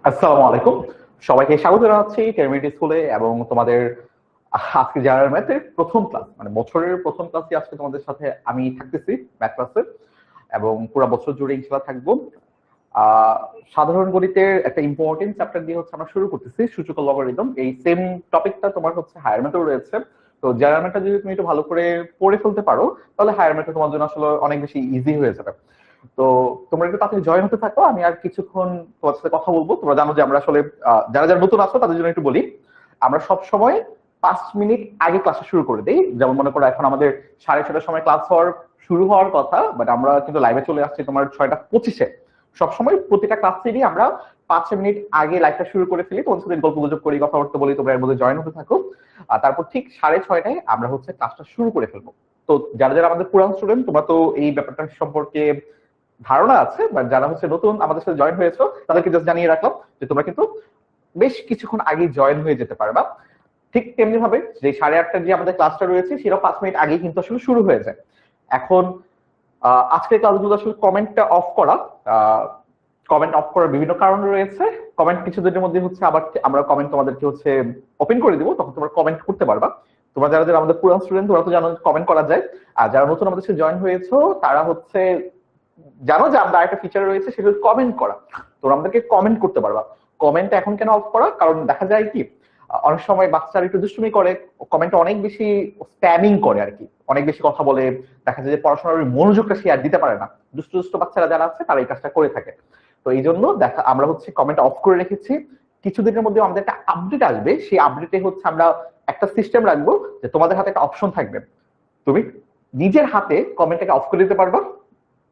আসসালামু আলাইকুম। সবাইকে স্বাগত জানাচ্ছি টেরমিনিটি স্কুলে এবং তোমাদের আজকে জেনারেল ম্যাথের প্রথম ক্লাস মানে বছরের প্রথম ক্লাসে আজকে তোমাদের সাথে আমি থাকতেছি ম্যাথ ক্লাসে এবং পুরো বছর জুড়ে ইনশাআল্লাহ থাকবো। আহ সাধারণ গণিতের একটা ইম্পর্টেন্ট চ্যাপ্টার দিয়ে হচ্ছে আমরা শুরু করতেছি সূচক লগারিদম। এই সেম টপিকটা তোমার হচ্ছে হায়ার ম্যাথেও রয়েছে। তো জেনারেল ম্যাথটা যদি তুমি একটু ভালো করে পড়ে ফেলতে পারো তাহলে হায়ার ম্যাথটা তোমার জন্য আসলে অনেক বেশি ইজি হয়ে যাবে। তো তোমরা একটু তাড়াতাড়ি জয়েন হতে থাকো, আমি আর কিছুক্ষণ তোমার সাথে কথা বলবো। তোমরা জানো যে আমরা আসলে যারা যারা নতুন আছো তাদের জন্য একটু বলি, আমরা সব সময় 5 মিনিট আগে ক্লাসে শুরু করে দিই। যেমন মনে করো এখন আমাদের 6:30টার সময় ক্লাস শুরু হওয়ার কথা, বাট আমরা কিন্তু লাইভে চলে আসছি তোমার 6:25-এ। সবসময় প্রতিটা ক্লাসেরই আমরা 5 মিনিট আগে লাইভটা শুরু করে ফেলি, তোমার সাথে গল্প গুজব করি, কথাবার্তা বলি, তোমরা এর মধ্যে জয়েন হতে থাকো। আর তারপর ঠিক 6:30টায় আমরা হচ্ছে ক্লাসটা শুরু করে ফেলবো। তো যারা যারা আমাদের পুরান স্টুডেন্ট তোমরা তো এই ব্যাপারটা সম্পর্কে ধারণা আছে, বাট যারা হচ্ছে নতুন আমাদের সাথে জয়েন হয়েছো তাদেরকে জাস্ট জানিয়ে রাখলাম যে তোমরা কিন্তু বেশ কিছুক্ষণ আগে জয়েন হয়ে যেতে পারবা। ঠিক তেমনি ভাবে যে 8:30টার যে আমাদের ক্লাসটা রয়েছে সেটা 5 মিনিট আগে কিন্তু আসলে শুরু হয়ে যায়। এখন আজকের ক্লাসগুলো আসলে কমেন্টটা অফ করা, কমেন্ট অফ করার বিভিন্ন কারণ রয়েছে। কমেন্ট কিছুদিনের মধ্যে হচ্ছে আবার আমরা কমেন্ট তোমাদেরকে হচ্ছে ওপেন করে দিব, তখন তোমরা কমেন্ট করতে পারবা। তোমরা যারা যারা আমাদের পুরান স্টুডেন্ট তোমরা তো জানো কমেন্ট করা যায়। আর যারা নতুন আমাদের সাথে জয়েন হয়েছো তারা হচ্ছে জানো যে আমরা একটা ফিচার রয়েছে সেটা হচ্ছে কমেন্ট করা। তোমরা আমাদেরকে কমেন্ট করতে পারবা। কমেন্ট এখন কেন অফ করা, কারণ দেখা যায় কি অনেক সময় বাচ্চারা একটু দুষ্টুমি করে, কমেন্টে অনেক বেশি স্প্যামিং করে আর কি, অনেক বেশি কথা বলে, দেখা যায় যে পড়াশোনার মনোযোগটা সে আর দিতে পারে না। দুষ্ট দুষ্ট বাচ্চারা যারা আছে তারা এই কাজটা করে থাকে। তো এই জন্য দেখা আমরা হচ্ছে কমেন্ট অফ করে রেখেছি। কিছুদিনের মধ্যে আমাদের একটা আপডেট আসবে, সেই আপডেটে হচ্ছে আমরা একটা সিস্টেম রাখবো যে তোমাদের হাতে একটা অপশন থাকবে, তুমি নিজের হাতে কমেন্টটাকে অফ করে দিতে পারবা,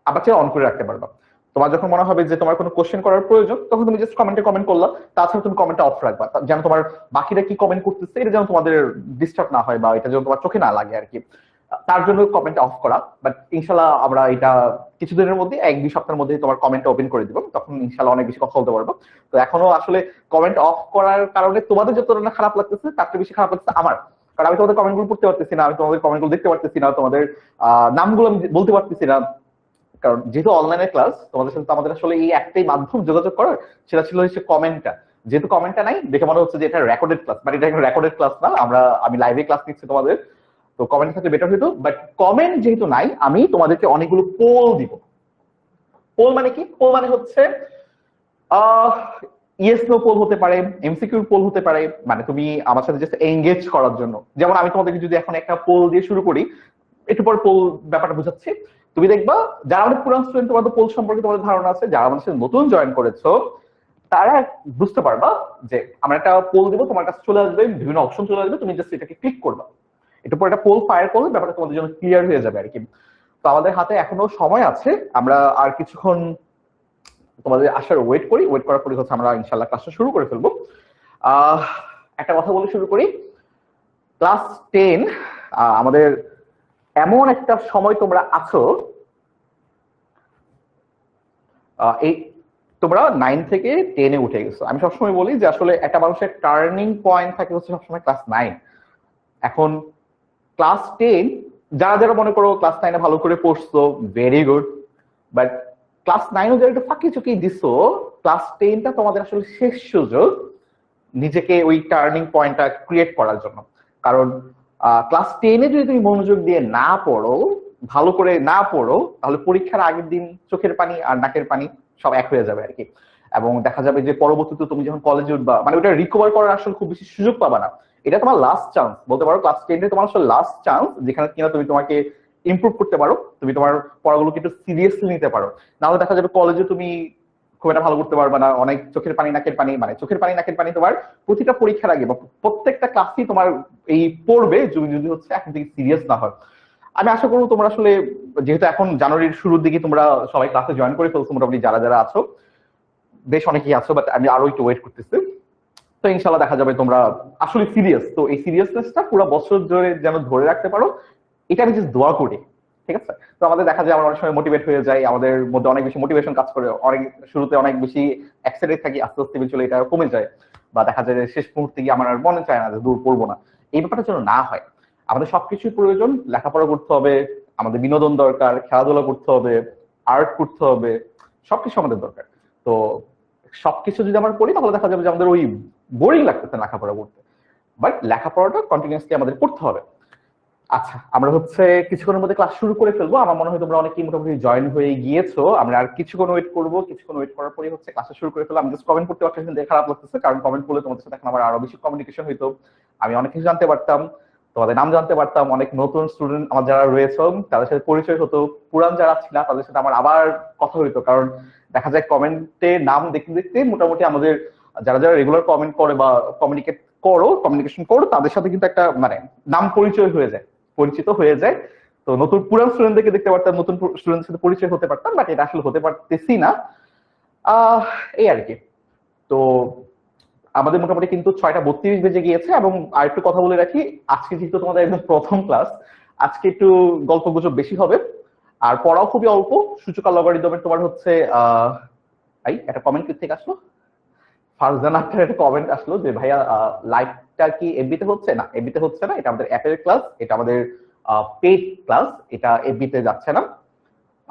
আবার চাইলে অন করে রাখতে পারবা। তোমার যখন মনে হবে যে তোমার কোনো কোশ্চেন করার প্রয়োজন তখন তুমি জাস্ট কমেন্টে কমেন্ট করলা, তাছাড়া তুমি কমেন্টটা অফ রাখবা যেন তোমার বাকিরা কি কমেন্ট করতেছে এটা যেন তোমাদের ডিস্টার্ব না হয় বা এটা যেন তোমার চোখে না লাগে আর কি। তার জন্য কমেন্ট অফ করা। বাট ইনশাল্লাহ আমরা এটা কিছুদিনের মধ্যে 1-2 সপ্তাহের মধ্যে তোমার কমেন্টটা ওপেন করে দিব, তখন ইনশাল্লাহ অনেক বেশি কথা বলতে পারবো। তো এখনো আসলে কমেন্ট অফ করার কারণে তোমাদের যত না খারাপ লাগতেছে তার চেয়ে বেশি খারাপ লাগতেছে আমার, কারণ আমি তোমাদের কমেন্টগুলো পড়তে পারতেছি না, আমি তোমাদের কমেন্টগুলো দেখতে পারতেছি না, তোমাদের নামগুলো আমি বলতে পারতেছি না। কারণ যেহেতু অনলাইনে ক্লাস তোমাদের সাথে আমাদের আসলে এই একটাই মাধ্যম যোগাযোগ করার, সেটা ছিল হচ্ছে কমেন্টটা। যেহেতু কমেন্টটা নাই দেখে মনে হচ্ছে যে এটা রেকর্ডেড ক্লাস, বাট এটা রেকর্ডেড ক্লাস না, আমি লাইভে ক্লাস নিচ্ছি তোমাদের। তো কমেন্ট থাকলে বেটার হইতো, বাট কমেন্ট যেহেতু নাই আমি তোমাদেরকে অনেকগুলো পোল দিব। পোল মানে কি? পোল মানে হচ্ছে ইয়েস নো পোল হতে পারে, এমসিকিউ পোল হতে পারে, মানে তুমি আমার সাথে জাস্ট এঙ্গেজ করার জন্য। যেমন আমি তোমাদেরকে যদি এখন একটা পোল দিয়ে শুরু করি, একটু পর পোল ব্যাপারটা বুঝাচ্ছি। তুমি দেখবা যারা আমাদের পুরান স্টুডেন্ট তোমাদের পোল সম্পর্কে তোমাদের ধারণা আছে, যারা আমাদের সাথে নতুন জয়েন করেছো তারা বুঝতে পারবা যে আমরা একটা পোল দিব, তোমার কাছে চলে আসবে, বিভিন্ন অপশন চলে আসবে, তুমি জাস্ট এটাকে ক্লিক করবা। এটা পর একটা পোল ফায়ার করলে ব্যাপারটা তোমাদের জন্য ক্লিয়ার হয়ে যাবে আর কি। তো আমাদের হাতে এখনো সময় আছে, আমরা আর কিছুক্ষণ তোমাদের আসার ওয়েট করি, ওয়েট করার পরে হচ্ছে আমরা ইনশাল্লাহ ক্লাসটা শুরু করে ফেলবো। আহ একটা কথা বলে শুরু করি। ক্লাস 10 আমাদের এমন একটা সময় তোমরা আছো, এই তোমরা 9 থেকে 10-এ উঠে গেছো। আমি সবসময় বলি যে আসলে একটা মানুষের টার্নিং পয়েন্ট থাকে হচ্ছে সবসময় ক্লাস 9। এখন ক্লাস 10 যারা যারা মনে করো ক্লাস 9-এ ভালো করে পড়ছো, ভেরি গুড, বাট ক্লাস 9-ও যারা একটু ফাঁকি চুকি দিছো, ক্লাস 10টা তোমাদের আসলে শেষ সুযোগ নিজেকে ওই টার্নিং পয়েন্টটা ক্রিয়েট করার জন্য। কারণ ক্লাস 10-এ যদি তুমি মনোযোগ দিয়ে না পড়ো, ভালো করে না পড়ো, তাহলে পরীক্ষার আগের দিন চোখের পানি আর নাকের পানি সব এক হয়ে যাবে আর কি। এবং দেখা যাবে যে পরবর্তীতে তুমি যখন কলেজে উঠবা মানে ওটা রিকভার করার আসলে খুব বেশি সুযোগ পাবা না। এটা তোমার লাস্ট চান্স বলতে পারো, ক্লাস 10-এ তোমার আসলে লাস্ট চান্স যেখানে কিনা তুমি তোমাকে ইমপ্রুভ করতে পারো, তুমি তোমার পড়াগুলোকে একটু সিরিয়াসলি নিতে পারো। নাহলে দেখা যাবে কলেজে তুমি খুব একটা ভালো করতে পারবে না, অনেক চোখের পানি নাকের পানি, মানে চোখের পানি নাকের পানি তোমার প্রতিটা পরীক্ষার আগে বা প্রত্যেকটা ক্লাসই তোমার এই পড়বে যদি যদি হচ্ছে এখন থেকে সিরিয়াস না হয়। আমি আশা করবো তোমরা আসলে, যেহেতু এখন জানুয়ারির শুরুর দিকে তোমরা সবাই ক্লাসে জয়েন করে ফেলছো মোটামুটি যারা যারা আছো, বেশ অনেকেই আছো, বাট আমি আরো একটু ওয়েট করতেছি। তো ইনশাল্লাহ দেখা যাবে তোমরা আসলে সিরিয়াস। তো এই সিরিয়াসনেসটা পুরো বছর ধরে যেন ধরে রাখতে পারো, এটা আমি জাস্ট দোয়া করি। ঠিক আছে? তো আমাদের দেখা যায় আমরা অনেক সময় মোটিভেট হয়ে যাই, আমাদের মধ্যে অনেক বেশি মোটিভেশন কাজ করে, অনেক শুরুতে অনেক বেশি এক্সাইটেড থাকি, আস্তে আস্তে চলে এটা কমে যায়, বা দেখা যায় যে শেষ মুহূর্তে গিয়ে আমার আর মনে চায় না যে দূর পড়বো না। এই ব্যাপারটা যেন না হয়। আমাদের সবকিছুই প্রয়োজন, লেখাপড়া করতে হবে, আমাদের বিনোদন দরকার, খেলাধুলা করতে হবে, আর্ট করতে হবে, সবকিছু আমাদের দরকার। তো সবকিছু যদি আমরা পড়ি তাহলে দেখা যাবে যে আমাদের ওই বোরিং লাগতেছে লেখাপড়া করতে, বাট লেখাপড়াটা কন্টিনিউয়াসলি আমাদের করতে হবে। আচ্ছা, আমরা হচ্ছে কিছুক্ষণের মধ্যে ক্লাস শুরু করে ফেলবো। আমার মনে হয় তোমরা অনেকেই মোটামুটি জয়েন হয়ে গিয়েছো। আমরা আর কিছুক্ষণ ওয়েট করবো, কিছুক্ষণ ওয়েট করার পরে হচ্ছে ক্লাসে শুরু করে ফেলবো। আমি জাস্ট কমেন্ট করতে পারছি, দেখে খারাপ লাগতেছে, কারণ কমেন্ট করলে তোমাদের সাথে এখন আমার আরো বেশি কমিউনিকেশন হইতো, আমি অনেক কিছু জানতে পারতাম, তোমাদের নাম জানতে পারতাম, অনেক নতুন স্টুডেন্ট আমার যারা রয়েছে তাদের সাথে পরিচয় হতো, পুরান যারা ছিল তাদের সাথে আমার আবার কথা হইতো। কারণ দেখা যায় কমেন্টে নাম দেখতে দেখতে মোটামুটি আমাদের যারা যারা রেগুলার কমেন্ট করে বা কমিউনিকেশন করো তাদের সাথে কিন্তু একটা মানে নাম পরিচয় হয়ে যায়, পরিচিত হয়ে যায়। তো নতুন পুরান স্টুডেন্টদেরকে দেখতে পারতাম, নতুন স্টুডেন্টের সাথে পরিচয় হতে পারতাম, বাট এটা আসলে হতে পারতেছি না। এই আর কি। তো আমাদের মোটামুটি কিন্তু 6:32 বেজে গিয়েছে। এবং আরেকটু কথা বলে রাখি, আজকে যেহেতু তোমাদের একদম প্রথম ক্লাস, আজকে একটু গল্প গুজব বেশি হবে, আর পড়াও খুবই অল্প। সূচক লগারিদমের তোমার হচ্ছে একটা কমেন্ট থেকে আসলো, ফারজানা আক্তার একটা কমেন্ট আসলো যে ভাইয়া লাইভটা কি এফবিতে হচ্ছে? না, এফবিতে হচ্ছে না, এটা আমাদের অ্যাপের ক্লাস, এটা আমাদের পেইড ক্লাস, এটা এফবিতে যাচ্ছে না।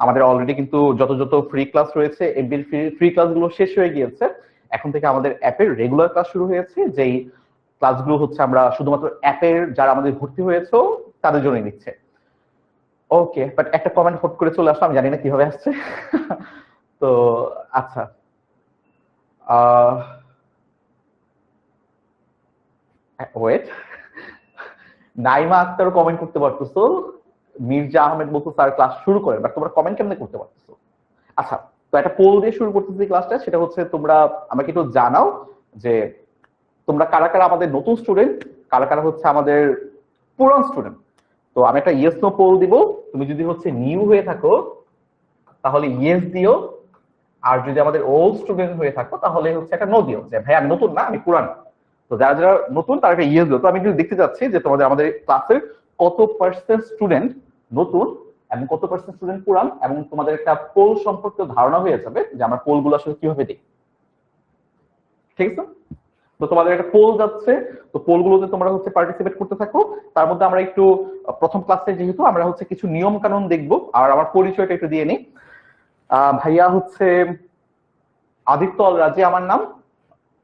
আমাদের অলরেডি কিন্তু যত যত ফ্রি ক্লাস রয়েছে, এফবির ফ্রি ক্লাসগুলো শেষ হয়ে গিয়েছে। এখন থেকে আমাদের অ্যাপের রেগুলার ক্লাস শুরু হয়েছে, যেই ক্লাসগুলো হচ্ছে আমরা শুধুমাত্র অ্যাপের যারা আমাদের ভর্তি হয়েছে তাদের জন্য নিচ্ছে। ওকে, বাট একটা কমেন্ট হট করে চলে আসলো, আমি জানি না কিভাবে আসছে। তো আচ্ছা, ওয়েট, নাইমা আক্তার কমেন্ট করতে পারতেছো, মির্জা আহমেদ বলতো স্যার ক্লাস শুরু করেন, বাট তোমরা কমেন্ট কেমনে করতে পারতেছো? আচ্ছা, তো একটা পোল দিয়ে শুরু করতেছি ক্লাসটা, সেটা হচ্ছে তোমরা আমাকে একটু জানাও যে তোমরা কারা কারা আমাদের নতুন স্টুডেন্ট, কারা কারা হচ্ছে আমাদের পুরান স্টুডেন্ট। তো আমি একটা ইয়েস নো পোল দিব, তুমি যদি হচ্ছে নিউ হয়ে থাকো তাহলে ইয়েস দিও, আর যদি আমাদের ওল্ড স্টুডেন্ট হয়ে থাকো তাহলে হচ্ছে একটা নো দিও, যে ভাই আমি নতুন না, আমি পুরান। তো যারা যারা নতুন তারা একটা ইয়েস দিও। তো আমি কিন্তু দেখতে যাচ্ছি যে তোমাদের আমাদের ক্লাসের কত পার্সেন্ট স্টুডেন্ট নতুন এবং কত পার্সেন্ট স্টুডেন্ট পুরান, এবং তোমাদের একটা পোল সম্পর্কে ধারণা হয়ে যাবে যে আমরা পোলগুলো আসলে কিভাবে দিই। ঠিক আছে? তো তোমাদের একটা পোল যাচ্ছে, তো পোলগুলোতে তোমরা হচ্ছে পার্টিসিপেট করতে থাকো। তার মধ্যে আমরা একটু প্রথম ক্লাসে যেহেতু আমরা হচ্ছে কিছু নিয়ম কানুন দেখবো, আর আমার পরিচয়টা একটু দিয়ে নিই। ভাইয়া হচ্ছে আদিত্য আল রাজি আমার নাম।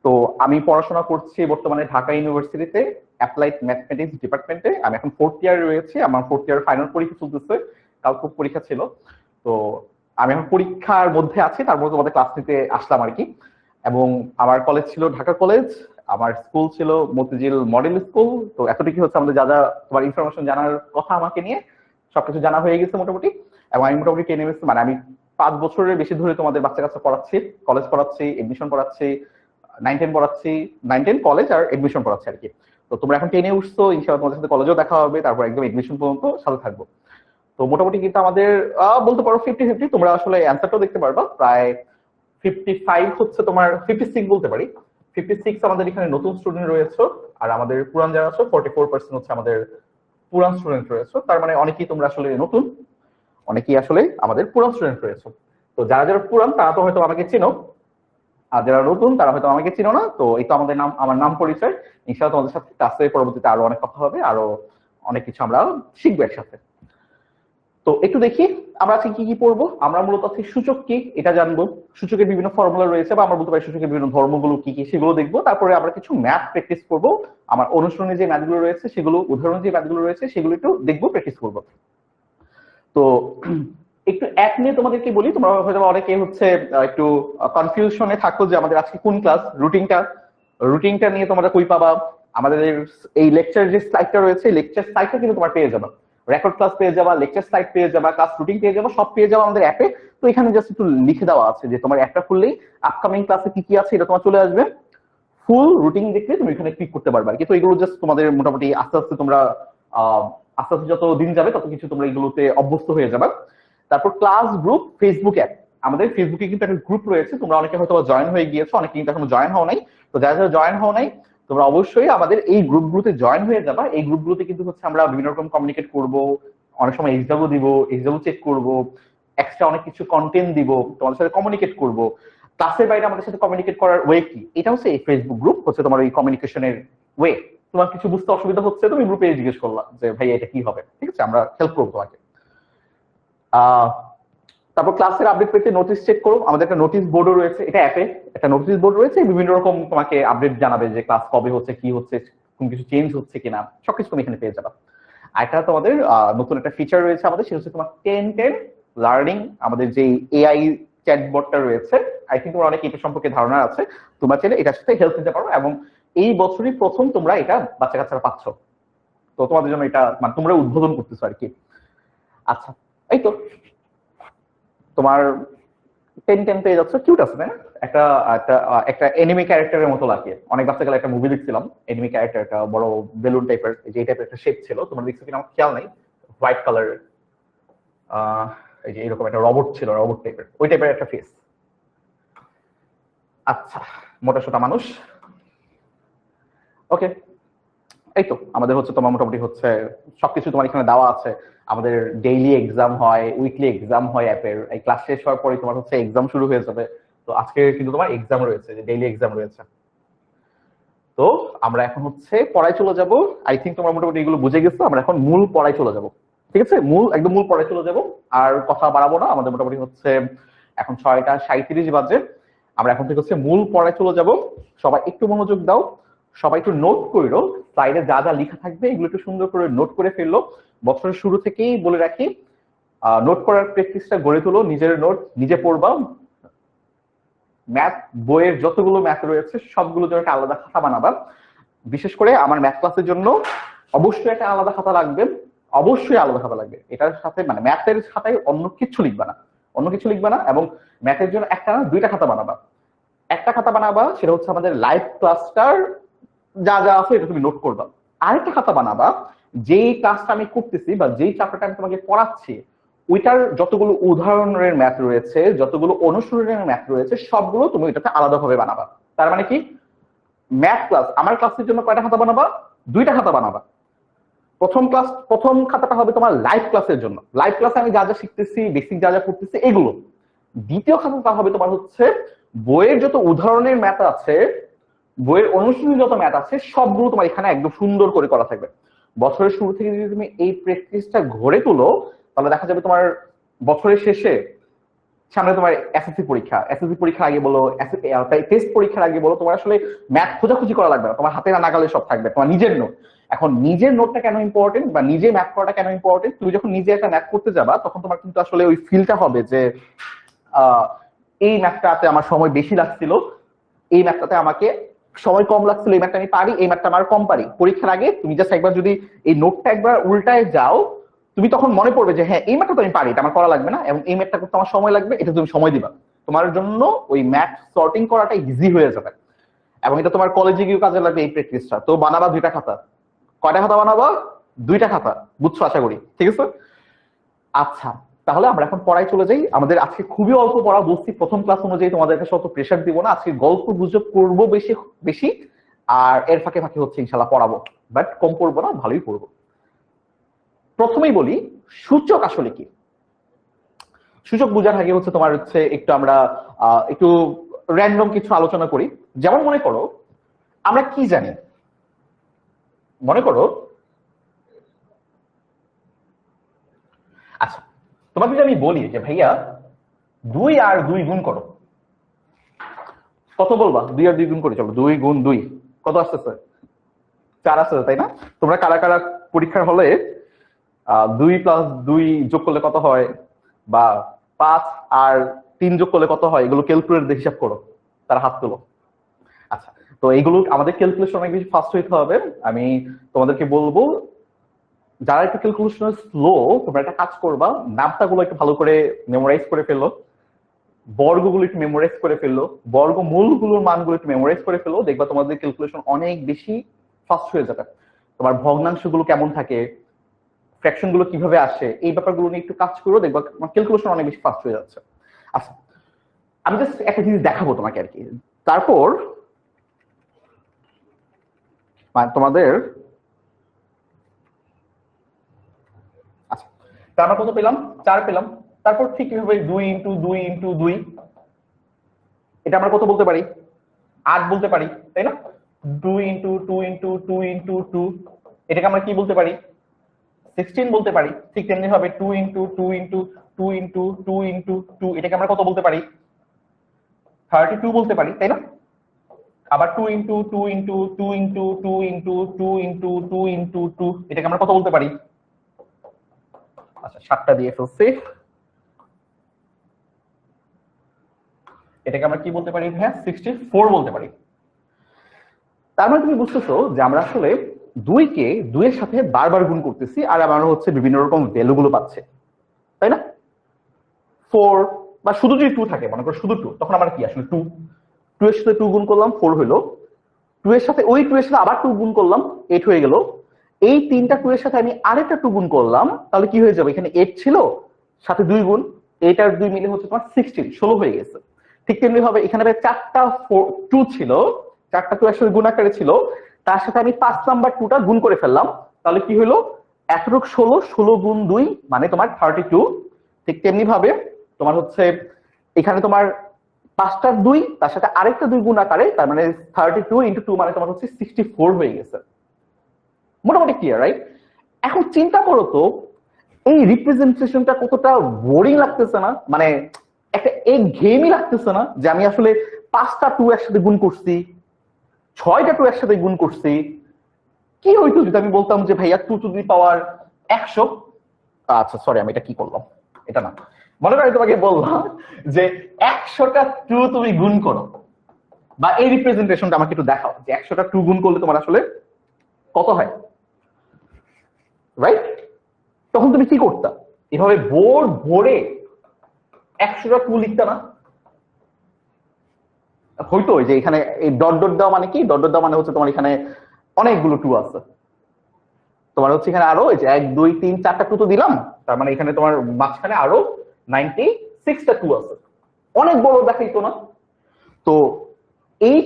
তো আমি পড়াশোনা করছি বর্তমানে ঢাকা ইউনিভার্সিটিতে অ্যাপ্লাইড ম্যাথমেটিক্স ডিপার্টমেন্টে। আমি এখন 4th ইয়ারে রয়েছি, আমার 4th ইয়ার ফাইনাল পরীক্ষা চলতেছে, কালকে পরীক্ষা ছিল। তো আমি এখন পরীক্ষার মধ্যে আছি, তার মধ্যে তোমাদের ক্লাস নিতে আসলাম আর কি। এবং আমার কলেজ ছিল ঢাকা কলেজ, আমার স্কুল ছিল মতিঝিল মডেল স্কুল। তো এতটুকু হচ্ছে আমাদের যা যা তোমার ইনফরমেশন জানার কথা আমাকে নিয়ে সবকিছু জানা হয়ে গেছে মোটামুটি। এবং আমি মোটামুটি টেনে গেছি, মানে আমি 5 বছরের বেশি ধরে তোমাদের বাচ্চা কাচ্চা পড়াচ্ছি, কলেজ পড়াচ্ছি, এডমিশন পড়াচ্ছি, 9-10 পড়াচ্ছি, 9-10 কলেজ আর এডমিশন পড়াচ্ছি আর কি। তো তোমরা এখন 10-এ উঠছো, ইনশাআল্লাহ তোমাদের সাথে কলেজেও দেখা হবে, তারপর একদম এডমিশন পর্যন্ত সাথে থাকবো। তো মোটামুটি কিন্তু আমাদের বলতে পারো 50-50। তোমরা আসলে অ্যান্সারটাও দেখতে পারবা, প্রায় 55 হচ্ছে তোমার 56 বলতে পারি। 56 আমাদের এখানে নতুন স্টুডেন্ট রয়েছে, আর আমাদের পুরান যারা আছে 44% হচ্ছে আমাদের পুরান স্টুডেন্ট রয়েছে। তার মানে অনেকেই তোমরা আসলে নতুন, অনেকেই আসলে আমাদের পুরান স্টুডেন্ট রয়েছে। তো যারা যারা পুরান তারা তো হয়তো আমাকে চেনো, আর যারা নতুন তারা হয়তো আমাকে চিনো না। তো এই তো আমাদের নাম, আমার নাম পরিচয়। ইনশাআল্লাহ তোমাদের সাথে ক্লাসে পরবর্তীতে আরো অনেক কথা হবে, আরো অনেক কিছু আমরা শিখবো একসাথে। তো একটু দেখি আমরা আজকে কি কি পড়বো। আমরা মূলত আজকে সূচক কি এটা জানবো, সূচকের বিভিন্ন ফর্মুলা রয়েছে, বা আমরা বলতে পারি সূচকের বিভিন্ন ধর্মগুলো কি কি সেগুলো দেখবো। তারপরে আমরা কিছু ম্যাথ প্র্যাকটিস করবো, আমার অনুশীলনী যে ম্যাথগুলো রয়েছে সেগুলো, উদাহরণ যে ম্যাথগুলো রয়েছে সেগুলো একটু দেখবো, প্র্যাকটিস করবো। তো একটু এক নিয়ে তোমাদেরকে বলি, তোমরা হয়তো অনেকে হচ্ছে একটু কনফিউশনে থাকো যে আমাদের আজকে কোন ক্লাস, রুটিনটা নিয়ে তোমরা কই পাবা। আমাদের এই লেকচার যে স্লাইডটা রয়েছে, লেকচার স্লাইডটা কিন্তু তোমরা পেয়ে যাবে, রেকর্ড ক্লাস পেয়ে যাবা, লেকচার স্লাইড পেয়ে যাবা, ক্লাস রুটিন পেয়ে যাবা, সব পেয়ে যাবা আমাদের অ্যাপে। তো এখানে জাস্ট একটু লিখে দেওয়া আছে যে তোমার অ্যাপটা খুললেই আপকামিং ক্লাসে কি কি আছে এটা তোমার চলে আসবে, ফুল রুটিন দেখলে তুমি এখানে ক্লিক করতে পারবে। কিন্তু এগুলো জাস্ট তোমাদের মোটামুটি আস্তে আস্তে তোমরা আস্তে আস্তে যত দিন যাবে তত কিছু তোমরা এগুলোতে অভ্যস্ত হয়ে যাবে। তারপর ক্লাস গ্রুপ, ফেসবুক অ্যাপ, আমাদের ফেসবুকে কিন্তু একটা গ্রুপ রয়েছে, তোমরা অনেকে হয়তো জয়েন হয়ে গিয়েছো, অনেকে কিন্তু এখনো জয়েন হও নাই। তো যারা যারা জয়েন হও নাই তোমরা অবশ্যই আমাদের এই গ্রুপগুলোতে জয়েন হয়ে যাবা। এই গ্রুপগুলোতে কিন্তু হচ্ছে আমরা বিভিন্ন রকম কমিউনিকেট করব, অনেক সময় এক্সামও দিব, এক্সামও চেক করব, এক্সট্রা অনেক কিছু কন্টেন্ট দিব, তোমাদের সাথে কমিউনিকেট করব। ক্লাসের বাইরে আমাদের সাথে কমিউনিকেট করার ওয়ে কি, এটা হচ্ছে এই ফেসবুক গ্রুপ হচ্ছে তোমার এই কমিউনিকেশনের ওয়ে। তোমার কিছু বুঝতে অসুবিধা হচ্ছে তুমি গ্রুপে জিজ্ঞেস করলা যে ভাই এটা কি হবে, ঠিক আছে, আমরা হেল্প করবো তোমাকে। তারপর ক্লাসের আপডেট পেতে নোটিস চেক করো, আমাদের একটা নোটিস বোর্ডও রয়েছে, এটা অ্যাপে একটা নোটিস বোর্ড রয়েছে, বিভিন্ন রকম তোমাকে আপডেট জানাবে যে ক্লাস কবে হচ্ছে, কি হচ্ছে, কোন কিছু চেঞ্জ হচ্ছে কিনা, সবকিছু তুমি এখানে পেয়ে যাবে। আর এটা তোমাদের নতুন একটা ফিচার রয়েছে আমাদের, সেটা হচ্ছে তোমার 10-10 লার্নিং, আমাদের যে এআই চ্যাটবটটা রয়েছে, আই থিঙ্ক তোমার অনেক এটা সম্পর্কে ধারণা আছে, তোমরা চাইলে এটার সাথে হেল্প নিতে পারো, এবং এই বছরই প্রথম তোমরা এটা বাচ্চা কাচ্চারা পাচ্ছ, তো তোমাদের জন্য এটা মানে তোমরা উদ্বোধন করতেছো আর কি। আচ্ছা, এই তো তোমার 10-10 পেয়ে যাচ্ছে, কিউট আছে না? একটা একটা একটা এনিমি ক্যারেক্টারের মতো লাগে, অনেক বাচ্চা কালে একটা মুভি দেখছিলাম, এনিমি ক্যারেক্টারটা বড় বেলুন টাইপের, যে এই টাইপের একটা শেপ ছিল, তোমরা দেখছো কিনা আমার খেয়াল নাই, হোয়াইট কালারের, এই যে এরকম একটা রোবট ছিল, রোবট টাইপের, ওই টাইপের একটা ফেস। আচ্ছা, মোটা সোটা মানুষ। ওকে, এই তো আমাদের হচ্ছে তোমার মোটামুটি হচ্ছে সবকিছু তোমার এখানে দেওয়া আছে। আমাদের ডেইলি এক্সাম হয়, উইকলি এক্সাম হয় অ্যাপের, এই ক্লাস শেষ হওয়ার পরে তোমার হচ্ছে এক্সাম শুরু হয়ে যাবে। তো আজকে কিন্তু তোমার এক্সাম রয়েছে, যে ডেইলি এক্সাম রয়েছে। তো আমরা এখন হচ্ছে পড়ায় চলে যাব, আই থিঙ্ক তোমরা মোটামুটি এগুলো বুঝে গেছো, আমরা এখন মূল পড়ায় চলে যাব। ঠিক আছে, একদম মূল পড়ায় চলে যাব, আর কথা বাড়াবো না, আমাদের মোটামুটি হচ্ছে এখন 6টা 37 বাজে, আমরা এখন থেকে হচ্ছে মূল পড়ায় চলে যাব। সবাই একটু মনোযোগ দাও, সবাই একটু নোট করো, স্লাইডে যা যা লেখা থাকবে এগুলো একটু সুন্দর করে নোট করে ফেললো। বছরের শুরু থেকেই বলে রাখি, নোট করার প্র্যাকটিসটা গড়ে তোলো, নিজের নোট নিজে পড়বা। ম্যাথ বইয়ের যতগুলো ম্যাথ রয়েছে সবগুলো জন্য একটা আলাদা খাতা বানাবা, বিশেষ করে আমার ম্যাথ ক্লাসের জন্য অবশ্যই একটা আলাদা খাতা লাগবে, অবশ্যই আলাদা খাতা লাগবে। এটার সাথে মানে ম্যাথের খাতায় অন্য কিছু লিখবা না, অন্য কিছু লিখবা না, এবং ম্যাথের জন্য একটা না 2টা খাতা বানাবা। একটা খাতা বানাবা সেটা হচ্ছে আমাদের লাইভ ক্লাসটার যা যা আছে এটা তুমি নোট করবা। আরেকটা খাতা বানাবা যেই ক্লাসটা আমি করতেছি বা যেই চ্যাপ্টারটা আমি তোমাকে পড়াচ্ছি ওইটার যতগুলো উদাহরণের ম্যাথ রয়েছে, যতগুলো অনুশীলনের ম্যাথ রয়েছে সবগুলো তুমি ওইটাতে আলাদাভাবে বানাবা। তার মানে কি, ম্যাথ ক্লাস আমার ক্লাসের জন্য কয়টা খাতা বানাবা? 2টা খাতা বানাবা। প্রথম খাতাটা হবে তোমার লাইভ ক্লাসের জন্য, লাইভ ক্লাসে আমি যা যা শিখতেছি, বেসিক যা যা করতেছি এগুলো। দ্বিতীয় খাতাটা হবে তোমার হচ্ছে বইয়ের যত উদাহরণের ম্যাথ আছে, বইয়ের অনুশীলনী যত ম্যাথ আছে সবগুলো তোমার এখানে একদম সুন্দর করে করা থাকবে। বছরের শুরু থেকে যদি তুমি এই প্র্যাকটিসটা গড়ে তোলো তাহলে দেখা যাবে তোমার বছরের শেষে, সামনে তোমার এসএসসি পরীক্ষা, এসএসসি পরীক্ষার আগে বলো, টেস্ট পরীক্ষার আগে বলো, তোমার আসলে ম্যাথ খোঁজাখুঁজি করা লাগবে না, তোমার হাতে নাগালে সব থাকবে, তোমার নিজের নোট। এখন নিজের নোটটা কেন ইম্পর্টেন্ট বা নিজে ম্যাথ করাটা কেন ইম্পর্টেন্ট, তুমি যখন নিজে একটা ম্যাথ করতে যাবা তখন তোমার কিন্তু আসলে ওই ফিলটা হবে যে এই ম্যাথটাতে আমার সময় বেশি লাগছিল, এই ম্যাথটাতে আমাকে সময় কম লাগছিল, এই ম্যাথটা আমি পারি, এই ম্যাথটা আমার কম পারি। পরীক্ষার আগে তুমি জাস্ট একবার যদি এই নোটটা একবার উল্টায় যাও, তুমি তখন মনে পড়বে যে হ্যাঁ এই ম্যাথটা তো আমি পারি, এটা আমার করা লাগবে না, এবং এই ম্যাথটা করতে আমার সময় লাগবে, এটা তুমি সময় দিবা, তোমার জন্য ওই ম্যাথ সর্টিং করাটা ইজি হয়ে যাবে। এবং এটা তোমার কলেজে গিয়ে কাজে লাগবে এই প্র্যাকটিসটা। তো বানাবা 2টা খাতা। কয়টা খাতা বানাবা? 2টা খাতা, বুঝছো আশা করি, ঠিক আছে? আচ্ছা, তাহলে আমরা এখন পড়ায় চলে যাই। আমাদের আজকে খুবই অল্প পড়া, বলছি প্রথম ক্লাস অনুযায়ী তোমাদেরকে শত প্রেশার দিব না, আজকে গল্প গুজব করবো বেশি বেশি, আর এর ফাঁকে ফাঁকে হচ্ছে ইনশাল্লাহ পড়াবো, বাট কম পড়বো না, ভালোই পড়বো। প্রথমেই বলি সূচক আসলে কি। সূচক বোঝার আগে হচ্ছে তোমার হচ্ছে একটু আমরা একটু র্যান্ডম কিছু আলোচনা করি। যেমন মনে করো আমরা কি জানি, মনে করো, আচ্ছা তোমাকে যদি আমি বলি যে ভাইয়া 2 আর 2 গুণ করো, কত বলবা? 2 আর 2 গুণ করে চলো, 2 গুণ 2 কত আসতেছে? 4 আসতেছে, তাই না? তোমরা কারা কারা পরীক্ষার হলে 2 প্লাস 2 যোগ করলে কত হয়, বা 5 আর 3 যোগ করলে কত হয়, এগুলো ক্যালকুলেটর দিয়ে হিসাব করো, তার হাত তুলো। আচ্ছা, তো এইগুলো আমাদের ক্যালকুলেশন অনেক বেশি ফাস্ট হইতে হবে। আমি তোমাদেরকে বলবো যারা একটু ক্যালকুলেশন স্লো, তোমরা একটা কাজ করবা, নামটাগুলো একটু ভালো করে মেমোরাইজ করে ফেলো, বর্গগুলো একটু মেমোরাইজ করে ফেললো, বর্গমূলগুলোর মানগুলো একটু মেমোরাইজ করে ফেলো, দেখবা তোমাদের ক্যালকুলেশন অনেক বেশি ফাস্ট হয়ে যাবে। তোমার ভগ্নাংশগুলো কেমন থাকে, ফ্র্যাকশন গুলো কিভাবে আসে, এই ব্যাপারগুলো নিয়ে একটু কাজ করো, দেখবা তোমার ক্যালকুলেশন অনেক বেশি ফাস্ট হয়ে যাচ্ছে। আচ্ছা, আমি জাস্ট একটা জিনিস দেখাবো তোমাকে আর কি, তারপর তোমাদের, আচ্ছা আমরা কত পেলাম? 4 পেলাম। তারপর ঠিক কিভাবে 2 × 2 × 2, এটা আমরা কত বলতে পারি? 8 বলতে পারি, তাই না? 2 × 2 × 2 × 2, এটাকে আমরা কি বলতে পারি? 16 বলতে পারি। ঠিক তেমনি ভাবে 2 × 2 × 2 2 ইনটু 2 ইনটু 2, এটাকে আমরা কত বলতে পারি? 32 বলতে পারি, তাই না? আবার 2 into 2 into 2 into 2 into 2 into 2 into 2, এটাকে আমরা কত বলতে পারি? আচ্ছা 7টা দিয়ে ফেলছি। এটাকে আমরা কি বলতে পারি? হ্যাঁ 64 বলতে পারি। তার মানে তুমি বুঝতেছো যে আমরা আসলে 2 কে 2 এর সাথে বারবার গুণ করতেছি আর আমরা হচ্ছে বিভিন্ন রকম ভ্যালু গুলো পাচ্ছে, তাই না? 4 বা শুধু যদি 2 থাকে, মনে করো শুধু 2, তখন আমরা কি আসলে 2 এর সাথে 2 গুণ করলাম 4 হলো, 2 এর সাথে ওই 2 এর সাথে আবার 2 গুণ করলাম 8 হয়ে গেল, এই তিনটা 2 এর সাথে আমি আরেকটা 2 গুণ করলাম, তাহলে কি হয়ে যাবে? এখানে 8 ছিল, সাথে 2 গুণ, 8 আর 2 মিলে হচ্ছে তোমার 16 হয়ে গেছে। ঠিক তেমনি ভাবে এখানে 4টা 2 ছিল, 4টা 2 একসাথে গুণ আকারে ছিল, তার সাথে আমি 5 নাম্বার 2টা গুণ করে ফেললাম, তাহলে কি হলো? 16 গুণ 2 মানে তোমার 32। ঠিক তেমনি ভাবে তোমার হচ্ছে এখানে তোমার 5টা 2 তার সাথে আরেকটা 2 গুণ আকারে, তার মানে 32 ইনটু 2 মানে তোমার হচ্ছে 64 হয়ে গেছে। মোটামুটি ক্লিয়ার, রাইট? এখন চিন্তা করো তো এই রিপ্রেজেন্টেশনটা কতটা বোরিং লাগতেছে না? মানে একটা একঘেয়েমি লাগতেছে না যে আমি আসলে 5টা 2 একসাথে গুণ করছি, 6টা 2 একসাথে গুণ করছি। কি হইতো যদি আমি বলতাম যে ভাইয়া 2 টু দি পাওয়ার 100, আচ্ছা সরি আমি এটা কি করলাম, এটা না, মনে করো তোমাকে বললাম যে 100টা 2 তুমি গুণ করো, বা এই রিপ্রেজেন্টেশনটা আমাকে একটু দেখাও যে 100টা 2 গুণ করলে তোমার আসলে কত হয়, রাইট? তখন তুমি কি করতা? এভাবে বোর্ড ভরে 100টা 2 লিখতা না? হয়তো যে এখানে এই ডট ডট দেওয়া মানে কি? ডট ডট দেওয়া মানে হচ্ছে তোমার এখানে অনেকগুলো 2 আছে, তোমার হচ্ছে এখানে আরো এই যে 1 2 3 4টা 2 তো দিলাম, তার মানে এখানে তোমার মাঝখানে আরো 96টা 2 আছে, অনেক বড় দেখাইতো না? তো এই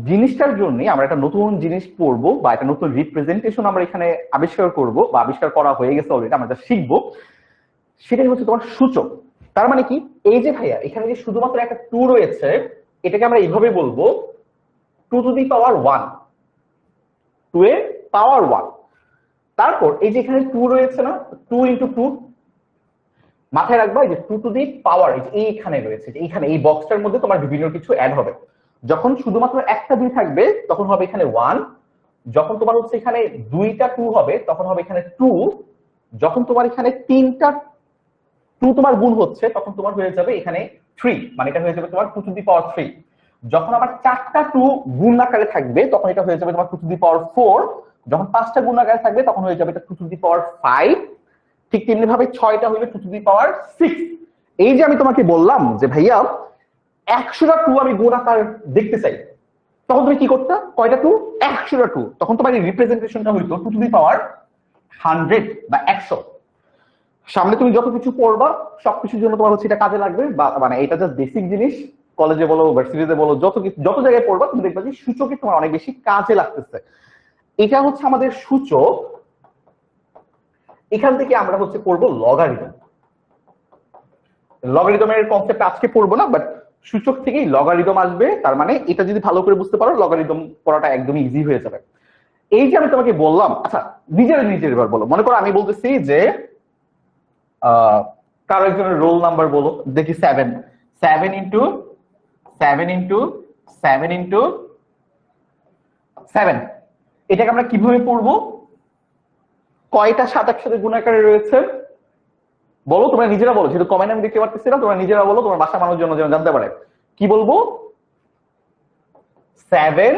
জিনিসটার জন্য আমরা একটা নতুন জিনিস পড়বো বা একটা নতুন রিপ্রেজেন্টেশন আমরা এখানে আবিষ্কার করব, বা আবিষ্কার করা হয়ে গেছে অলরেডি, আমরা যা শিখবো সেটাই হচ্ছে তোমার সূচক। তার মানে কি? এই যে ভাইয়া এখানে যে শুধুমাত্র একটা 2 রয়েছে, এটাকে আমরা এইভাবে বলবো 2 টু দি পাওয়ার 1, 2 এর পাওয়ার 1। তারপর এই যে এখানে 2 রয়েছে না, 2 ইনটু 2, মাথায় রাখবা যে 2 টু দি পাওয়ার এইখানে রয়েছে, এইখানে এই বক্সটার মধ্যে তোমার বিভিন্ন কিছু অ্যাড হবে। যখন শুধুমাত্র একটা 2 থাকবে তখন হবে এখানে 1, যখন তোমার হচ্ছে এখানে 2টা 2 হবে তখন হবে এখানে 2, যখন তোমার এখানে 3টা 2 তোমার গুণ হচ্ছে তখন তোমার হয়ে যাবে এখানে 3, মানে এটা হয়ে যাবে তোমার 2 টু দি পাওয়ার 3। যখন আবার 4টা 2 গুণ আকারে থাকবে তখন এটা হয়ে যাবে তোমার 2 টু দি পাওয়ার 4, যখন 5টা গুণ আকারে থাকবে তখন হয়ে যাবে এটা 2 টু দি পাওয়ার 5। ঠিক তেমনি ভাবে 6টা হইলে 2 টু দি পাওয়ার 6। এই যে আমি তোমাকে বললাম যে ভাইয়া 100টা 2 আমি গুণ আকার দেখতে চাই, তখন তুমি কি করতে? কয়টা 2? 100টা 2, তখন তোমার এই রিপ্রেজেন্টেশনটা হইতো 2 টু দি পাওয়ার 100 বা 100। সামনে তুমি যত কিছু পড়বা সবকিছুর জন্য তোমার হচ্ছে এটা কাজে লাগবে, বা মানে এটা জাস্ট বেসিক জিনিস, কলেজে বলো ভার্সিটিতে বলো যত জায়গায় পড়বা তুমি দেখবা যে সূচকে তোমার অনেক বেশি কাজে লাগতেছে। এটা হচ্ছে আমাদের সূচক। এখান থেকে আমরা হচ্ছে পড়বো লগারিদম। লগারিদমের কনসেপ্ট আজকে পড়বো না, বাট সূচক থেকেই লগারিদম আসবে। তার মানে এটা যদি ভালো করে বুঝতে পারো লগারিদম পড়াটা একদমই ইজি হয়ে যাবে। এই যে আমি তোমাকে বললাম, আচ্ছা নিজের এবার বলো, মনে করো আমি বলতেছি যে কারো একজনের রোল নাম্বার বলো দেখি, 7 7 ইন্টু 7 ইন্টু 7 ইন্টু 7, এটাকে আমরা কিভাবে পড়বো? কয়টা 7 একসাথে গুণ আকারে রয়েছে বলো, তোমরা নিজেরা বলো, যেহেতু কমেন্ট আমি দেখতে পারতেছি না, তোমরা নিজেরা বলো, তোমার বাসা মানুষ যেন জানতে পারে। কি বলবো? 7,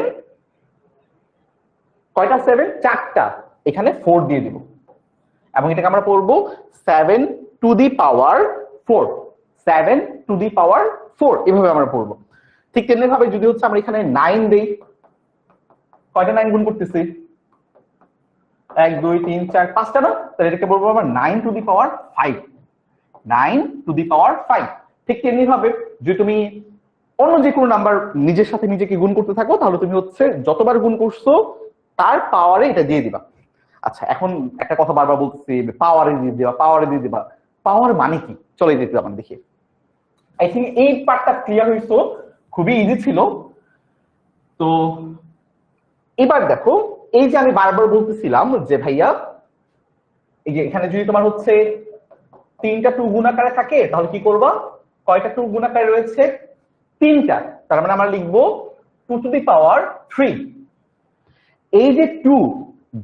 কয়টা 7? 4টা, এখানে 4 দিয়ে দিব, এবং এটাকে আমরা পড়বো 7 to the power 4, 7 to the পাওয়ার 4, এভাবে আমরা পড়বো। ঠিক তেমনি ভাবে যদি হচ্ছে আমরা এখানে 9 দেই, কয়টা 9 গুণ করতেছি? 1 2 3 4 5টা না? তাহলে এটাকে বলবো আমরা 9 two the power 5, 9 two the পাওয়ার 5। ঠিক তেমনি ভাবে যদি তুমি অন্য যে কোনো নাম্বার নিজের সাথে নিজেকে গুণ করতে থাকো, তাহলে তুমি হচ্ছে যতবার গুণ করছো তার পাওয়ারে এটা দিয়ে দিবা। আচ্ছা এখন একটা কথা বারবার বলতেছি, পাওয়ারে দিয়ে দিবা, পাওয়ারে দিয়ে দিবা, পাওয়ার মানে কি? চলে যেতে আমরা দেখি। আই থিঙ্ক এই পার্টটা ক্লিয়ার হইছো, খুবই ইজি ছিল। তো এবার দেখো, এই যে আমি বারবার বলতেছিলাম যে ভাইয়া এই যে এখানে যদি তোমার হচ্ছে তিনটা টু গুণাকারে থাকে, তাহলে কি করবা, কয়টা টু গুণাকারে রয়েছে, তিনটা, তার মানে আমরা লিখবো 2⁻³ এই যে 2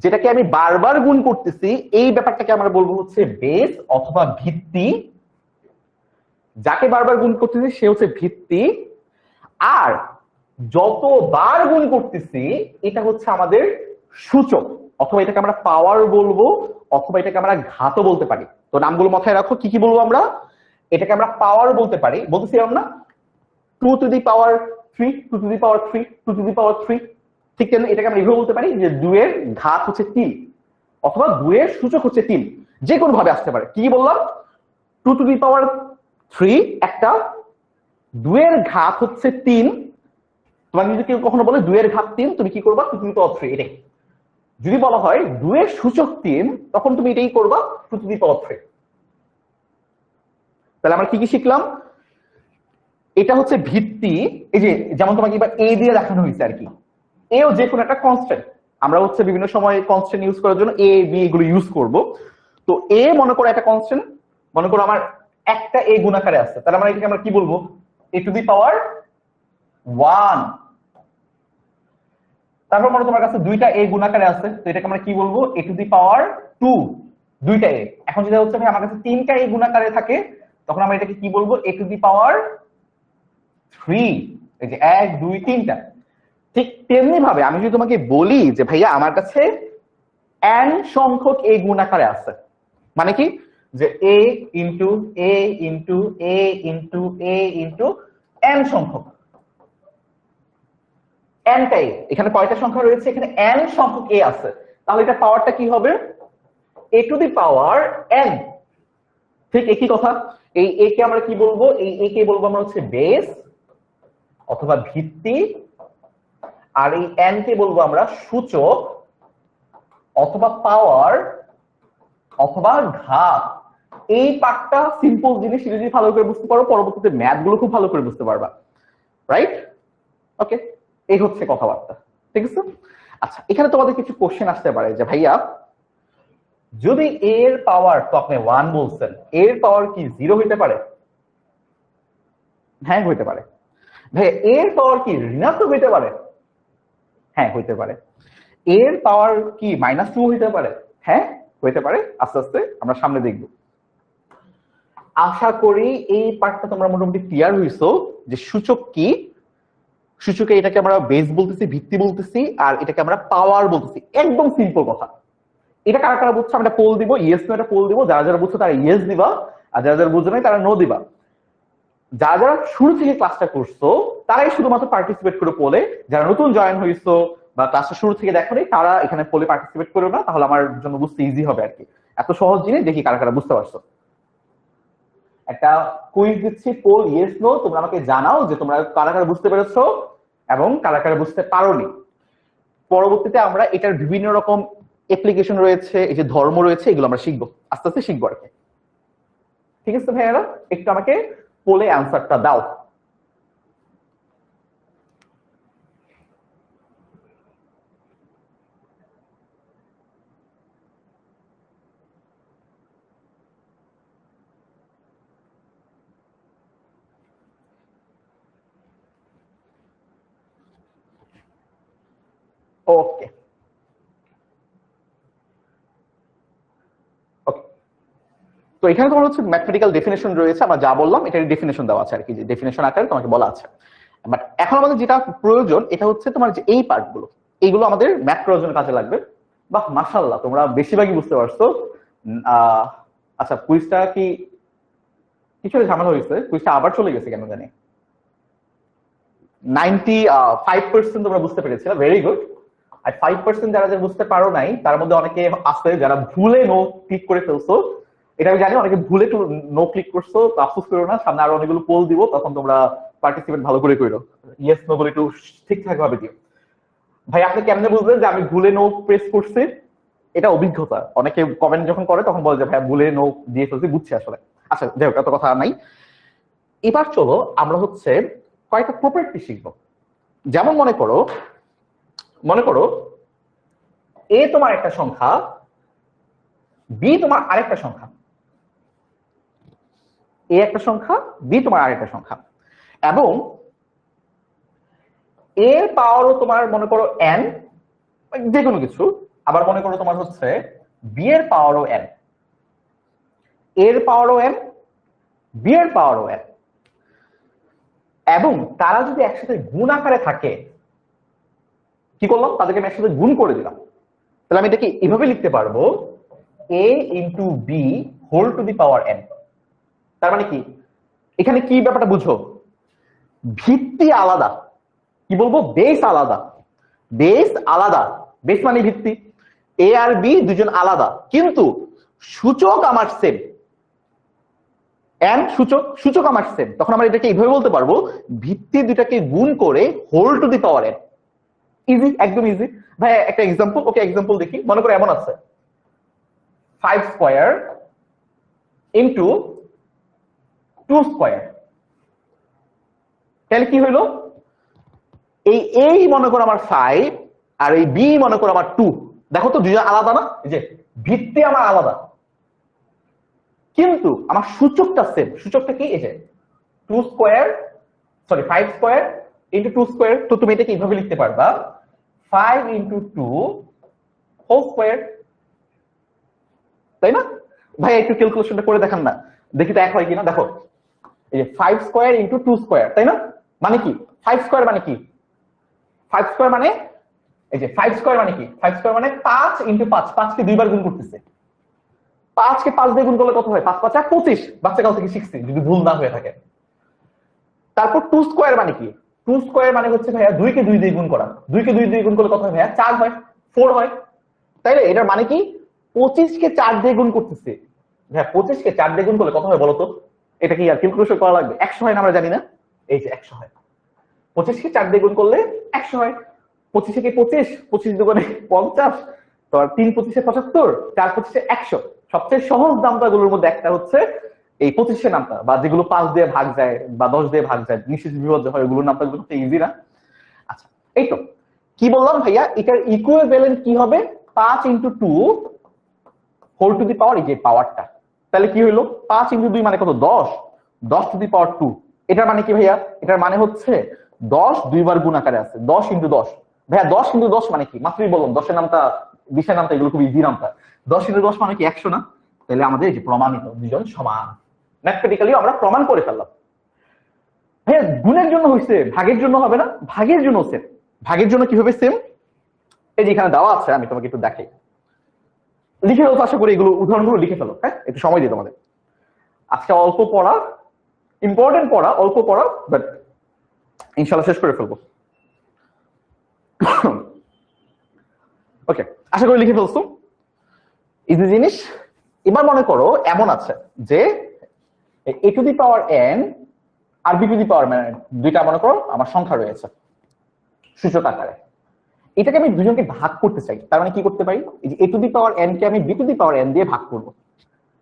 যেটাকে আমি বারবার গুণ করতেছি, এই ব্যাপারটাকে আমরা বলবো হচ্ছে বেস অথবা ভিত্তি। যাকে বারবার গুণ করতেছি সে হচ্ছে ভিত্তি, আর যতবার গুণ করতেছি এটা হচ্ছে আমাদের সূচক, অথবা এটাকে আমরা পাওয়ার বলবো, অথবা এটাকে আমরা ঘাতও বলতে পারি। তো নামগুলো মাথায় রাখো, কি কি বলবো আমরা, এটাকে আমরা পাওয়ার বলতে পারি, বলতেছিলাম না 2⁻3 2⁻3 2⁻3, ঠিক তেমনি এটাকে আমরা এভাবে বলতে পারি যে 2 এর ঘাত হচ্ছে 3, অথবা 2 এর সূচক হচ্ছে 3, যে কোনো ভাবে আসতে পারে। কি বললাম, 2⁻3 একটা, 2 এর ঘাত হচ্ছে 3, তোমাকে যদি কেউ কখনো বলে 2 এর ঘাত 3, তুমি কি করবা, 2⁻3 এটাই। যদি বলা হয় 2 এর সূচক 3, তখন তুমি এটাই করবা 2⁻3। তাহলে আমরা কি কি শিখলাম, এটা হচ্ছে ভিত্তি, এই যে যেমন তোমাকে এবার এ দিয়ে দেখানো হয়েছে আর কি, এও যে কোনো একটা কনস্ট্যান্ট, আমরা হচ্ছে বিভিন্ন সময় কনস্ট্যান্ট ইউজ করার জন্য এ বি এগুলো ইউজ করব। তো এ মনে করো একটা কনস্ট্যান্ট, মনে করো আমার একটা এ গুণাকারে আছে, তাহলে আমরা এটাকে আমরা কি বলবো, a⁻1। তারপর মনে তোমার কাছে দুইটা এ গুণাকারে আছে, তো এটাকে আমরা কি বলবো, a⁻2, দুইটা এ। এখন যেটা হচ্ছে ভাই আমার কাছে তিনটা এ গুণাকারে থাকে, তখন আমরা এটাকে কি বলবো, a⁻3, এই যে 1 2 3টা। ঠিক তেমনি ভাবে আমি যদি তোমাকে বলি যে ভাইয়া আমার কাছে n সংখ্যক এ গুণাকারে আছে, মানে কি, যে a into a into a into a into n সংখ্যক, n টাই, এখানে কয়টা সংখ্যা রয়েছে, এখানে n সংখ্যক a আছে, তাহলে এটা পাওয়ারটা কি হবে, a⁻n। ঠিক একই কথা, এই a কে আমরা কি বলবো, এই a কে বলবো আমরা হচ্ছে বেস অথবা ভিত্তি, আর এই n কে বলবো আমরা সূচক অথবা পাওয়ার অথবা ঘাত। এই পার্টটা সিম্পল জিনিস, যদি ভালো করে বুঝতে পারো পরবর্তীতে ম্যাথ গুলো খুব ভালো করে বুঝতে পারবা, রাইট? ওকে, এই হচ্ছে কথাবার্তা, ঠিক আছে। আচ্ছা, এখানে তোমাদের কিছু কোশ্চেন আসতে পারে যে ভাইয়া যদি এর পাওয়ার, তো আপনি 1 বলছেন, এর পাওয়ার কি 0 হইতে পারে? হ্যাঁ হইতে পারে। ভাইয়া এর পাওয়ার কি ঋণাত্মক হইতে পারে? হ্যাঁ হইতে পারে। এর পাওয়ার কি -2 হইতে পারে? হ্যাঁ হইতে পারে, আস্তে আস্তে আমরা সামনে দেখব। আশা করি এই পার্টটা তোমরা মোটামুটি ক্লিয়ার হইছো যে সূচক কি, সূচকে এটাকে আমরা বেস বলতেছি, ভিত্তি বলতেছি, আর এটাকে আমরা পাওয়ার বলতেছি। একদম সিম্পল কথা। এটা কারা কারা বুঝছো আমরা পোল দিব, ইয়েস নো একটা পোল দিব, যারা যারা বুঝছো তারা ইয়েস দিবা, আর যারা যারা বুঝো নাই তারা নো দিবা। যারা যারা শুরু থেকে ক্লাসটা করছো তারাই শুধুমাত্র পার্টিসিপেট করে পোলে, যারা নতুন জয়েন হইছো বা ক্লাসটা শুরু থেকে দেখো নাই তারা এখানে পোলে পার্টিসিপেট করো না, তাহলে আমার জন্য বুঝতে ইজি হবে আর কি। এত সহজ জিনিস, দেখি কারা কারা বুঝতে পারছো। একটা কুইজ দিচ্ছি, পোল ইয়েস নো, তোমরা আমাকে জানাও যে তোমরা কারা কারা বুঝতে পেরেছো এবং কারা কারা বুঝতে পারোনি। পরবর্তীতে আমরা এটার বিভিন্ন রকম অ্যাপ্লিকেশন রয়েছে, এই যে ধর্ম রয়েছে, এগুলো আমরা শিখবো, আস্তে আস্তে শিখবো আর কি। ঠিক আছে ভাইয়ারা, একটু আমাকে পোলে অ্যান্সারটা দাও। ওকে ওকে, তো এখানে তোমার হচ্ছে ম্যাথমেটিক্যাল ডেফিনেশন রয়েছে, আমরা যা বললাম এটার ডেফিনেশন দেওয়া আছে আর কি, যে ডেফিনেশন আকারে তোমাকে বলা আছে। বাট এখন আমাদের যেটা প্রয়োজন এটা হচ্ছে তোমার যে এই পার্টগুলো, এইগুলো আমাদের ম্যাথ করার জন্য কাজে লাগবে। বাহ মাশাআল্লাহ, তোমরা বেশিরভাগই বুঝতে পারছো। আচ্ছা, কুইজটা কি কিছু ঝামেলা হয়েছে, কুইজটা আবার চলে গেছে কেন জানি। 95% তোমরা বুঝতে পেরেছিলে, ভেরি গুড। আর 5% যারা যারা বুঝতে পারো নাই তার মধ্যে অনেকে আছে যারা ভুলে নো ক্লিক করে ফেলছো, এটা আমি জানি, অনেকে ভুলে নো ক্লিক করছো, তো আফসোস করো না, সামনে আরো অনেকগুলো পোল দিব, তখন তোমরা পার্টিসিপেট ভালো করে করো, ইয়েস নো বলে একটু ঠিকঠাক ভাবে দিও। ভাই আপনি কেমনে বুঝলেন যে আমি ভুলে নো প্রেস করছি? এটা অভিজ্ঞতা, অনেকে কমেন্ট যখন করে তখন বলে যে ভাই ভুলে নো দিয়ে ফেলছি, বুঝছি আসলে। আচ্ছা যাই হোক, এত কথা নাই। এবার চলো আমরা হচ্ছে কয়েকটা প্রপার্টি শিখবো। যেমন মনে করো এ তোমার একটা সংখ্যা, বি তোমার আরেকটা সংখ্যা, এ একটা সংখ্যা, বি তোমার আরেকটা সংখ্যা, এবং এর পাওয়ারও তোমার মনে করো n, যে কোনো কিছু। আবার মনে করো তোমার হচ্ছে বি এর পাওয়ারও n, এর পাওয়ারও n, বি এর পাওয়ারও n, এবং তারা যদি একসাথে গুণ আকারে থাকে, কি করলাম, তাদেরকে আমি একসাথে গুণ করে দিলাম, তাহলে আমি এটাকে এভাবে লিখতে পারবো a into b whole to the power n। তার মানে কি, এখানে কি ব্যাপারটা বুঝো, ভিত্তি আলাদা, কি বলবো, বেস আলাদা, বেস আলাদা, বেস মানে ভিত্তি, এ আর বি দুজন আলাদা, কিন্তু সূচক আমার সেম, এন সূচক, সূচক আমার সেম। তখন আমরা এটাকে এইভাবে বলতে পারবো ভিত্তি দুটাকে গুণ করে whole to the power n। Easy, একদম ইজি ভাই। একটা এক্সাম্পল, ওকে এক্সাম্পল দেখি। মনে করো এমন আছে 5 স্কয়ার ইন্টু 2 স্কয়ার, তাহলে কি হইলো, এই a মনে করো আমার 5 আর এই b মনে করো আমার 2। দেখো তো দুইজন আলাদা না, এই যে ভিত্তি আমার আলাদা কিন্তু আমার সূচকটা সেম। সূচকটা কি, এই যে 2 square, sorry 5 square into 2 square. তো তুমি এটাকে এইভাবে লিখতে পারবা 5 ইন্টু 2 হোল স্কয়ার, তাই না ভাই? একটু ক্যালকুলেশনটা করে দেখান না, দেখি তো এক হয় কিনা। দেখো এই যে 5 স্কয়ার ইন্টু 2 স্কয়ার, তাই না? মানে কি 5 স্কয়ার মানে কি, 5 স্কয়ার মানে এই যে 5 স্কয়ার মানে কি, 5 স্কয়ার মানে 5 ইন্টু 5, 5 কে দুইবার গুণ করতেছে। 5 কে 5 দিয়ে গুণ করলে কত হয়, 5 5 25, বাচ্চাকাল থেকে শিখছি যদি ভুল না হয়ে থাকে। তারপর 2 স্কয়ার মানে কি, 2 স্কয়ার মানে হচ্ছে ভাইয়া 2 কে 2 দিয়ে গুণ করা, 2 কে 2 দিয়ে গুণ করলে কত হয় ভাইয়া, 4 হয়, 4 হয়, তাইলে এটার মানে কি 25 কে 4 দিয়ে গুণ করতেছে। হ্যাঁ 25 কে 4 দিয়ে গুণ করলে কত হয় বলতো? এটা কি আর ক্যালকুলেশন করা লাগবে? 100 হয় না, আমরা জানি না? এই যে 100 হয়, 25 কে 4 দিয়ে গুণ করলে 100 হয়। 25 কে 25, 25 দুগুণে 50, তো 3 25 75, 4 25 100। সবচেয়ে সহজ নামতাগুলোর মধ্যে একটা হচ্ছে এই 25 নামতা, বা যেগুলো 5 দিয়ে ভাগ যায় বা 10 দিয়ে ভাগ যায়, নিশ্চিত বিভাজ্য হয়, ওগুলোর নামতাগুলো তো ইজি না। আচ্ছা এই তো কি বললাম ভাইয়া, এটার ইকুইভ্যালেন্ট কি হবে, 5 into 2 whole to the power, এই যে পাওয়ারটা, তাহলে কি হইলো 5 ইন্টু 2 মানে কত, 10, 10 টু দি পাওয়ার 2। এটার মানে কি ভাইয়া, এটার মানে হচ্ছে 10 দুইবার গুণ আকারে আছে, 10 ইন্টু 10। ভাইয়া 10 ইন্টু 10 মানে কি, মাত্রই বললাম 10 এর নামটা 20 এর নামটা এগুলো খুব ইজি নামটা। 10 ইন্টু 10 মানে কি 100 না? তাহলে আমাদের এই যে প্রমাণিত দুজন সমান, ম্যাথমেটিক্যালি আমরা প্রমাণ করে ফেললাম। ভাইয়া গুণের জন্য হইছে, ভাগের জন্য হবে না? ভাগের জন্য সেম। ভাগের জন্য কি হবে সেম, এই যে এখানে দেওয়া আছে, আমি তোমাকে একটু দেখাই, লিখে ফেলো, আশা করি এগুলো উদাহরণগুলো লিখে ফেলো। হ্যাঁ একটু সময় দিই তোমাদের, আজকে অল্প পড়া, ইম্পর্টেন্ট পড়া, অল্প পড়া, বাট ইনশাল্লাহ শেষ করে ফেলবো। ওকে, আশা করি লিখে ফেলছো, ইজি জিনিস। এবার মনে করো এমন আছে যে A to the power N আর বি টু দি পাওয়ার, মানে দুইটা মনে করো আমার সংখ্যা রয়েছে সূচক আকারে, এটাকে আমি দুজনকে ভাগ করতে চাই। তার মানে কি করতে পারি, এই যে A to the power n কে আমি b to the power n দিয়ে ভাগ করবো।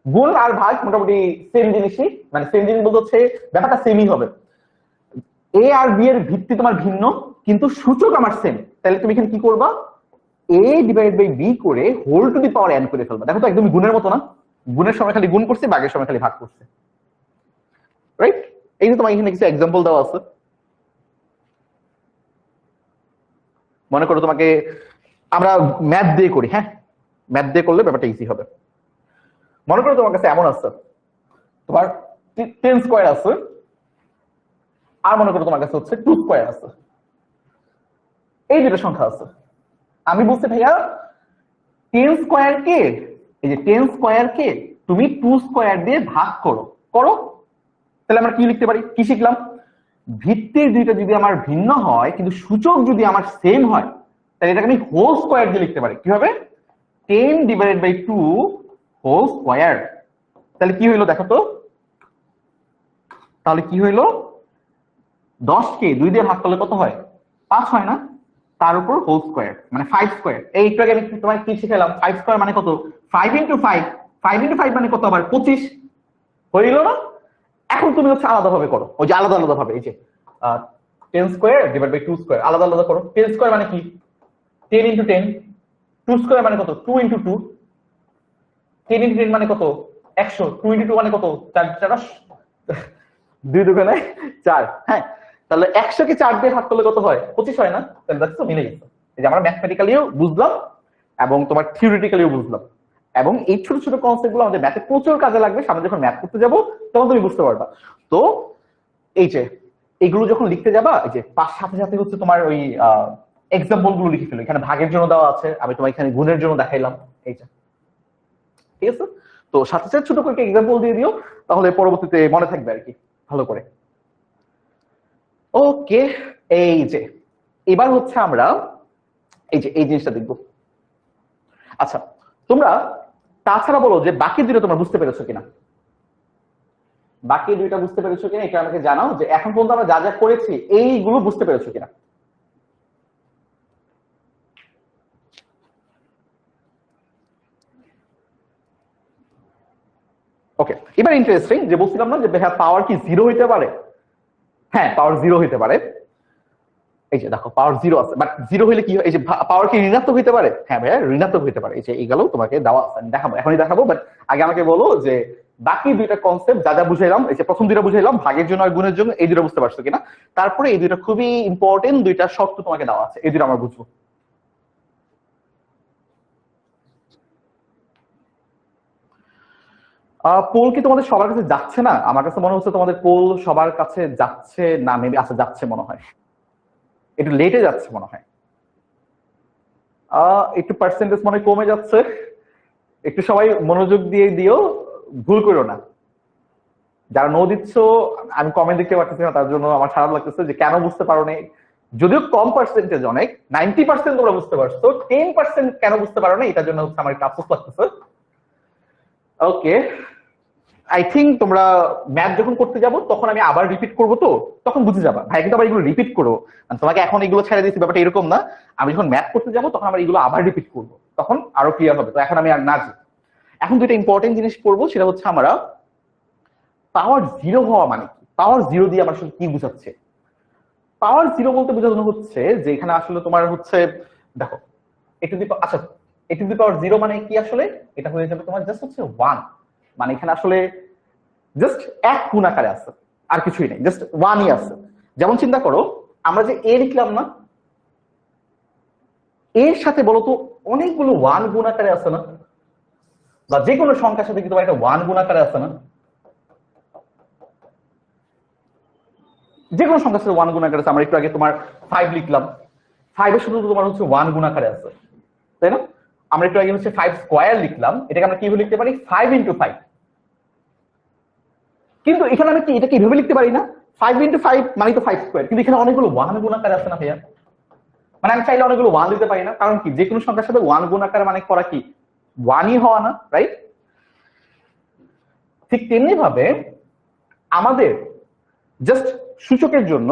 গুণ আর ভাগ মোটামুটি সেম জিনিসই, মানে সেম জিনিস বলতে হচ্ছে ব্যাপারটা সেমই হবে। এ আর বি এর ভিত্তি তোমার ভিন্ন কিন্তু সূচক আমার সেম, তাহলে তুমি এখানে কি করবা, এ ডিভাইড বাই বি করে whole to the power n করে ফেলবা। দেখো তো একদম গুণের মতো না, গুণের সময় খালি গুণ করছে, ভাগের সময় খালি ভাগ করছে, রাইট? এই যে তোমার এখানে কিছু এক্সাম্পল দেওয়া আছে। মনে করো তোমাকে আমরা ম্যাথ দিয়ে করি, হ্যাঁ ম্যাথ দিয়ে করলে ব্যাপারটা ইজি হবে। মনে করো তোমার কাছে এমন আছে, তোমার 10 স্কয়ার আছে, আর মনে করো তোমার কাছে হচ্ছে 2 স্কয়ার আছে, এই দুটো সংখ্যা আছে। আমি বলছি ভাইয়া 10 স্কয়ার কে, এই যে 10 স্কয়ার কে তুমি 2 স্কয়ার দিয়ে ভাগ করো, করো। তাহলে আমরা কি লিখতে পারি, কি শিখলাম, ভিত্তির দুইটা যদি আমার ভিন্ন হয় কিন্তু সূচক যদি আমার সেম হয়, তাহলে এটাকে আমি হোল স্কয়ার দিয়ে লিখতে পারি। কি হবে, 10 ডিভাইডেড বাই 2 হোল স্কয়ার। তাহলে কি হইলো দেখো তো, তাহলে কি হইলো, 10 কে 2 দিয়ে ভাগ করলে কত হয়, 5 হয় না? তার উপর হোল স্কয়ার মানে 5 স্কয়ার। এই একটু আগে আমি তোমায় কি শিখালাম, 5 স্কয়ার মানে কত, 5 ইন্টু 5, 5 ইন্টু 5 মানে কত, আবার 25 হইলো না? এখন তুমি হচ্ছে আলাদা ভাবে করো, ওই যে আলাদা আলাদা ভাবে, এই যে 10 স্কয়ার ডিভাইড বাই 2 স্কয়ার আলাদা আলাদা করো। 10 স্কয়ার মানে কি, 10 ইন্টু 10, 2 স্কয়ার মানে কত, 2 ইন্টু 2, 10 ইন্টু 10 মানে কত, 100, 2 ইন্টু 2 মানে কত, 4 4 2 দুগুণে 4, হ্যাঁ। তাহলে 100 কে 4 দিয়ে ভাগ করলে কত হয়? 25 হয় না? তাহলে দেখছো মিলে গেছে। এই যে আমরা ম্যাথমেটিক্যালিও বুঝলাম এবং তোমার থিওরিটিক্যালিও বুঝলাম, এবং এই ছোট ছোট কনসেপ্ট গুলো আমাদের ম্যাথে প্রচুর কাজে লাগবে। সামনে যখন ম্যাথ করতে যাবো তখন তুমি বুঝতে পারবা। তো এই যে এগুলো যখন লিখতে যাবা, এই যে সাথে সাথে হচ্ছে তোমার ওই এক্সাম্পল গুলো লিখে ফেলো। এখানে ভাগের জন্য দেওয়া আছে, আমি তোমার এখানে গুণের জন্য দেখাইলাম, এই যে ঠিক আছে। তো সাথে সাথে ছোট করে এক্সাম্পল দিয়ে দিও, তাহলে পরবর্তীতে মনে থাকবে আর কি ভালো করে। ওকে, এই যে এবার হচ্ছে আমরা এই যে এই জিনিসটা দেখবো। আচ্ছা, তোমরা তাছাড়া বলো যে বাকি দুটো তোমরা বুঝতে পেরেছো কিনা, বাকি দুইটা বুঝতে পেরেছো কিনা এটা আমাকে জানাও, যে এখন পর্যন্ত আমরা যা যা করেছি এইগুলো বুঝতে পেরেছো কিনা। ওকে, এবার ইন্টারেস্টিং যে বলছিলাম না যে ভাইয়া পাওয়ার কি 0 হইতে পারে? হ্যাঁ, পাওয়ার 0 হইতে পারে। এই যে দেখো পাওয়ার 0 আছে, বাট 0 হইলে কি হয়? এই যে পাওয়ার কি ঋণাত্মক হইতে পারে? হ্যাঁ ভাইয়া, ঋণাত্মক হইতে পারে। এই যে এইগুলো তোমাকে দেওয়া আছে, আমি দেখাবো, এখনই দেখাবো। বাট আগে আমাকে বলো যে বাকি দুইটা কনসেপ্ট যা যা বুঝাইলাম, এই যে প্রথম দুইটা বুঝাইলাম ভাগের জন্য আর গুণের জন্য, এই দুটো বুঝতে পারছো কিনা। তারপরে এই দুইটা খুবই ইম্পর্টেন্ট দুইটা শর্ত তোমাকে দেওয়া আছে, এই দুটো আমরা বুঝবো। পোল কি তোমাদের সবার কাছে যাচ্ছে না? আমার কাছে মনে হচ্ছে তোমাদের পোল সবার কাছে যাচ্ছে না, মেবি আচ্ছা যাচ্ছে মনে হয়, একটু লেটে যাচ্ছে মনে হয়। একটু পার্সেন্টেজ মনে হয় কমে যাচ্ছে, একটু সবাই মনোযোগ দিয়ে দিও, ভুল করো না। যারা নো দিচ্ছ, আমি কমেন্ট দেখতে পারতেছি না, তার জন্য আমার খারাপ লাগতেছে যে কেন বুঝতে পারো নি। যদিও কম পার্সেন্টেজ, অনেক 90% তোমরা বুঝতে পারছো, 10% কেন বুঝতে পারো না এটার জন্য হচ্ছে আমার একটু আফসোস লাগতেছে। ওকে, আই থিঙ্ক তোমরা ম্যাথ যখন করতে যাবো তখন আমি আবার রিপিট করবো, তো তখন বুঝে যাবা। ভাই কিন্তু আবার এগুলো রিপিট করবো, তোমাকে এখন এগুলো ছেড়ে দিচ্ছি ব্যাপারটা এরকম না। আমি যখন ম্যাথ করতে যাবো তখন আমার এগুলো আবার রিপিট করবো, তখন আরো ক্লিয়ার হবে। তো এখন আমি আর না যাই। এখন দুইটা ইম্পর্টেন্ট জিনিস পড়বো, সেটা হচ্ছে আমরা পাওয়ার 0 হওয়া মানে কি, পাওয়ার 0 দিয়ে আমার আসলে কি বুঝাচ্ছে। পাওয়ার 0 বলতে বোঝানো হচ্ছে যে এখানে আসলে তোমার হচ্ছে দেখো আচ্ছা, এ টু দি পাওয়ার 0 মানে কি আসলে? এটা হয়ে যাবে তোমার জাস্ট হচ্ছে 1, মানে এখানে আসলে জাস্ট এক গুণ আকারে আছে, আর কিছুই নেই, জাস্ট 1ই আছে। যেমন চিন্তা করো, আমরা যে এ লিখলাম না, এর সাথে বলতো অনেকগুলো 1 গুণ আকারে আছে না? বা যে কোনো সংখ্যার সাথে কি তোমার একটা 1 গুণ আকারে আছে না? যে কোনো সংখ্যার সাথে 1 গুণ আকারে আছে। আমরা একটু আগে তোমার 5 লিখলাম, 5 এর সাথে তোমার হচ্ছে 1 গুণ আকারে আছে, তাই না? আমরা একটু আগে হচ্ছে 5 স্কয়ার লিখলাম, এটাকে আমরা কিভাবে লিখতে পারি? 5 × 5। কিন্তু এখানে আমি কি এটাকে এইভাবে লিখতে পারি না? 5 × 5 মানে তো 5 স্কয়ার, কিন্তু এখানে অনেকগুলো 1 গুণ আকারে আছে না ভাইয়া? মানে আমি চাইলে অনেকগুলো 1 দিতে পারি না, কারণ কি যে কোনো সংখ্যার সাথে 1 গুণ আকারে মানে করা কি 1ই হওয়া না, রাইট? ঠিক তেমনি ভাবে আমাদের জাস্ট সূচকের জন্য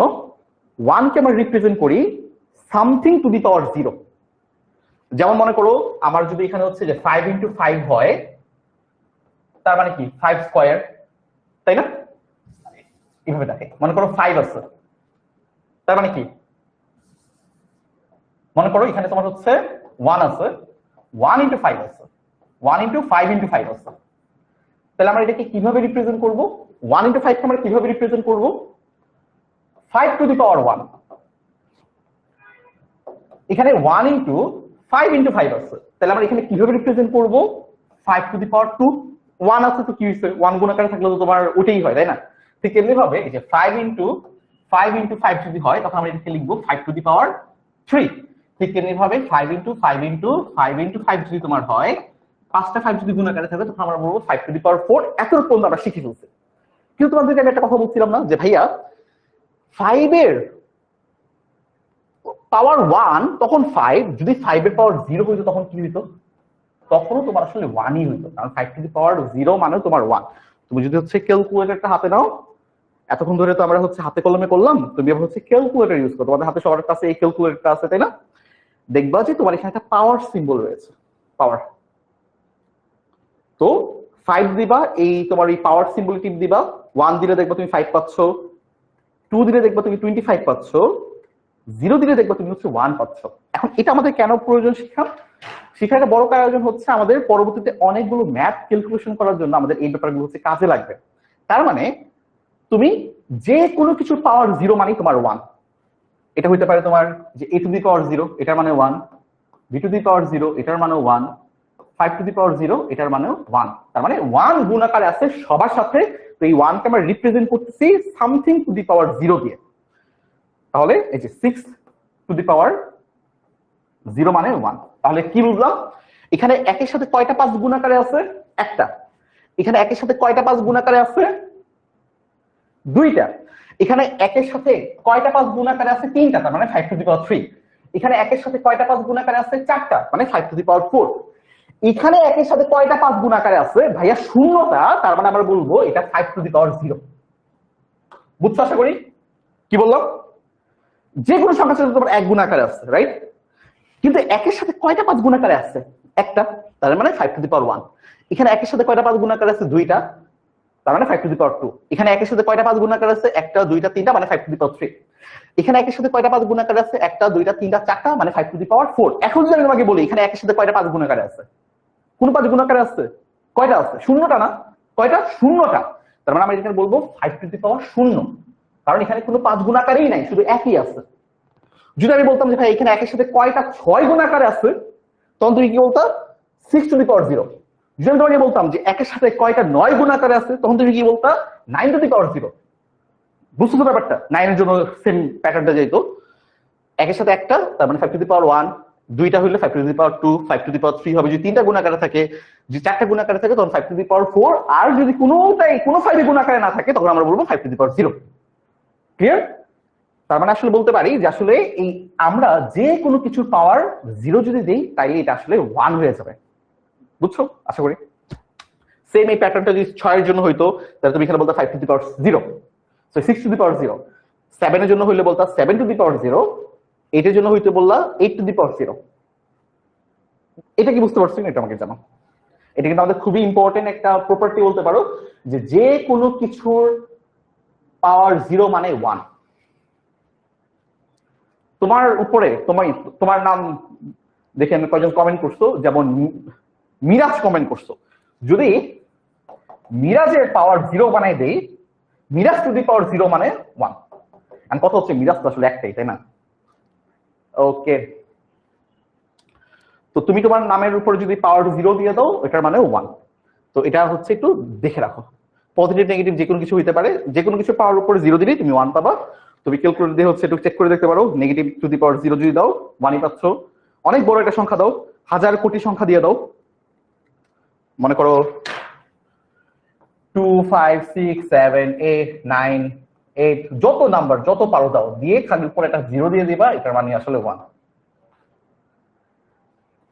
1 কে আমরা রিপ্রেজেন্ট করি সামথিং টু দি পাওয়ার 0। যেমন মনে করো আমার যদি এখানে হচ্ছে যে 5 × 5 হয়, তার মানে কি 5 স্কয়ার, তাই না? এইভাবে দেখে, মনে করো 5 আছে, তার মানে কি মনে করো এখানে তোমার হচ্ছে 1 আছে, 1 × 5 আছে, 1 × 5 × 5 আছে। তাহলে আমরা এটাকে কিভাবে রিপ্রেজেন্ট করব? 1 × 5 কে আমরা কিভাবে রিপ্রেজেন্ট করব? 5 টু দি পাওয়ার 1। এখানে 1 × 5 × 5 আছে, তাহলে আমরা এখানে কিভাবে রিপ্রেজেন্ট করব? 5 টু দি পাওয়ার 2। 1 আছে তো কি হইছে, 1 গুণ আকারে থাকলে তো তোমার ওটাই হয়, তাই না? ঠিক এমনি ভাবে এই যে 5 × 5 যদি হয়, তখন আমরা এটাকে লিখব 5 টু দি পাওয়ার 3। ঠিক এমনি ভাবে 5 × 5 × 5 যদি তোমার হয়, 5টা 5 যদি গুণ আকারে থাকে, তখন আমরা বলবো 5 টু দি পাওয়ার 4। এত পর্যন্ত আমরা শিখে ফেলছি। কিন্তু তোমাদেরকে আমি একটা কথা বলছিলাম না যে ভাইয়া 5 এর পাওয়ার 1 তখন 5, যদি 5 এর পাওয়ার 0 হইতো তখন কি হইতো? তখনও তোমার আসলে 1ই হইতো, কারণ 5 টু দি পাওয়ার 0 মানে তোমার 1। তুমি যদি হচ্ছে ক্যালকুলেটরটা হাতে নাও, এতক্ষণ ধরে তো আমরা হচ্ছে হাতে কলমে করলাম, তুমি এবার হচ্ছে ক্যালকুলেটর ইউজ করো। তোমাদের হাতে সবার কাছে এই ক্যালকুলেটরটা আছে, তাই না? দেখবা যে তোমার এখানে একটা পাওয়ার সিম্বল রয়েছে, পাওয়ার। তো 5 দিবা, এই তোমার এই পাওয়ার সিম্বল টিপ দিবা, 1 দিলে দেখবা তুমি 5 পাচ্ছ, 2 দিলে দেখবা তুমি 25 পাচ্ছ, 0 দিলে দেখবা তুমি হচ্ছে 1 পাচ্ছ। এখন এটা আমাদের কেন প্রয়োজন শিক্ষা? শিক্ষার একটা বড় কারণ হচ্ছে আমাদের পরবর্তীতে অনেকগুলো ম্যাথ ক্যালকুলেশন করার জন্য আমাদের এই ব্যাপারগুলো হচ্ছে কাজে লাগবে। তার মানে তুমি যে কোনো কিছুর পাওয়ার 0 মানে তোমার 1। এটা হইতে পারে তোমার যে a টু দি পাওয়ার 0 এটার মানে 1, b টু দি পাওয়ার 0 এটার মানে 1, 5 টু দি পাওয়ার 0 এটার মানে 1। তার মানে 1 গুণ আকারে আছে সবার সাথে। তো এই 1 কে আমরা রিপ্রেজেন্ট করতেছি সামথিং টু দি পাওয়ার 0 দিয়ে। তাহলে এই যে 6 টু দি পাওয়ার 0 মানে 1। তাহলে কি বুঝলাম, এখানে একের সাথে কয়টা 5 গুণ আকারে আছে? একটা। এখানে একের সাথে কয়টা 5 গুণ আকারে আছে? দুইটা। এখানে একের সাথে কয়টা 5 গুণ আকারে আছে? তিনটা, তার মানে 5 টু দি পাওয়ার 3। এখানে একের সাথে কয়টা 5 গুণ আকারে আছে? চারটা, মানে 5 টু দি পাওয়ার 4। এখানে একের সাথে কয়টা 5 গুণ আকারে আছে? ভাইয়া শূন্যটা, তার মানে আমরা বলবো এটা 5 টু দি পাওয়ার 0। বুঝছো আশা করি? কি বললাম? যে কোনো সংখ্যার সাথে তোমার 1 গুণ আকারে আছে, রাইট? কিন্তু একের সাথে কয়টা 5 গুণ আকারে আছে? একটা, তার মানে 5 টু দি পাওয়ার 1। এখানে একের সাথে কয়টা 5 গুণ আকারে আছে? দুইটা, তার মানে 5 টু দি পাওয়ার 2। এখানে একের সাথে কয়টা 5 গুণ আকারে আছে? একটা, দুইটা, তিনটা, মানে 5 টু দি পাওয়ার 3। এখানে একের সাথে কয়টা 5 গুণ আকারে আছে? একটা, দুইটা, তিনটা, চারটা, মানে 5 টু দি পাওয়ার 4। এখন যদি আমি তোমাকে বলি এখানে একের সাথে কয়টা 5 গুণ আকারে আছে? কোন 5 গুণ আকারে আছে? কয়টা আছে? শূন্যটা না? কয়টা? শূন্যটা। তার মানে আমরা এখানে বলবো 5 টু দি পাওয়ার 0, কারণ এখানে কোনো 5 গুণ আকারেই নাই, শুধু একই আছে। যদি আমি বলতাম যে ভাই এখানে একের সাথে কয়টা 6 গুণ আকারে আছে, তখন তুমি কি বলতা? 6 টু দি পাওয়ার 0। যদি আমি তোমাকে বলতাম যে একের সাথে কয়টা 9 গুণ আকারে আছে, তখন তুমি কি বলতা? 9 টু দি পাওয়ার 0। বুঝছো তো ব্যাপারটা? 9 এর জন্য সেম প্যাটার্নটা যেত, একের সাথে একটা, তার মানে 5 টু দি পাওয়ার 1, দুইটা হইলে 5 to the power 2, 5 to the power 3 হবে। যদি তিনটা গুণ আকারে থাকে, যদি চারটা গুণ আকারে থাকে তখন 5 টু দি পাওয়ার 4। আর যদি কোনো 5 গুণ আকারে না থাকে তখন আমরা বলবো 5 টু দি পাওয়ার 0। ক্লিয়ার? তার মানে আসলে বলতে পারি যে আসলে এই আমরা যে কোনো কিছুর পাওয়ার 0 যদি দেই তাইলে এটা আসলে 1 হয়ে যাবে। বুঝছো আশা করি? সেম এই প্যাটার্নটা যদি 6 এর জন্য হইতো তাহলে তুমি এখানে বলতে 5 to the power 0, so 6 to the power 0। 7 এর জন্য হইলে বলতা 7 টু দি পাওয়ার 0। 8 এর জন্য হইতে বললা 8 টু দি পাওয়ার 0। এটা কি বুঝতে পারছো? এটা আমাকে জানো। এটা কিন্তু আমাদের খুবই ইম্পর্টেন্ট একটা প্রপার্টি বলতে পারো, যে যে কোনো কিছুর পাওয়ার 0 মানে 1। তোমার উপরে তোমার নাম দেখে আমি কয়েকজন কমেন্ট করছো, যেমন মিরাজ কমেন্ট করছো। যদি মিরাজের পাওয়ার 0 বানাই দেই, মিরাজ টু দি পাওয়ার 0 মানে 1। আর কত হচ্ছে? মিরাজ তো আসলে একটাই, তাই না? ওকে, তো তুমি তোমার নামের উপরে যদি পাওয়ার 0 দিয়ে দাও এটার মানে 1। তো এটা হচ্ছে একটু দেখে রাখো, পজিটিভ নেগেটিভ যে কোনো কিছু হইতে পারে, যে কোনো কিছু পাওয়ার উপরে 0 দিলেই তুমি 1 পাবা। তুমি ক্যালকুলেটর দিয়ে হচ্ছে একটু চেক করে দেখতে পারো, নেগেটিভ টু দি পাওয়ার 0 যদি দাও 1ই পাচ্ছ। অনেক বড় একটা সংখ্যা দাও, হাজার কোটি সংখ্যা দিয়ে দাও, মনে করো 2, 5, 6, 7, 8, 9, 8, যত নাম্বার যত পারো দাও, দিয়ে খালি উপরে একটা 0 দিয়ে দিবা, এটার মানে আসলে 1।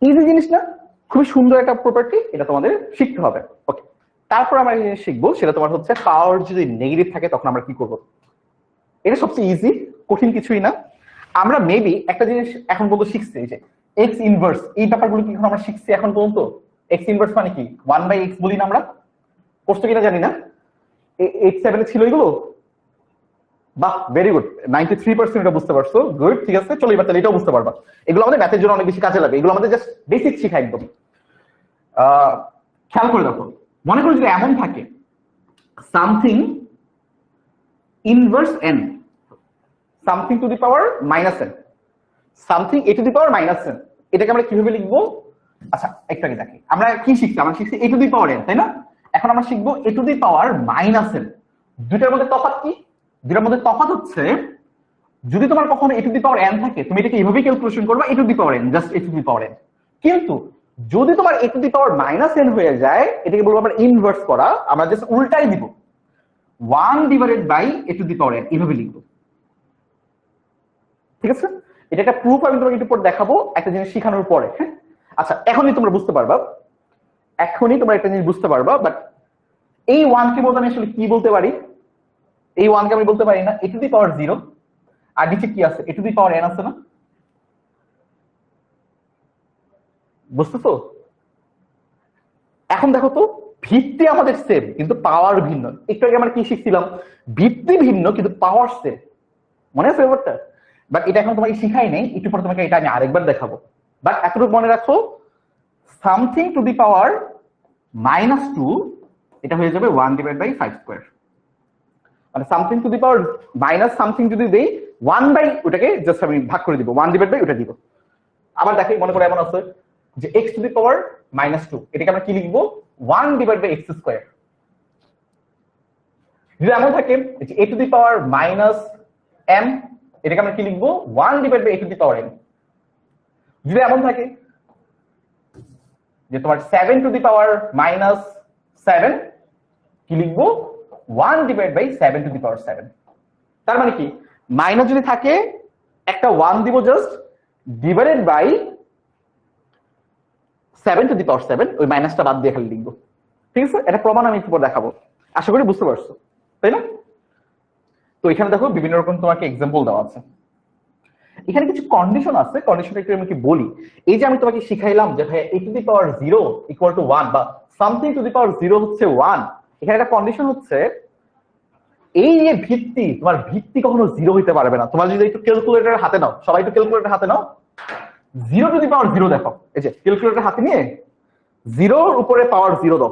ইজি জিনিস না? খুবই সুন্দর একটা প্রপার্টি, এটা তোমাদের শিখতে হবে। ওকে, তারপর আমরা একটা জিনিস শিখবো, সেটা তোমার হচ্ছে পাওয়ার যদি নেগেটিভ থাকে তখন আমরা কি করব। এটা সবচেয়ে ইজি, কঠিন কিছুই না। আমরা মেবি একটা জিনিস এখন পর্যন্ত শিখছি, যে এক্স ইনভার্স, এই ব্যাপারগুলো কি আমরা শিখছি এখন পর্যন্ত? এক্স ইনভার্স মানে কি? 1/x বলি না আমরা, করছো কিনা জানি না। 8-7 ছিল এগুলো? বাহ, ভেরি গুড, 93% এটা বুঝতে পারছো, গুড। ঠিক আছে, চলো এবার তাহলে এটাও বুঝতে পারবা। এগুলো আমাদের ম্যাথের জন্য অনেক বেশি কাজে লাগে, এগুলো আমাদের জাস্ট বেসিক শিখা একদম। খেয়াল করে দেখো, মনে করো যদি এমন থাকে something inverse n, something to the power -n, something a to the power -n, এটাকে আমরা কিভাবে লিখবো? আচ্ছা একটু আগে দেখি আমরা কি শিখছি, আমরা শিখছি a to the power n, তাই না? এখন আমরা শিখবো a to the power -n। দুইটার মধ্যে তফাৎ কি? দুইটার মধ্যে তফাৎ হচ্ছে, যদি তোমার কখনো a to the power n থাকে তুমি এটাকে এইভাবেই ক্যালকুলেশন করবা, a to the power n, just a to the power n। কিন্তু যদি তোমার a to the power -n হয়ে যায়, এটাকে বলবো আমরা ইনভার্স করা, আমরা জাস্ট উল্টাই দিব, 1/a two the power n, এইভাবে লিখবো। ঠিক আছে, এটা একটা প্রুফ আমি তোমাকে একটু পরে দেখাবো একটা জিনিস শেখানোর পরে। হ্যাঁ, আচ্ছা এখনই তোমরা বুঝতে পারবা, এখনই তোমরা একটা জিনিস বুঝতে পারবা। বাট এই 1 কে বলতে আমি আসলে কি বলতে পারি? এই 1 কে আমি বলতে পারি না a টু দি পাওয়ার 0, আর নিচে কি আছে? a to the power n আছে না? বুঝতেছো? এখন দেখো তো, ভিত্তি আমাদের সেম কিন্তু পাওয়ার ভিন্ন। একটু আগে আমরা কি শিখছিলাম? ভিত্তি ভিন্ন কিন্তু পাওয়ার সেম, মনে আছে ব্যাপারটা? বাট এটা এখন তোমাকে শিখাই নেই, একটু পরে তোমাকে এটা আমি আরেকবার দেখাবো। বাট এতটুকু মনে রাখো, সামথিং টু দি পাওয়ার -2 এটা হয়ে যাবে 1/5²। মানে something to the power minus something যদি দেই 1 বাই ওটাকে জাস্ট আমি ভাগ করে দিব 1 ডিভাইড বাই ওটা দিব। আবার দেখি মনে করে এমন আছে যে x টু দি পাওয়ার -2 এটাকে আমরা কি লিখবো 1 ডিভাইড বাই x স্কয়ার। যদি এমন থাকে যে a to the power -m এটাকে আমরা কি লিখবো 1 divide by a to the power m। যদি এমন থাকে যে তোমার 7 টু দি পাওয়ার -7 কি লিখবো 1 divide by 7 to the power 7। তার মানে কি মাইনাস যদি থাকে একটা 1 দিব just divided by 7 to the power 7 ওই মাইনাসটা বাদ দিয়ে খালি লিখবো। ঠিক আছে, এটা প্রমাণ আমি একটু পর দেখাবো, আশা করি বুঝতে পারছো তাই না? তো এখানে দেখো বিভিন্ন রকম তোমাকে এক্সাম্পল দেওয়া আছে, এখানে কিছু কন্ডিশন আছে, কন্ডিশনটা একটু আমি কি বলি। এই যে আমি তোমাকে শিখাইলাম যে ভাই a to the power 0 equal to 1 বা সামথিং টু দি পাওয়ার 0 হচ্ছে 1, এখানে একটা কন্ডিশন হচ্ছে এই যে ভিত্তি, তোমার ভিত্তি কখনো 0 হইতে পারবে না। তোমার যদি একটু ক্যালকুলেটর হাতে নাও, সবাই একটু ক্যালকুলেটর হাতে নাও, 0 টু দি পাওয়ার 0 দেখো, এই যে ক্যালকুলেটর হাতে নিয়ে 0 এর উপরে পাওয়ার 0 দাও,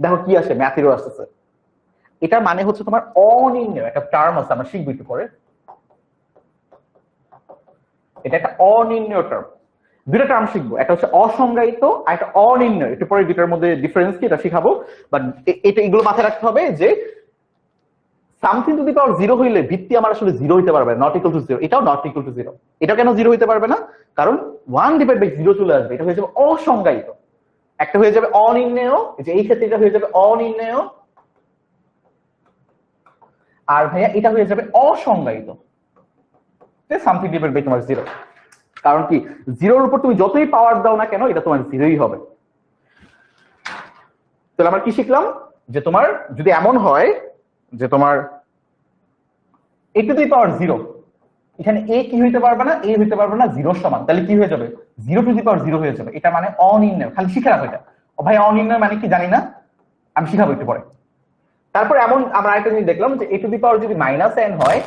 দেখো কি আসে, ম্যাথ এরর আসছে। এটা মানে হচ্ছে তোমার অনির্ণয়, একটা টার্ম আছে আমরা শিখব একটু পরে, এটা একটা অনির্ণয় টার্ম। দুইটা টার্ম শিখবো, একটা হচ্ছে অসংজ্ঞায়িত আর একটা অনির্ণয়, একটু পরে দুইটার মধ্যে ডিফারেন্স কি এটা শিখাবো। বাট এটা এগুলো মাথায় রাখতে হবে যে সামথিং টু দি পাওয়ার 0 হইলে ভিত্তি আমার আসলে 0 হইতে পারবে না, নট ইকুয়াল টু 0, এটাও নট ইকুয়াল টু 0। এটা কেন 0 হইতে পারবে না? কারণ 1 ডিভাইড বাই 0 চলে আসবে, এটা হয়ে যাবে অসংজ্ঞায়িত। একটা হয়ে যাবে অনির্ণয়, যে এই ক্ষেত্রে এটা হয়ে যাবে অনির্ণয়, আর ভাইয়া এটা হয়ে যাবে অসংজ্ঞায়িত, সামথিং ডিভাইড বাই তোমার 0। কারণ কি 0 এর উপর তুমি যতই পাওয়ার দাও না কেন এটা তোমার 0ই হবে। তাহলে আমরা কি শিখলাম যে তোমার যদি এমন হয় যে তোমার a টু দি পাওয়ার 0, এখানে a কি হইতে পারবে না, a হইতে পারবে না 0 সমান, তাহলে কি হয়ে যাবে 0 টু দি পাওয়ার 0 হয়ে যাবে। এটা মানে অনির্ণয়, খালি শিখে রাখো এটা। ও ভাই অনির্ণয় মানে কি জানি না, আমি শিখাবো একটু পরে। তারপর এমন আমরা আরেকটা জিনিস দেখলাম যে a টু দি পাওয়ার যদি -n হয়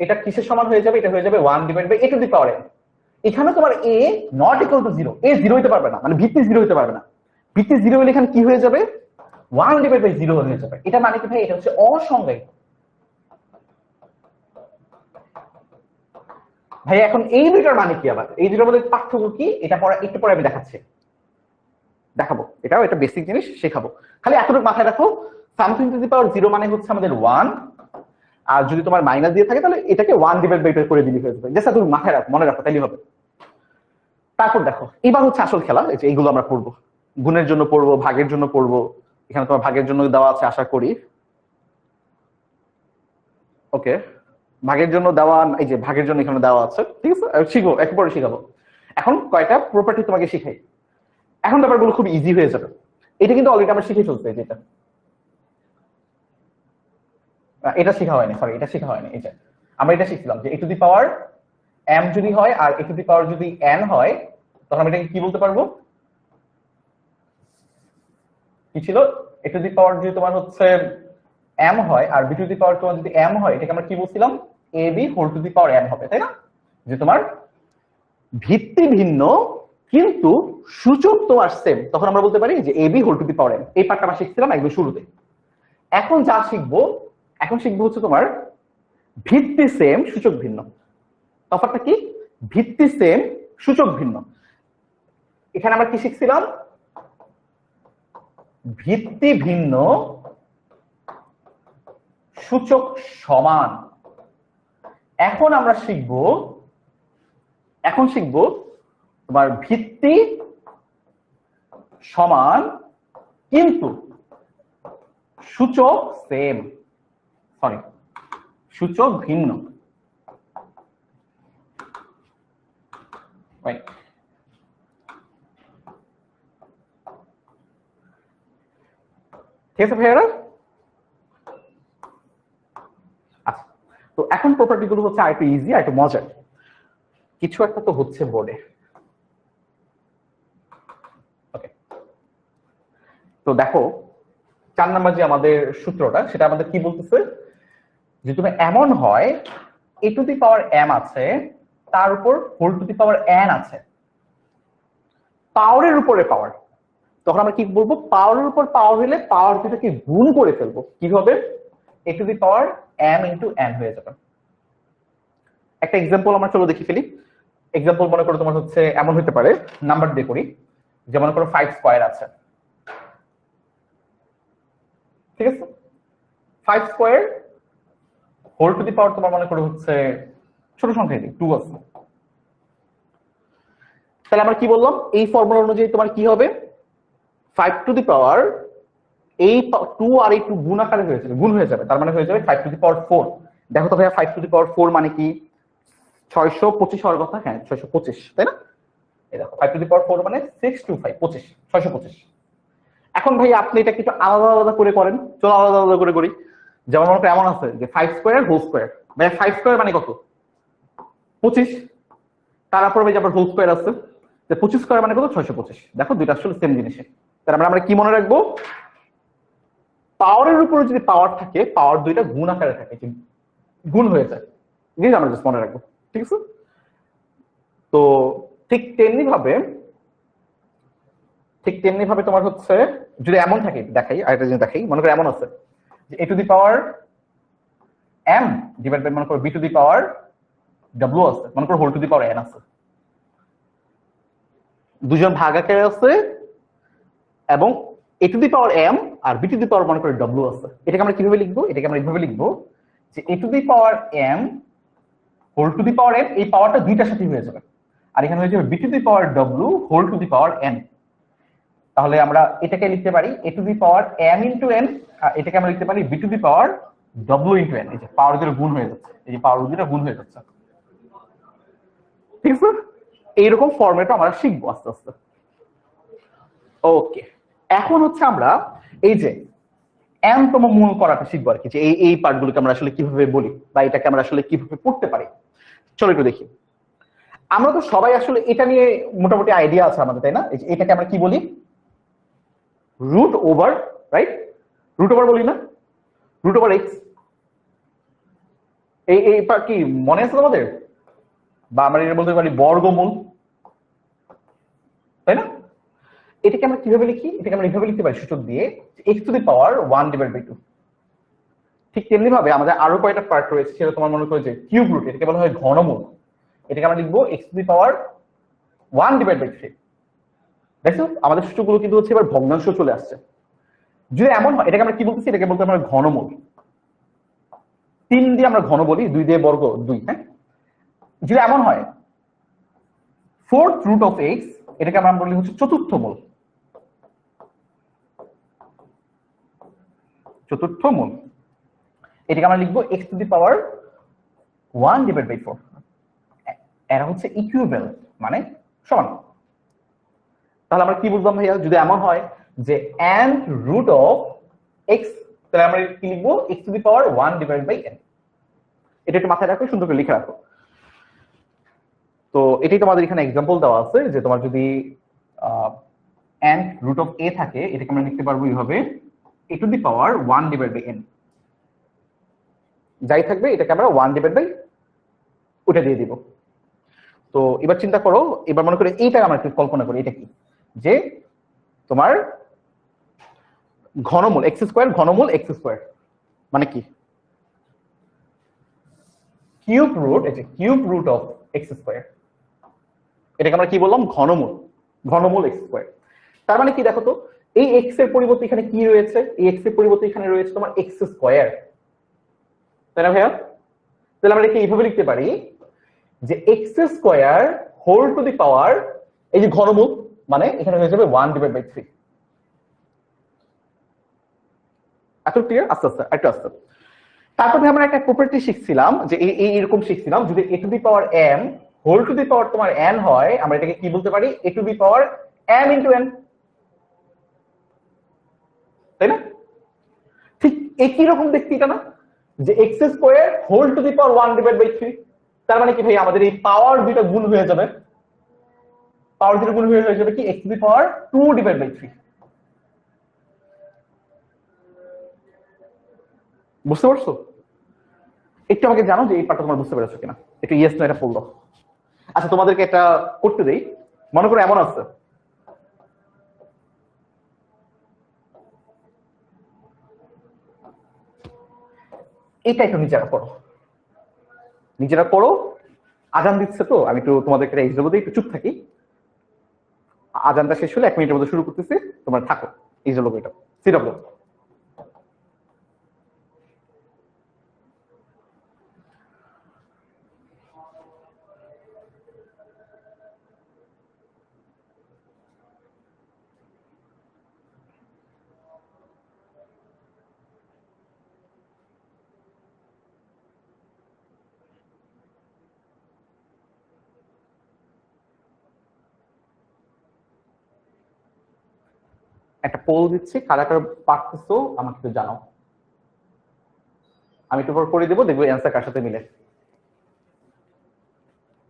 এটা কিসের সমান হয়ে যাবে, এটা হয়ে যাবে 1 divide by a to the power n। এখানে তোমার a not equal to 0, a 0 হইতে পারবে না, মানে ভিত্তি 0 হইতে পারবে না। ভিত্তি 0 হলে এখানে কি হয়ে যাবে 1 ডিভাইড বাই 0 হয়ে যাবে। এটা মানে কি ভাই, এটা হচ্ছে অসংজ্ঞায়িত। ভাই এখন এই দুইটার মানে কি, আবার এই দুইটার মধ্যে পার্থক্য কি, এটা পরে একটু পরে আমি দেখাবো, এটাও একটা বেসিক জিনিস শেখাবো। খালি এতটুকু মাথায় রাখো, সামথিং টু দি পাওয়ার 0 মানে হচ্ছে আমাদের 1, আর যদি তোমার মাইনাস দিয়ে থাকে তাহলে এটাকে 1 ডিভাইড বাই 2 করে দিলে হয়ে যাবে। জাস্ট তুমি মাথায় রাখো, মনে রাখো, তাইলে হবে। তারপর দেখো এবার হচ্ছে আসল খেলা, এই যে এইগুলো আমরা পড়বো, গুণের জন্য পড়বো, ভাগের জন্য পড়বো। এখানে তোমার ভাগের জন্য দেওয়া আছে আশা করি, ওকে ভাগের জন্য দেওয়া, এই যে ভাগের জন্য এখানে দেওয়া আছে, ঠিক আছে শিখবো, একবারে শিখাবো। এখন কয়টা প্রপার্টি তোমাকে শিখাই, এখন ব্যাপারগুলো খুব ইজি হয়ে যাবে। এটা কিন্তু অলরেডি আমরা শিখে ফেলছি, যেটা এটা শেখা হয়নি, সরি এটা শেখা হয়নি। এই যে আমরা এটা শিখছিলাম যে a to the power m যদি হয় আর a টু দি পাওয়ার যদি n হয়, তখন আমরা এটাকে কি বলতে পারবো, কি ছিল, a টু দি পাওয়ার যদি তোমার হচ্ছে m হয় আর b টু দি পাওয়ার তোমার যদি m হয়, এটাকে আমরা কি বলছিলাম, ab whole to the power n হবে, তাই না? যে তোমার ভিত্তি ভিন্ন কিন্তু সূচক তোমার সেম, তখন আমরা বলতে পারি যে ab whole to the power n। এই পার্টটা আমরা শিখছিলাম একদম শুরুতে। এখন যা শিখবো, এখন শিখবো হচ্ছে তোমার ভিত্তি সেম সূচক ভিন্ন। তফাৎটা কি, ভিত্তি সেম সূচক ভিন্ন। এখানে আমরা কি শিখছিলাম, ভিত্তি ভিন্ন সূচক সমান। এখন আমরা শিখবো তোমার ভিত্তি সমান কিন্তু সূচক সেম, সরি সূচক ভিন্ন। ঠিক আছে ভাইয়ারা? আচ্ছা, তো এখন প্রপার্টি গুলো হচ্ছে আরেকটু ইজি, আরেকটু মজার, কিছু একটা তো হচ্ছে বোর্ডে। ওকে, তো দেখো 4 নাম্বার যে আমাদের সূত্রটা, সেটা আমাদের কি বলতেছে, যে তুমি এমন হয় a to the power m আছে, তার উপর whole to the power n আছে, পাওয়ারের উপরে পাওয়ার। তখন আমরা কি বলবো, পাওয়ারের উপর পাওয়ার হলে পাওয়ার দুটাকে গুণ করে ফেলবো, কি হবে a to the power m into n হয়ে যাবে। একটা এক্সাম্পল আমরা চলো দেখি ফেলি। এক্সাম্পল মনে করো তোমার হচ্ছে এমন হতে পারে, নাম্বার দিয়ে করি, যে মনে করো 5 স্কয়ার আছে, ঠিক আছে? 5 square whole to the power তোমার মনে করো হচ্ছে ছোট সংখ্যা এটি 2 আছে। তাহলে আমরা কি বললাম, এই ফর্মুলা অনুযায়ী তোমার কি হবে, 5 টু দি পাওয়ার এই 2 আর এই 2 গুণ আকারে হয়ে যাবে, গুণ হয়ে যাবে, তার মানে হয়ে যাবে 5 টু দি পাওয়ার 4। দেখো তো ভাইয়া 5 টু দি পাওয়ার 4 মানে কি 625 হওয়ার কথা, হ্যাঁ 625, তাই না? এই দেখো 5 টু দি পাওয়ার 4 মানে 625 25 625। এখন ভাই আপনি এটা কিছু আলাদা আলাদা করে করেন, চলো আলাদা আলাদা করে করি। যেমন মনে করো এমন আছে যে 5 স্কয়ার হোল স্কয়ার, ভাই 5 স্কয়ার মানে কত 25, তারপর ভাই আবার হোল স্কয়ার আছে, যে 25 স্কয়ার মানে কত 625। দেখো দুইটা আসলে সেম জিনিস। তাহলে আমরা কি মনে রাখবো, পাওয়ারের উপরে যদি পাওয়ার থাকে, পাওয়ার দুইটা গুণ আকারে থাকে, গুণ হয়ে যায়, জিনিস আমরা জাস্ট মনে রাখবো, ঠিক আছে? তো ঠিক তেমনি ভাবে তোমার হচ্ছে যদি এমন থাকে, দেখাই আরেকটা জিনিস দেখাই, মনে করো এমন আছে যে a to the power m divide by মনে করো b to the power w আছে, মনে করো whole to the power n আছে, দুজন ভাগ আকারে আছে, এবং a to the power m আর b টু দি পাওয়ার মনে করো w আছে। এটাকে আমরা কিভাবে লিখবো, এটাকে আমরা এইভাবে লিখবো যে a to the power m whole to the power n, এই পাওয়ারটা দুইটার সাথে হয়ে যাবে, আর এখানে হয়ে যাবে b to the power w whole to the power n। তাহলে আমরা এটাকে লিখতে পারি a to the power m into n, আর এটাকে আমরা লিখতে পারি b to the power w into n। এই যে পাওয়ার দুটো গুণ হয়ে যাচ্ছে, এই যে পাওয়ার দুটো গুণ হয়ে যাচ্ছে, ঠিক আছে? এইরকম ফরম্যাটও আমরা শিখবো আস্তে আস্তে। ওকে, এখন হচ্ছে আমরা এই যে m তম মূল করাটা শিখবো আর কি, যে এই পার্টগুলোকে আমরা আসলে কিভাবে বলি বা এটাকে আমরা আসলে কিভাবে পড়তে পারি। চলো একটু দেখি। আমরা তো সবাই আসলে এটা নিয়ে মোটামুটি আইডিয়া আছে আমাদের, তাই না? এটাকে আমরা কি বলি, root over, right? Root over বলি না, রুট ওভার এক্স। এই পার্ট কি মনে আছে তোমাদের? বা আমরা এটা বলতে পারি বর্গমূল, তাই না? এটাকে আমরা কিভাবে লিখি, এটাকে আমরা এইভাবে লিখতে পারি সূচক দিয়ে x to the power 1 divide by 2। ঠিক তেমনি ভাবে আমাদের আরো কয়টা পার্ট রয়েছে, সেটা তোমার মনে করো যে কিউব রুট, এটাকে বলা হয় ঘনমূল। এটাকে আমরা লিখবো x to the power 1 divide by 3। দেখো আমাদের সূচকগুলো কিন্তু হচ্ছে এবার ভগ্নাংশ চলে আসছে। যদি এমন হয়, এটাকে আমরা কি বলতেছি, এটাকে বলতে আমরা ঘনমূল। 3 দিয়ে আমরা ঘন বলি, 2 দিয়ে বর্গ 2, হ্যাঁ? যদি এমন হয় 4th রুট অফ x, এটাকে আমরা বলি হচ্ছে চতুর্থ মূল। চতুর্থ মূল এটাকে আমরা লিখবো x to the power 1 divide by 4। এরা হচ্ছে ইকুইভ্যালেন্ট মানে সমান। তাহলে আমরা কি বুঝলাম ভাইয়া, যদি এমন হয় যে nth রুট অফ x, তাহলে আমরা কি লিখবো x to the power 1 divide by n। এটা একটু মাথায় রাখো, সুন্দর করে লিখে রাখো। তো এটাই তোমাদের এখানে एग्जांपल দেওয়া আছে, যে তোমার যদি nth রুট অফ a থাকে, এটাকে আমরা লিখতে পারবো এইভাবে a to the power 1 divide by n। যাই থাকবে এটাকে আমরা 1 ডিভাইড বাই ওটা দিয়ে দিব। তো এবার চিন্তা করো, এবার মনে করে এইটা আমরা একটু কল্পনা করি, এটা কি, যে তোমার ঘনমূল x স্কয়ার, ঘনমূল x স্কয়ার মানে কি কিউব রুট, এই যে cube root of x square, এটাকে আমরা কি বললাম ঘনমূল, ঘনমূল x স্কয়ার। তার মানে কি দেখো তো, এই x এর পরিবর্তে এখানে কি রয়েছে, এই x এর পরিবর্তে এখানে রয়েছে তোমার x স্কয়ার, তাই না ভাইয়া? তাহলে আমরা এটাকে এইভাবে লিখতে পারি যে x square whole to the power, এই যে ঘনমূল মানে এখানে হয়ে যাবে 1 ডিভাইড বাই 3। এত ক্লিয়ার? আস্তে আস্তে একটু আস্তে। তারপরে আমরা একটা প্রপার্টি শিখছিলাম, যে এইরকম শিখছিলাম, যদি a to the power m whole to the power তোমার n হয়, আমরা এটাকে কি বলতে পারি, a to the power m into n, তাই না? ঠিক একই রকম দেখতে এটা না, যে x square whole to the power 1 divide by 3। তার মানে কি ভাই, আমাদের এই পাওয়ার দুটো গুণ হয়ে যাবে, পাওয়ার দুটো গুণ হয়ে যাবে কি x to the power 2 divide by 3। বুঝতে পারছো? একটু আমাকে জানো যে এই পার্টটা তোমরা বুঝতে পেরেছো কিনা, একটু ইয়েস না এটা বললো। আচ্ছা তোমাদেরকে এটা করতে দেই। মনে করো এমন আছে এটা একটু নিজেরা পড়ো। আজান দিচ্ছে তো আমি একটু তোমাদেরকে এক্সাম্পল দিই, একটু চুপ থাকি। আজানটা শেষ হলে 1 মিনিটের মধ্যে শুরু করতেছি, তোমরা থাকো। এই যে লোক এটা সিডব্লিউ। একটা পোল দিচ্ছি, কারা কারা পারতেছো আমাকে একটু জানাও। আমি একটু পর করে দেবো, দেখবো অ্যান্সার কার সাথে মিলে।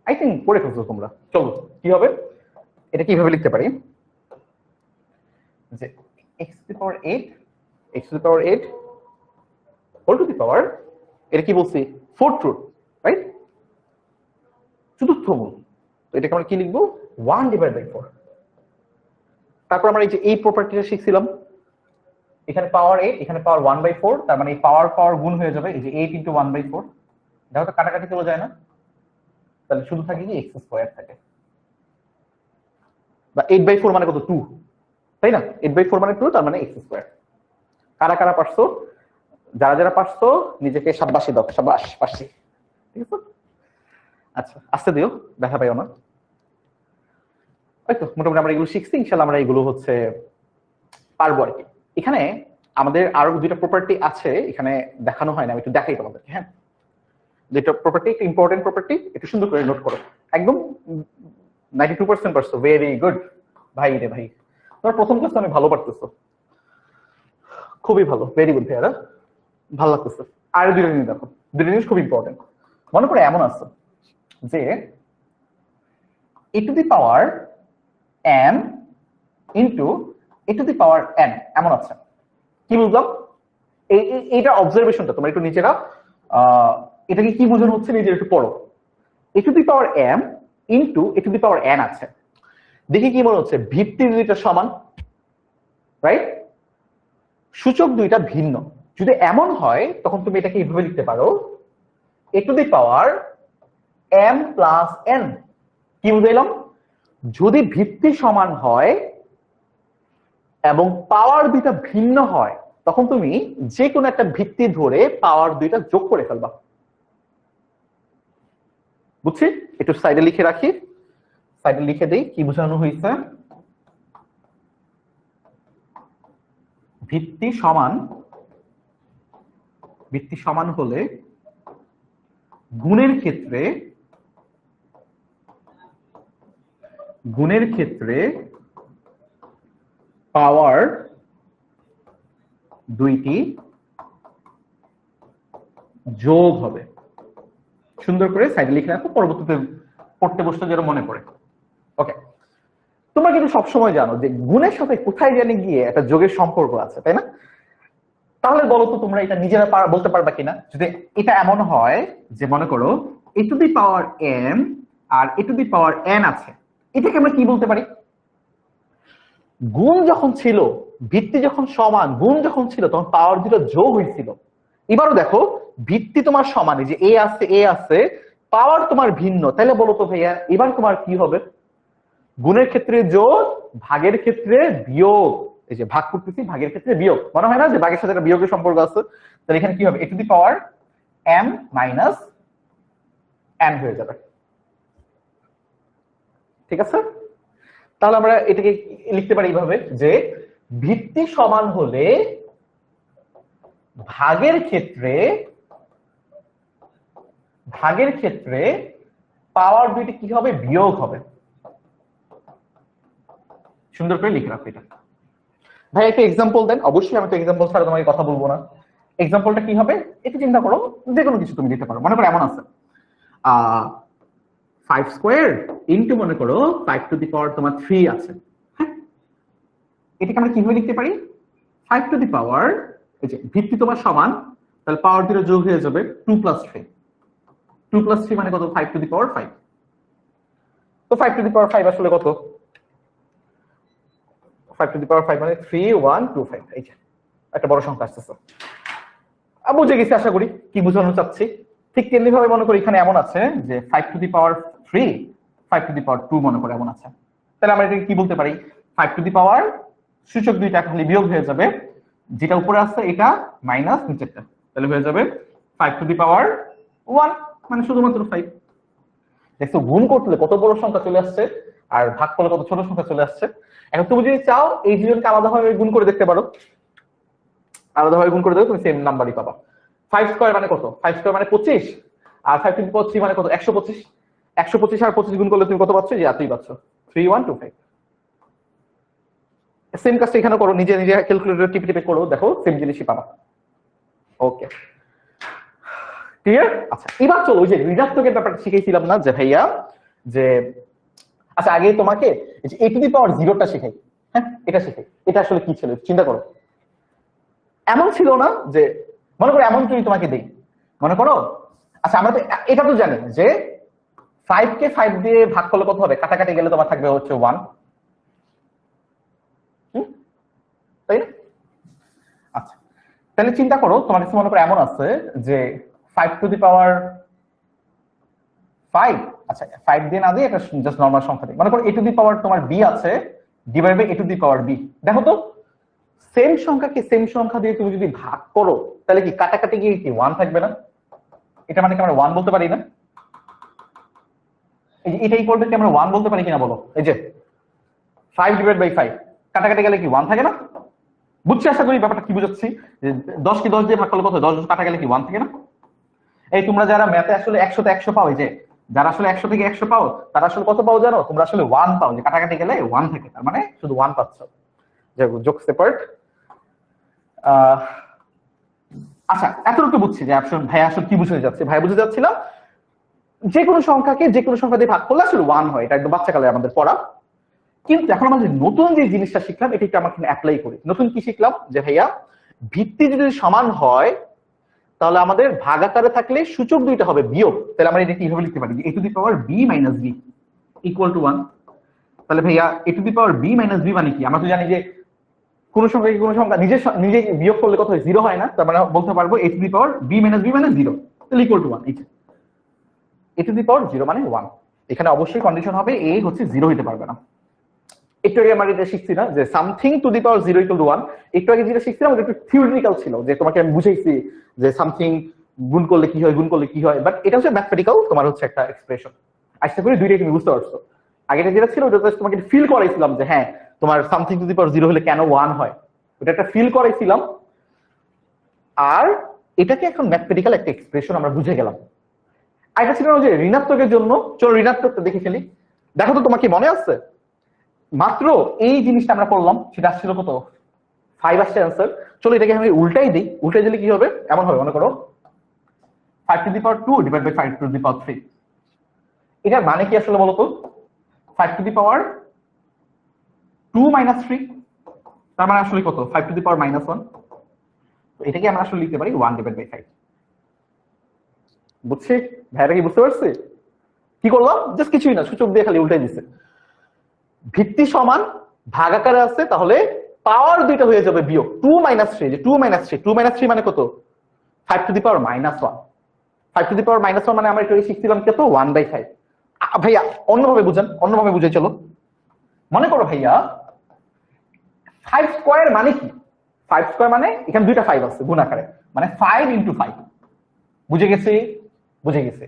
আই থিঙ্ক পড়ে ফেলছো তোমরা। চলো কি হবে, এটা কিভাবে লিখতে পারি যে x to the power 8 x to the power 8 whole to the power, এটা কি বলছি, ফোর্থ রুট, রাইট, চতুর্থ মূল। তো এটাকে আমরা কি লিখবো, 1/4। তারপর আমরা এই যে এই প্রপার্টিটা শিখছিলাম, এখানে পাওয়ার 8 এখানে পাওয়ার 1/4, তার মানে এই পাওয়ার গুণ হয়ে যাবে, এই যে 8 × 1/4। দেখো তো কাটাকাটি চলে যায় না, তাহলে শুধু থাকে কি x² থাকে, বা 8/4 মানে কত, 2, তাই না? 8/4 মানে 2, তার মানে x²। কারা কারা পারছো, যারা পারছো নিজেকে শাবাশি দাও, শাবাশ পারছি, ঠিক আছে। আচ্ছা আস্তে দিও, দেখা পাইও না। হয়তো মোটামুটি আমরা এগুলো শিখছি, ইনশাআল্লাহ আমরা এগুলো হচ্ছে পারবো আর কি। এখানে আমাদের আরো দুইটা প্রপার্টি আছে, এখানে দেখানো হয় না, আমি একটু দেখাই তোমাদেরকে। হ্যাঁ, যেটা প্রপার্টি একটা ইম্পর্টেন্ট প্রপার্টি, একটু সুন্দর করে নোট করো। একদম 92% পারছো, ভেরি গুড ভাই রে ভাই, তোমার প্রথম ক্লাস অনেক ভালো পারতেছো, খুবই ভালো, ভেরি গুড ভাইয়ারা, ভালো লাগতেছে। আর দুইটা জিনিস দেখো, দুইটা জিনিস খুব ইম্পর্টেন্ট। মনে করে এমন আছে যে a to the power m into a to the power n এমন আছে। কি বুঝলাম, এইটা অবজারভেশনটা তোমরা একটু নিচেরা এটাকে কি বোঝানো হচ্ছে নিজের একটু পড়ো। a to the power m into a to the power n আছে, দেখি কি মনে হচ্ছে, ভিত্তি দুইটা সমান, রাইট, সূচক দুইটা ভিন্ন। যদি এমন হয় তখন তুমি এটাকে এইভাবে লিখতে পারো, a to the power m plus n। কি বুঝাইলাম, যদি ভিত্তি সমান হয় এবং পাওয়ার দুইটা ভিন্ন হয় তখন তুমি যে কোনো একটা ভিত্তি ধরে পাওয়ার দুইটা যোগ করে ফেলবা। বুঝছি, একটু সাইডে লিখে রাখি, সাইডে লিখে দেই কি বোঝানো হয়েছে। ভিত্তি সমান হলে গুণের ক্ষেত্রে পাওয়ার দুইটি যোগ হবে। সুন্দর করে সাইডে লিখে রাখো, পরবর্তীতে পড়তে বসতে যেন মনে পড়ে। ওকে, তোমরা কিন্তু সবসময় জানো যে গুণের সাথে কোথায় জানি গিয়ে একটা যোগের সম্পর্ক আছে, তাই না? তাহলে বলো তো তোমরা এটা নিজেরা বলতে পারবা কিনা, যদি এটা এমন হয় যে মনে করো a to the power m আর a to the power n আছে, এটাকে আমরা কি বলতে পারি? গুণ যখন ছিল, ভিত্তি যখন সমান, গুণ যখন ছিল তখন পাওয়ার দুটো যোগ হয়েছিল। এবারও দেখো ভিত্তি তোমার সমান, যে এ আছে, পাওয়ার তোমার ভিন্ন, তাহলে বলো তো ভাইয়া এবার তোমার কি হবে? গুণের ক্ষেত্রে যোগ, ভাগের ক্ষেত্রে বিয়োগ। এই যে ভাগ করতেছি, ভাগের ক্ষেত্রে বিয়োগ, মনে হয় না যে ভাগের সাথে একটা বিয়োগের সম্পর্ক আছে? তাহলে এখানে কি হবে, a to the power m minus n হয়ে যাবে, ঠিক আছে? তাহলে আমরা এটাকে লিখতে পারি এইভাবে যে ভিত্তি সমান হলে ভাগের ক্ষেত্রে পাওয়ার দুইটি কি হবে, বিয়োগ হবে। সুন্দর করে লিখে রাখো এটা। ভাই একটা এক্সাম্পল দেন। অবশ্যই আমি তো এক্সাম্পল ছাড়া তোমাকে কথা বলবো না। এক্সাম্পলটা কি হবে একটু চিন্তা করো, যে কোনো কিছু তুমি দিতে পারো। মনে করো এমন আছে 5 স্কয়ার ইন্টু মনে করো 5 টু দি পাওয়ার তোমার 3 আছে। হ্যাঁ, এটাকে আমরা কিভাবে লিখতে পারি, 5 টু দি পাওয়ার, এই যে ভিত্তি তোমার সমান, তাহলে পাওয়ার দুটো যোগ হয়ে যাবে 2 + 3। 2 + 3 মানে কত, 5 টু দি পাওয়ার 5। তো 5 টু দি পাওয়ার 5 আসলে কত, 5 টু দি পাওয়ার 5 মানে 3 1 2 5। এই যে একটা বড় সংখ্যা আসতেছে। বুঝে গেছি আশা করি কি বোঝানো চাচ্ছি। ঠিক তেমনি ভাবে মনে করি এখানে এমন আছে যে 5⁻3 5⁻2 মনে করে এমন আছে। তাহলে আমরা এটাকে কি বলতে পারি, 5 সূচক দুইটা খালি বিয়োগ হয়ে যাবে, যেটা উপরে আছে এটা মাইনাস নিচেরটা, তাহলে হয়ে যাবে 5⁻1 মানে শুধুমাত্র 5। দেখছো গুণ করতে কত বড় সংখ্যা চলে আসছে আর ভাগ করলে কত ছোট সংখ্যা চলে আসছে। এখন তুমি যদি চাও এই দুজনকে আলাদাভাবে গুণ করে দেখতে পারো, আলাদাভাবে গুণ করে দেবে তুমি সেম নাম্বারই পাবা। 5² মানে কত, 5² মানে 25, আর 5⁻3 মানে কত 125। 125 আর 25 গুণ করলে তুমি কত পাচ্ছ, যে এতই পাচ্ছ 3125। সেম কাজটা এখানে করো, নিজে নিজে ক্যালকুলেটর টিপে টিপে করো, দেখো সেম জিনিসই পাবা। Okay clear. আচ্ছা এবার চলো ওই যে ঋণাত্মকের ব্যাপারটা শিখেছিলাম না যে ভাইয়া, যে আচ্ছা আগে তোমাকে a⁻0টা শেখাই। হ্যাঁ এটা শেখাই, এটা আসলে কি ছিল চিন্তা করো। এমন ছিল না যে, মনে করো এমন যদি তোমাকে দেই, মনে করো আচ্ছা আমরা তো এটা তো জানি যে 5 কে 5 দিয়ে ভাগ করলে কত হবে, কাটাকাটি গেলে তোমার থাকবে হচ্ছে 1, তাই না? আচ্ছা তাহলে চিন্তা করো তোমার কাছে মনে করো এমন আছে যে 5⁻5, আচ্ছা 5 দিয়ে না দিয়ে এটা জাস্ট নরমাল সংখ্যা দিই, মনে করো a⁻ তোমার b আছে ডিভাইড বাই a⁻b। দেখো তো সেম সংখ্যাকে সেম সংখ্যা দিয়ে তুমি যদি ভাগ করো তাহলে কি কাটাকাটি গিয়ে কি 1 থাকবে না? এটা মানে কি আমরা 1 বলতে পারি না? এই যে এটাই করবে কি আমরা 1 বলতে পারি কিনা বলো। এই যে 5/5 কাটাকাটি গেলে কি 1 থাকে না? বুঝছি আশা করি ব্যাপারটা কি বুঝাচ্ছি, যে 10 কি 10 দিয়ে ভাগ করলে কত, 10 কাটা গেলে কি 1 থাকে না? এই তোমরা যারা ম্যাথে আসলে 100 তে 100 পাও, এই যে যারা আসলে 100 থেকে 100 পাও তারা আসলে কত পাও জানো, তোমরা আসলে 1 পাও, যে কাটাকাটি গেলে 1 থাকে, তার মানে শুধু 1 পাচ্ছ। যে যোগ সেপারেট। আচ্ছা এতটুকু বুঝছি যে ভাই আসলে কি বুঝতে যাচ্ছে, ভাই বুঝতে যাচ্ছিলাম যে কোনো সংখ্যাকে যে কোনো সংখ্যা দিয়ে ভাগ করলে আসলে 1 হয়, এটা একদম বাচ্চাকালে আমাদের পড়া। কিন্তু এখন আমাদের নতুন যে জিনিসটা শিখলাম এটা একটু আমরা অ্যাপ্লাই করি। নতুন কি শিখলাম যে ভাইয়া ভিত্তি যদি সমান হয় তাহলে আমাদের ভাগাকারে থাকলে সূচক দুইটা হবে বিয়োগ, তাহলে আমরা এটা কিভাবে লিখতে পারি, a⁻b - b = 1। তাহলে ভাইয়া a⁻b - b মানে কি, আমরা তো জানি যে কোন সংখ্যাকে কোন সংখ্যা নিজে নিজে বিয়োগ করলে কত হয়, 0 হয় না, তার মানে বলতে পারবো a⁻b - b মানে 0, তাহলে = 1। a⁻0 মানে 1। এখানে অবশ্যই কন্ডিশন হবে a হচ্ছে 0 হইতে পারবে না। একটু আগে আমরা এটা শিখছি না যে সামথিং টু দি পাওয়ার 0 = 1, একটু আগে যেটা শিখছিলাম ওটা একটু থিওরিটিক্যাল ছিল, যে তোমাকে আমি বুঝাইছি যে সামথিং গুণ করলে কি হয়, গুণ করলে কি হয়, বাট এটা হচ্ছে ম্যাথমেটিক্যাল, তোমার হচ্ছে একটা এক্সপ্রেশন। আশা করি দুইটাই তুমি বুঝতে পারছো। আগেটা যেটা ছিল ওটা তোমাকে ফিল করাইছিলাম যে হ্যাঁ তোমার সামথিং টু দি পাওয়ার 0 হলে কেন 1 হয়, ওটা একটা ফিল করাইছিলাম। আর এটাকে এখন ম্যাথমেটিক্যাল একটা এক্সপ্রেশন আমরা বুঝে গেলাম। আর এটা ছিল যে ঋণাত্মকের জন্য, চলো ঋণাত্মকটা দেখে ফেলি। দেখো তো তোমার কি মনে আছে মাত্র এই জিনিসটা আমরা করলাম, সেটা আসছিল কত 5 আসছে অ্যান্সার। চলো এটাকে আমি উল্টাই দিই, উল্টাই দিলে কি হবে, এমন হবে মনে করো 5⁻2 / 5⁻3। এটার মানে কি আসলে বলতো, 5⁻2 - 3, তার মানে আসলে কত 5⁻−1। এটাকে আমরা আসলে লিখতে পারি 1/5। বুঝছি ভাইরা, কি বুঝতে পারছি কি করলাম, জাস্ট কিছুই না, সূচক দিয়ে খালি উল্টাই দিছে। ভিত্তি সমান ভাগাকারে আছে, তাহলে পাওয়ার দুইটা হয়ে যাবে বিয়োগ 2 - 3, যে 2 - 3 মানে কত 5⁻−1। 5⁻−1 মানে আমরা একটু শিখছিলাম কত 1/5। ভাইয়া অন্যভাবে বুঝেন, অন্যভাবে বুঝে চলো। মনে করো ভাইয়া 5² মানে কি, 5² মানে এখানে দুইটা 5 আছে গুণ আকারে, মানে 5 × 5। বুঝে গেছি, বুঝে গেছি।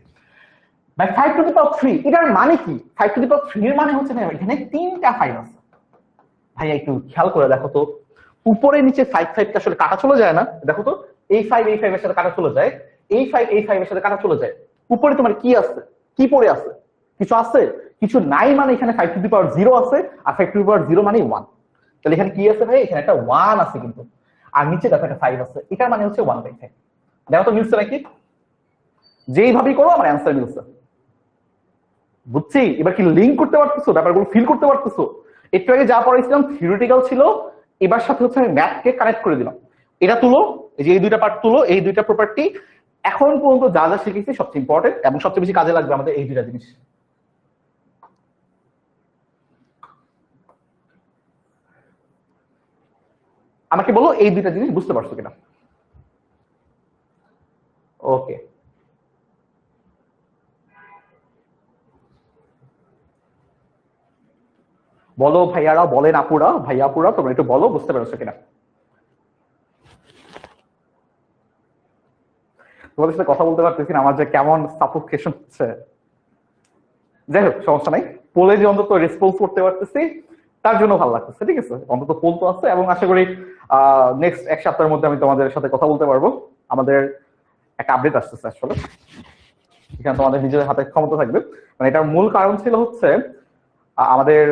ভাই 5⁻3 এটার মানে কি, 5⁻3 এর মানে হচ্ছে ভাই এখানে তিনটা 5 আছে। ভাইয়া একটু খেয়াল করে দেখো তো, উপরে নিচে 5 টা আসলে কাটা চলে যায় না, দেখো তো এই 5 এই 5 এর সাথে কাটা চলে যায়, এই 5 এই 5 এর সাথে কাটা চলে যায়। উপরে তোমার কি আছে, কি পড়ে আছে, কিছু আছে, কিছু নাই, মানে এখানে 5⁻0 আছে, আর 5⁻0 মানে 1। তাহলে এখানে কি আছে ভাই, এখানে একটা 1 আছে কিন্তু, আর নিচে দেখো একটা 5 আছে, এটা মানে হচ্ছে 1/5। দেখো তো মিলছে নাকি, যেইভাবেই করো আমার অ্যান্সার মিলছে। বুঝছি, এবার কি লিঙ্ক করতে পারতেছো, ব্যাপারগুলো ফিল করতে পারতেছো। একটু আগে যা পড়াইছিলাম থিওরিটিক্যাল ছিল, এবার সাথে হচ্ছে আমি ম্যাথকে কানেক্ট করে দিলাম। এটা তুলো, এই যে এই দুইটা পার্ট তুলো, এই দুইটা প্রপার্টি এখন পর্যন্ত যা যা শিখেছি সবচেয়ে ইম্পর্টেন্ট এবং সবচেয়ে বেশি কাজে লাগবে আমাদের এই দুইটা জিনিস। আমাকে বলো এই দুইটা জিনিস বুঝতে পারছো কিনা। ওকে, বলো ভাইয়ারা, বলেন আপুরা, ভাইয়া আপুরা, তোমরা একটু বলো বুঝতে পেরেছো কিনা। তোমাদের সাথে কথা বলতে পারতেছি না, আমার যে কেমন সাফোকেশন হচ্ছে। যাই হোক, সমস্যা নাই, পোলে যে অন্তত রেসপন্স করতে পারতেছি তার জন্য ভালো লাগতেছে। ঠিক আছে, অন্তত পোল তো আছে, এবং আশা করি নেক্সট এক সপ্তাহের মধ্যে আমি তোমাদের সাথে কথা বলতে পারবো। আমাদের একটা আপডেট আসতেছে আসলে, এখানে তোমাদের নিজেদের হাতে ক্ষমতা থাকবে। মানে এটার মূল কারণ ছিল হচ্ছে আমাদের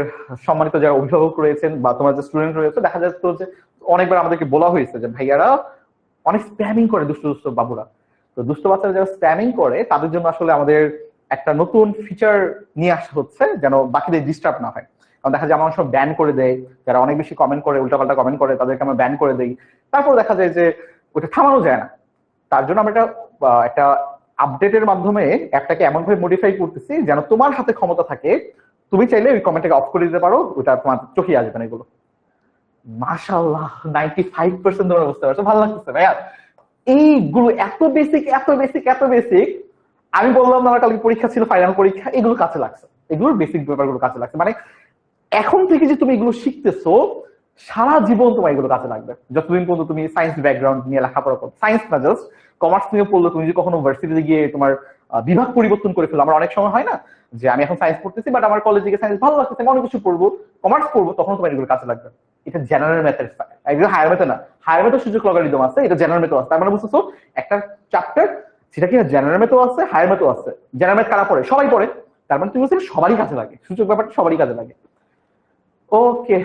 সম্মানিত যারা অভিভাবক রয়েছেন বা তোমার যে স্টুডেন্ট রয়েছে, দেখা যাচ্ছে যে অনেকবার আমাদেরকে বলা হয়েছে যে ভাইয়ারা অনেক স্প্যামিং করে, দুষ্ট দুষ্ট বাবুরা। তো দুষ্ট বাচ্চারা যারা স্প্যামিং করে তাদের জন্য আসলে আমাদের একটা নতুন ফিচার নিয়ে আসা হচ্ছে, যেন বাকিদের ডিস্টার্ব না হয়। কারণ দেখা যায় আমরা সব ব্যান করে দেয়, যারা অনেক বেশি কমেন্ট করে, উল্টাপাল্টা কমেন্ট করে, তাদেরকে আমরা ব্যান করে দেই। তারপর দেখা যায় যে ওটা থামানো যায় না। তার জন্য আমরা একটা আপডেটের মাধ্যমে অ্যাপটাকে এমন ভাবে মডিফাই করতেছি যেন তোমার হাতে ক্ষমতা থাকে, তুমি চাইলে ওই কমেন্টটাকে অফ করে দিতে পারো, ওটা তোমার চোখে আসবে না এগুলো। মাশাআল্লাহ, 95% তোমরা বুঝতে পারছো, ভালো লাগতেছে ভাইয়া। এইগুলো এত বেসিক, এত বেসিক, এত বেসিক। আমি বললাম না আমার কালকে পরীক্ষা ছিল, ফাইনাল পরীক্ষা, এগুলো কাছে লাগছে, এগুলোর বেসিক ব্যাপারগুলো কাছে লাগছে। মানে এখন থেকে যে তুমি এগুলো শিখতেছো, সারা জীবন তোমার এগুলো কাজে লাগবে, যতদিন পর্যন্ত তুমি সায়েন্স ব্যাকগ্রাউন্ড নিয়ে লেখাপড়া করো। সায়েন্স না জাস্ট কমার্স নিয়ে পড়লে, তুমি যদি কখনো ভার্সিটিতে গিয়ে তোমার বিভাগ পরিবর্তন করে ফেলো। আমার অনেক সময় হয় না যে আমি এখন সায়েন্স পড়তেছি, বাট আমার কলেজে গিয়ে সায়েন্স ভালো লাগতেছে, আমি অনেক কিছু পড়বো, কমার্স পড়বো, তখন তোমার এগুলো কাজে লাগবে। এটা জেনারেল ম্যাথের, একদম হায়ার ম্যাথে না। হায়ার ম্যাথের সুযোগ লগারিদম আছে, এটা জেনারেল ম্যাথও আছে। তার মানে বুঝতেছো, একটা চ্যাপ্টার সেটা কি জেনারেল ম্যাথও আছে, হায়ার ম্যাথও আছে। জেনারেল ম্যাথ কারা পড়ে? সবাই পড়ে। তার মানে তুমি বলছো সবারই কাজে লাগে, সূচক ব্যাপারটা সবারই কাজে লাগে। ওকে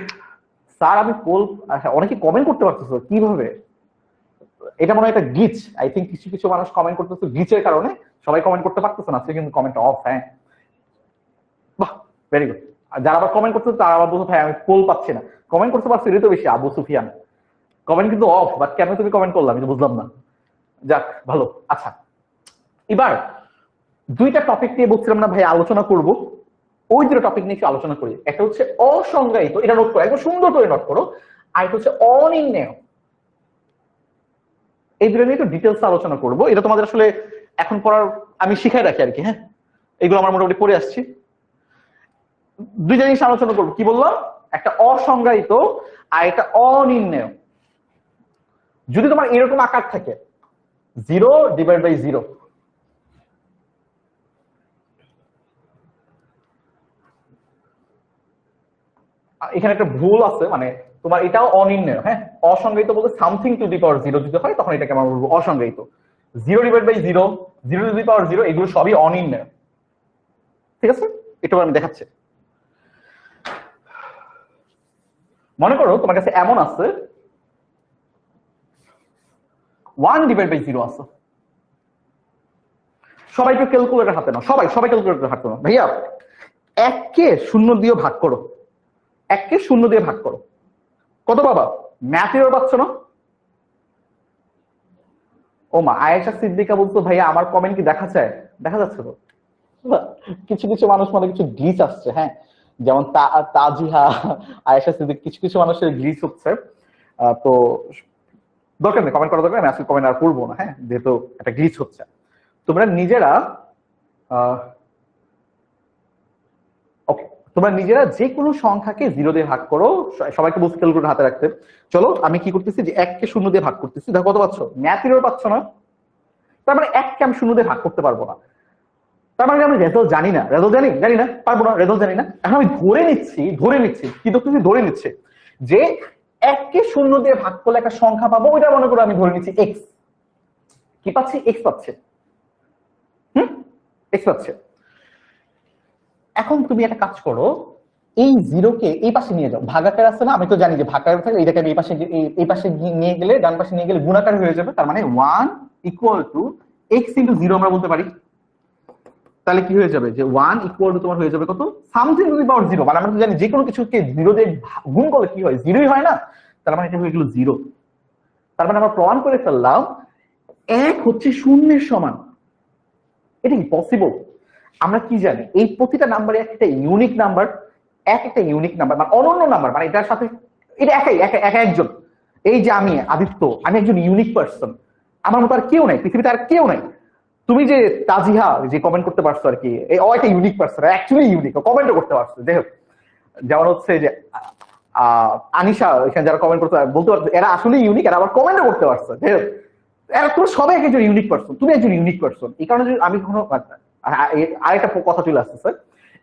স্যার, আমি পোল, আচ্ছা অনেকে কমেন্ট করতে পারতেছো কিভাবে? এটা মনে হয় একটা গ্লিচ, আই থিঙ্ক কিছু কিছু মানুষ কমেন্ট করতেছে গ্লিচের কারণে, সবাই কমেন্ট করতে পারতেছে না, আজকে কিন্তু কমেন্ট অফ। হ্যাঁ, বাহ, ভেরি গুড। আর যারা আবার কমেন্ট করতেছে তারা আবার বলছে ভাই আমি পোল পাচ্ছি না। কমেন্ট করতে পারছি এটা তো বেশি, আবু সুফিয়ান। কমেন্ট কিন্তু অফ, বাট কেন তুমি কমেন্ট করলাম আমি তো বুঝলাম না। যাক, ভালো। আচ্ছা, এবার দুইটা টপিক নিয়ে বলছিলাম না ভাই আলোচনা করব, ওই দুটো টপিক নিয়ে একটু আলোচনা করি। একটা হচ্ছে অসংজ্ঞায়িত, এটা নোট করো, একদম সুন্দর করে নোট করো। আর এটা হচ্ছে অনির্ণেয়। এই দুটো নিয়ে একটু ডিটেলস আলোচনা করবো। এটা তোমাদের আসলে এখন পড়ার আমি শিখাই রাখি আর কি। হ্যাঁ, এগুলো আমরা মোটামুটি পড়ে আসছি। দুইটা জিনিস আলোচনা করবো, কি বললাম? একটা অসংজ্ঞায়িত আর একটা অনির্ণেয়। যদি তোমার এরকম আকার থাকে 0/0, এখানে একটা ভুল আছে, মানে তোমার এটাও অনির্ণেয়। হ্যাঁ, অসংজ্ঞায়িত বলতে সামথিং টু দি পাওয়ার 0 যদি হয় তখন এটাকে আমরা বলবো অসংজ্ঞায়িত। 0/0, 0 টু দি পাওয়ার 0, এগুলো সবই অনির্ণেয়। ঠিক আছে, একটু আমি দেখাচ্ছি। মনে করো তোমার কাছে এমন আছে 1/0 আছে। সবাই একটু ক্যালকুলেটর হাতে নাও, সবাই সবাই ক্যালকুলেটর হাতে নাও। ভাইয়া, 1কে 0 দিয়ে ভাগ করো, 1কে 0 দিয়ে ভাগ করো, কত বাবা? ম্যাথের পাচ্ছ না? ও মা, আয়েশা সিদ্দিকা বলতো ভাইয়া আমার কমেন্ট কি দেখা যায়? দেখা যাচ্ছে তো। কিছু কিছু মানুষ মানে কিছু গ্লিচ আসছে। হ্যাঁ, যেমন তাজিহা, আয়েশা সিদ্দিক, কিছু কিছু মানুষের গ্লিচ হচ্ছে। তো দরকার নেই কমেন্ট করা, দরকার আমি আজকে কমেন্ট আর করবো না। হ্যাঁ, যেহেতু একটা গ্লিচ হচ্ছে, তোমরা নিজেরা ওকে, তোমরা নিজেরা যে কোনো সংখ্যাকে 0 দিয়ে ভাগ করো। সবাইকে বলছি ক্যালকুলেটর হাতে রাখতে। চলো আমি কি করতেছি, যে 1কে 0 দিয়ে ভাগ করতেছি। দেখো কত পাচ্ছ? ম্যাথেরও পাচ্ছ না। তার মানে 1কে আমি 0 দিয়ে ভাগ করতে পারবো না। তার মানে আমি রেজাল্ট জানি না, রেজাল্ট জানি জানি না, পারবো না, রেজাল্ট জানি না। এখন আমি ধরে নিচ্ছি কি ধরতেছি, ধরে নিচ্ছে যে 1কে 0 দিয়ে ভাগ করলে একটা সংখ্যা পাবো, ওইটা মনে করো আমি ধরে নিচ্ছি এক্স। কি পাচ্ছি? এক্স পাচ্ছে। এক্স পাচ্ছে। এখন তুমি একটা কাজ করো, এই 0কে এই পাশে নিয়ে যাও। ভাগাকার আছে না, আমি তো জানি যে ভাগাকার থাকে, এইটাকে আমি এই পাশে নিয়ে গেলে, ডান পাশে নিয়ে গেলে গুণাকার হয়ে যাবে। তার মানে 1 = x × 0 আমরা বলতে পারি। তাহলে কি হয়ে যাবে, যে 1 = তোমার হয়ে যাবে কত? Something to the power 0। মানে আমরা তো জানি যে কোনো কিছুকে 0 দিয়ে গুণ করলে কি হয়, 0ই হয় না। তার মানে এটা হয়ে গেল 0। তার মানে আমরা প্রমাণ করে ফেললাম 1 হচ্ছে 0-এর সমান। এটা কি পসিবল? আমরা কি জানি, এই প্রতিটা নাম্বারে একটা ইউনিক নাম্বার, একটা ইউনিক নাম্বার, মানে অনন্য নাম্বার, মানে এটার সাথে এটা একজন। এই যে আমি আদিত্য, আমি একজন ইউনিক পার্সন। আমার মতো আর কেউ নাই, পৃথিবীতে আর কেউ নাই। তুমি যে তাজিহা যে কমেন্ট করতে পারছো আর কি, ও একটা ইউনিক পারসন, অ্যাকচুয়ালি ইউনিক, কমেন্টও করতে পারছো। যাই হোক, যেমন হচ্ছে যে আনিশা এখানে যারা কমেন্ট করতে বলতে পারছো, এরা আসলে ইউনিক, এরা আবার কমেন্টও করতে পারছো। যাই হোক, এরা তোর সবাই একজন ইউনিক পারসন, তুমি একজন ইউনিক পারসন। এই কারণে আমি কখনো আরেকটা কথা চলে আসছে স্যার,